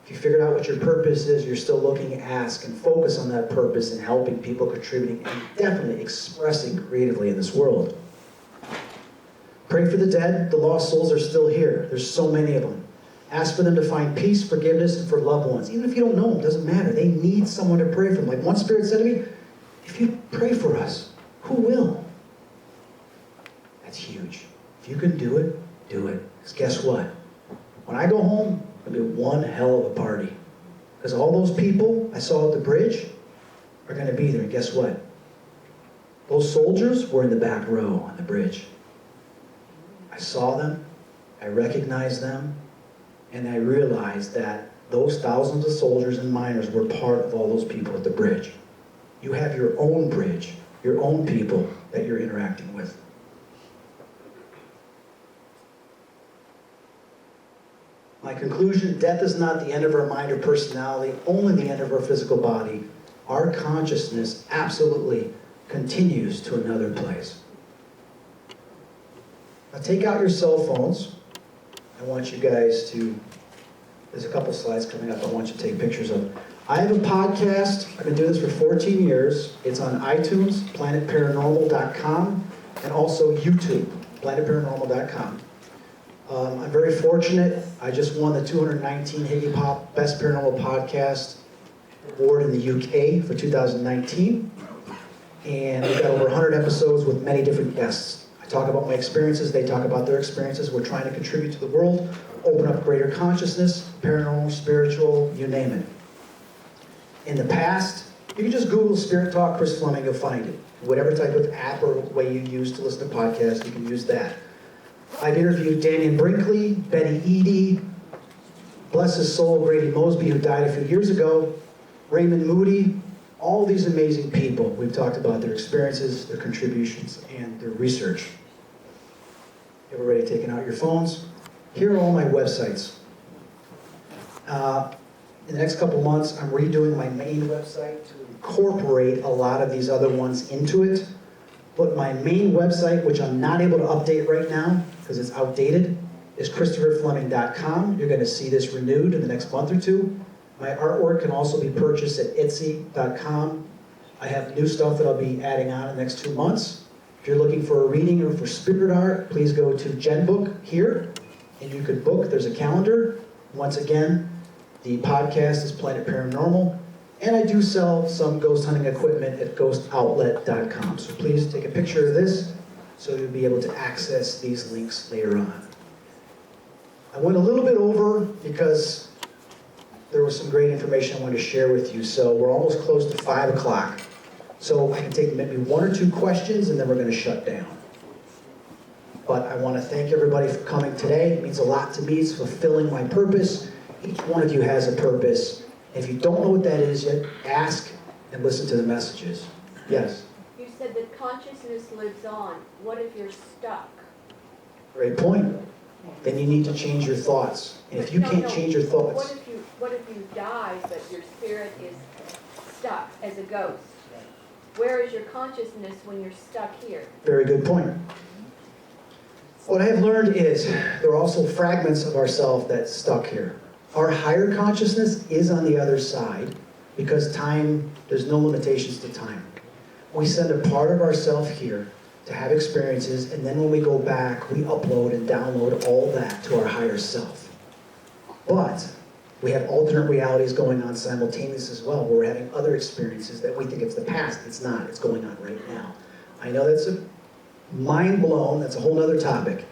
If you figured out what your purpose is, you're still looking, ask, and focus on that purpose and helping people, contributing, and definitely expressing creatively in this world. Pray for the dead. The lost souls are still here. There's so many of them. Ask for them to find peace, forgiveness, and for loved ones. Even if you don't know them, it doesn't matter. They need someone to pray for them. Like one spirit said to me, if you pray for us, who will? That's huge. If you can do it, do it. Because guess what? When I go home, it'll be one hell of a party. Because all those people I saw at the bridge are going to be there. And guess what? Those soldiers were in the back row on the bridge. I saw them, I recognized them, and I realized that Those thousands of soldiers and miners were part of all those people at the bridge. You have your own bridge, your own people that you're interacting with. My conclusion, death is not the end of our mind or personality, only the end of our physical body. Our consciousness absolutely continues to another place. Now take out your cell phones. I want you guys to, there's a couple slides coming up I want you to take pictures of. I have a podcast. I've been doing this for 14 years. It's on iTunes, planetparanormal.com, and also YouTube, planetparanormal.com. I'm very fortunate. I just won the 219 Higgy Pop Best Paranormal Podcast Award in the UK for 2019. And we've got over 100 episodes with many different guests. I talk about my experiences, they talk about their experiences. We're trying to contribute to the world, open up greater consciousness, paranormal, spiritual, you name it. In the past, you can just Google Spirit Talk Chris Fleming, you'll find it. Whatever type of app or way you use to listen to podcasts, you can use that. I've interviewed Daniel Brinkley, Betty Eady, bless his soul, Grady Mosby, who died a few years ago, Raymond Moody, all these amazing people. We've talked about their experiences, their contributions, and their research. Everybody taking out your phones? Here are all my websites. In the next couple months, I'm redoing my main website to incorporate a lot of these other ones into it. But my main website, which I'm not able to update right now because it's outdated, is ChristopherFleming.com. You're going to see this renewed in the next month or two. My artwork can also be purchased at Etsy.com. I have new stuff that I'll be adding on in the next 2 months. If you're looking for a reading or for spirit art, please go to GenBook here, and you can book. There's a calendar. Once again, the podcast is Planet Paranormal, and I do sell some ghost hunting equipment at ghostoutlet.com. So please take a picture of this so you'll be able to access these links later on. I went a little bit over because there was some great information I wanted to share with you. So we're almost close to 5 o'clock. So I can take maybe 1 or 2 questions and then we're going to shut down. But I want to thank everybody for coming today. It means a lot to me. It's fulfilling my purpose. Each one of you has a purpose. If you don't know what that is yet, ask and listen to the messages. Yes? You said that consciousness lives on. What if you're stuck? Great point. Then you need to change your thoughts. And if you can't change your thoughts... What if you die, but your spirit is stuck as a ghost? Where is your consciousness when you're stuck here? Very good point. What I've learned is there are also fragments of ourselves that's stuck here. Our higher consciousness is on the other side because time, there's no limitations to time. We send a part of ourselves here to have experiences, and then when we go back, we upload and download all that to our higher self. But we have alternate realities going on simultaneously as well, where we're having other experiences that we think it's the past. It's not. It's going on right now. I know that's a mind blown. That's a whole other topic.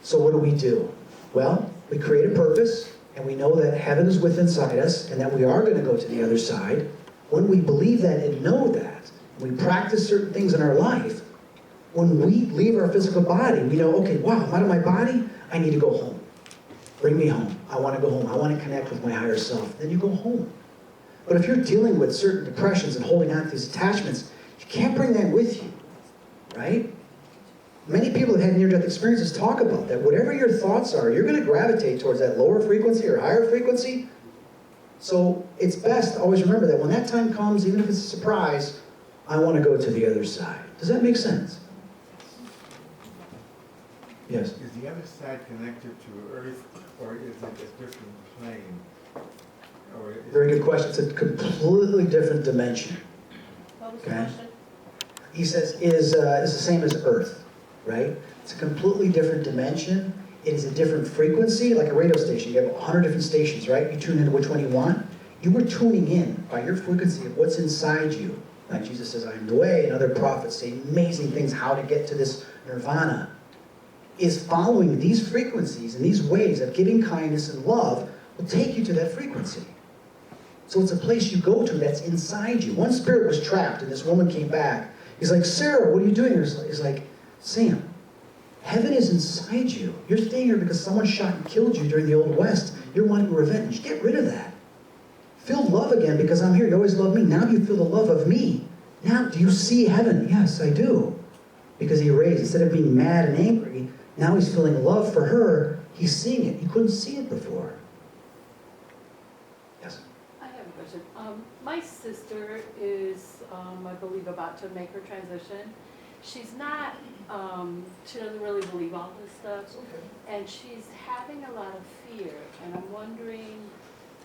So what do? Well, we create a purpose, and we know that heaven is within inside us, and that we are going to go to the other side. When we believe that and know that, we practice certain things in our life, when we leave our physical body, we know, okay, wow, I'm out of my body, I need to go home. Bring me home. I want to go home. I want to connect with my higher self. Then you go home. But if you're dealing with certain depressions and holding on to these attachments, you can't bring that with you, right? Many people that had near-death experiences talk about that. Whatever your thoughts are, you're going to gravitate towards that lower frequency or higher frequency. So it's best to always remember that when that time comes, even if it's a surprise, I want to go to the other side. Does that make sense? Yes? Is the other side connected to Earth, or is it a different plane? Or is Very good question. It's a completely different dimension. What was the Okay. question? He says, is the same as Earth, right? It's a completely different dimension. It is a different frequency, like a radio station. You have 100 different stations, right? You tune into which one you want. You were tuning in by your frequency of what's inside you. Like Jesus says, I am the way, and other prophets say amazing things, how to get to this nirvana. Is following these frequencies and these ways of giving kindness and love will take you to that frequency. So it's a place you go to that's inside you. One spirit was trapped, and this woman came back. He's like, Sarah, what are you doing here? He's like, Sam, heaven is inside you. You're staying here because someone shot and killed you during the Old West. You're wanting revenge. Get rid of that. Feel love again because I'm here. You always love me. Now you feel the love of me. Now, do you see heaven? Yes, I do. Because he raised, instead of being mad and angry, now he's feeling love for her. He's seeing it. He couldn't see it before. Yes? I have a question. My sister is, I believe, about to make her transition. She's not, she doesn't really believe all this stuff. Okay. And she's having a lot of fear, and I'm wondering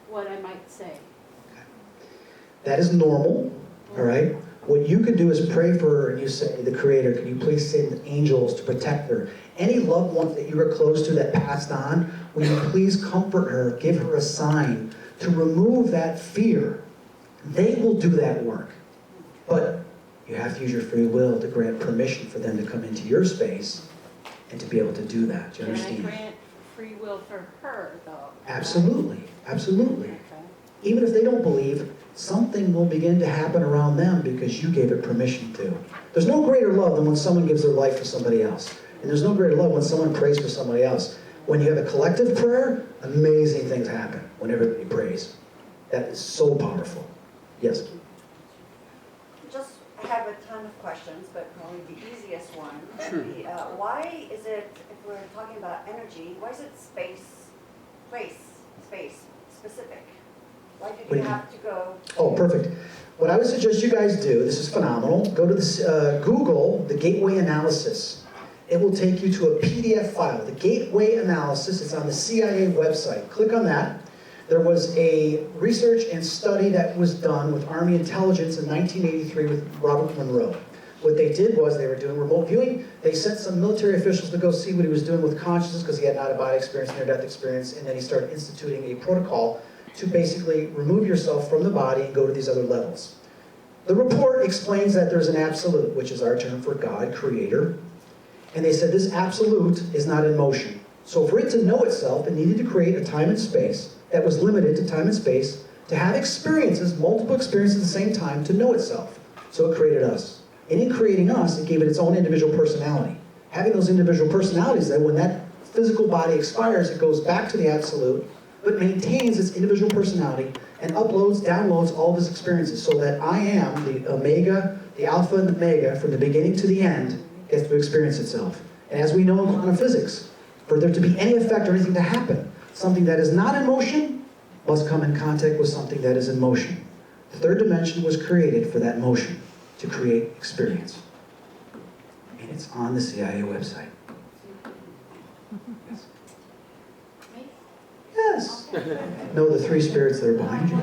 what I might say. That is normal, all right? What you could do is pray for her and you say, the Creator, can you please send angels to protect her? Any loved ones that you were close to that passed on, will you please comfort her, give her a sign to remove that fear? They will do that work. But you have to use your free will to grant permission for them to come into your space and to be able to do that. Do you understand? Can I grant free will for her, though? Absolutely, absolutely. Okay. Even if they don't believe, something will begin to happen around them because you gave it permission to. There's no greater love than when someone gives their life for somebody else. And there's no greater love when someone prays for somebody else. When you have a collective prayer, amazing things happen when everybody prays. That is so powerful. Yes? Just, I have a ton of questions, but probably the easiest one would be, why is it, if we're talking about energy, why is it space specific? Why did What do you you have to go? Oh, perfect. What I would suggest you guys do, this is phenomenal, go to this, Google the gateway analysis. It will take you to a PDF file. The gateway analysis, it's on the CIA website. Click on that. There was a research and study that was done with Army intelligence in 1983 with Robert Monroe. What they did was they were doing remote viewing. They sent some military officials to go see what he was doing with consciousness because he had not out-of-body experience, near-death experience, and then he started instituting a protocol to basically remove yourself from the body and go to these other levels. The report explains that there's an absolute, which is our term for God, creator, and they said this absolute is not in motion. So for it to know itself, it needed to create a time and space that was limited to time and space, to have experiences, multiple experiences at the same time, to know itself. So it created us. And in creating us, it gave it its own individual personality. Having those individual personalities, then when that physical body expires, it goes back to the absolute, but maintains its individual personality and uploads, downloads all of its experiences so that I am the omega, the alpha and the omega, from the beginning to the end, gets to experience itself. And as we know in quantum physics, for there to be any effect or anything to happen, something that is not in motion must come in contact with something that is in motion. The third dimension was created for that motion, to create experience. And it's on the CIA website. Yes. Yes. No, the three spirits that are behind you. You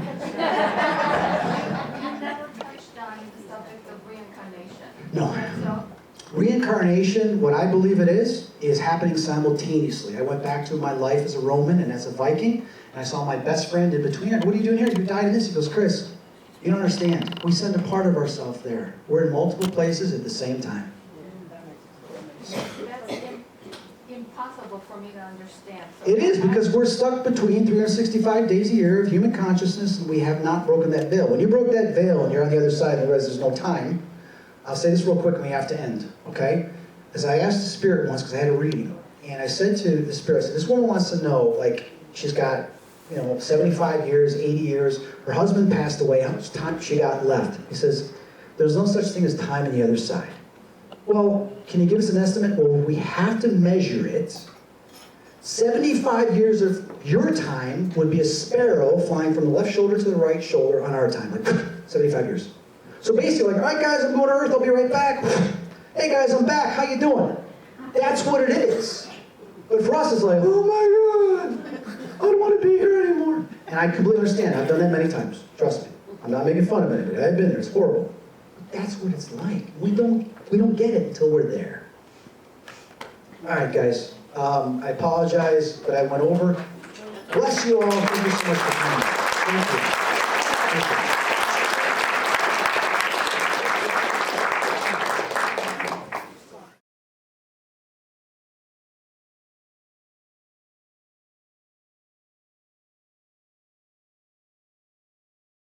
never touched on the subject of reincarnation. No. So, Reincarnation, what I believe it is happening simultaneously. I went back to my life as a Roman and as a Viking, and I saw my best friend in between. What are you doing here? You died in this. He goes, Chris, you don't understand. We send a part of ourselves there. We're in multiple places at the same time. that's impossible for me to understand. So It is, because we're stuck between 365 days a year of human consciousness, and we have not broken that veil. When you broke that veil and you're on the other side and realize there's no time, I'll say this real quick and we have to end, okay? As I asked the spirit once, because I had a reading, and I said to the spirit, I said, this woman wants to know, like, she's got, 75 years, 80 years, her husband passed away, how much time she got left? He says, there's no such thing as time on the other side. Well, can you give us an estimate? Well, we have to measure it. 75 years of your time would be a sparrow flying from the left shoulder to the right shoulder on our time, like 75 years. So basically, like, all right guys, I'm going to Earth, I'll be right back. Hey guys, I'm back, how you doing? That's what it is. But for us, it's like, oh my God, I don't want to be here anymore. And I completely understand, I've done that many times, trust me. I'm not making fun of anybody, I've been there, it's horrible. But that's what it's like. We don't get it until we're there. All right guys, I apologize, but I went over. Bless you all, thank you so much for coming. Thank you. Thank you.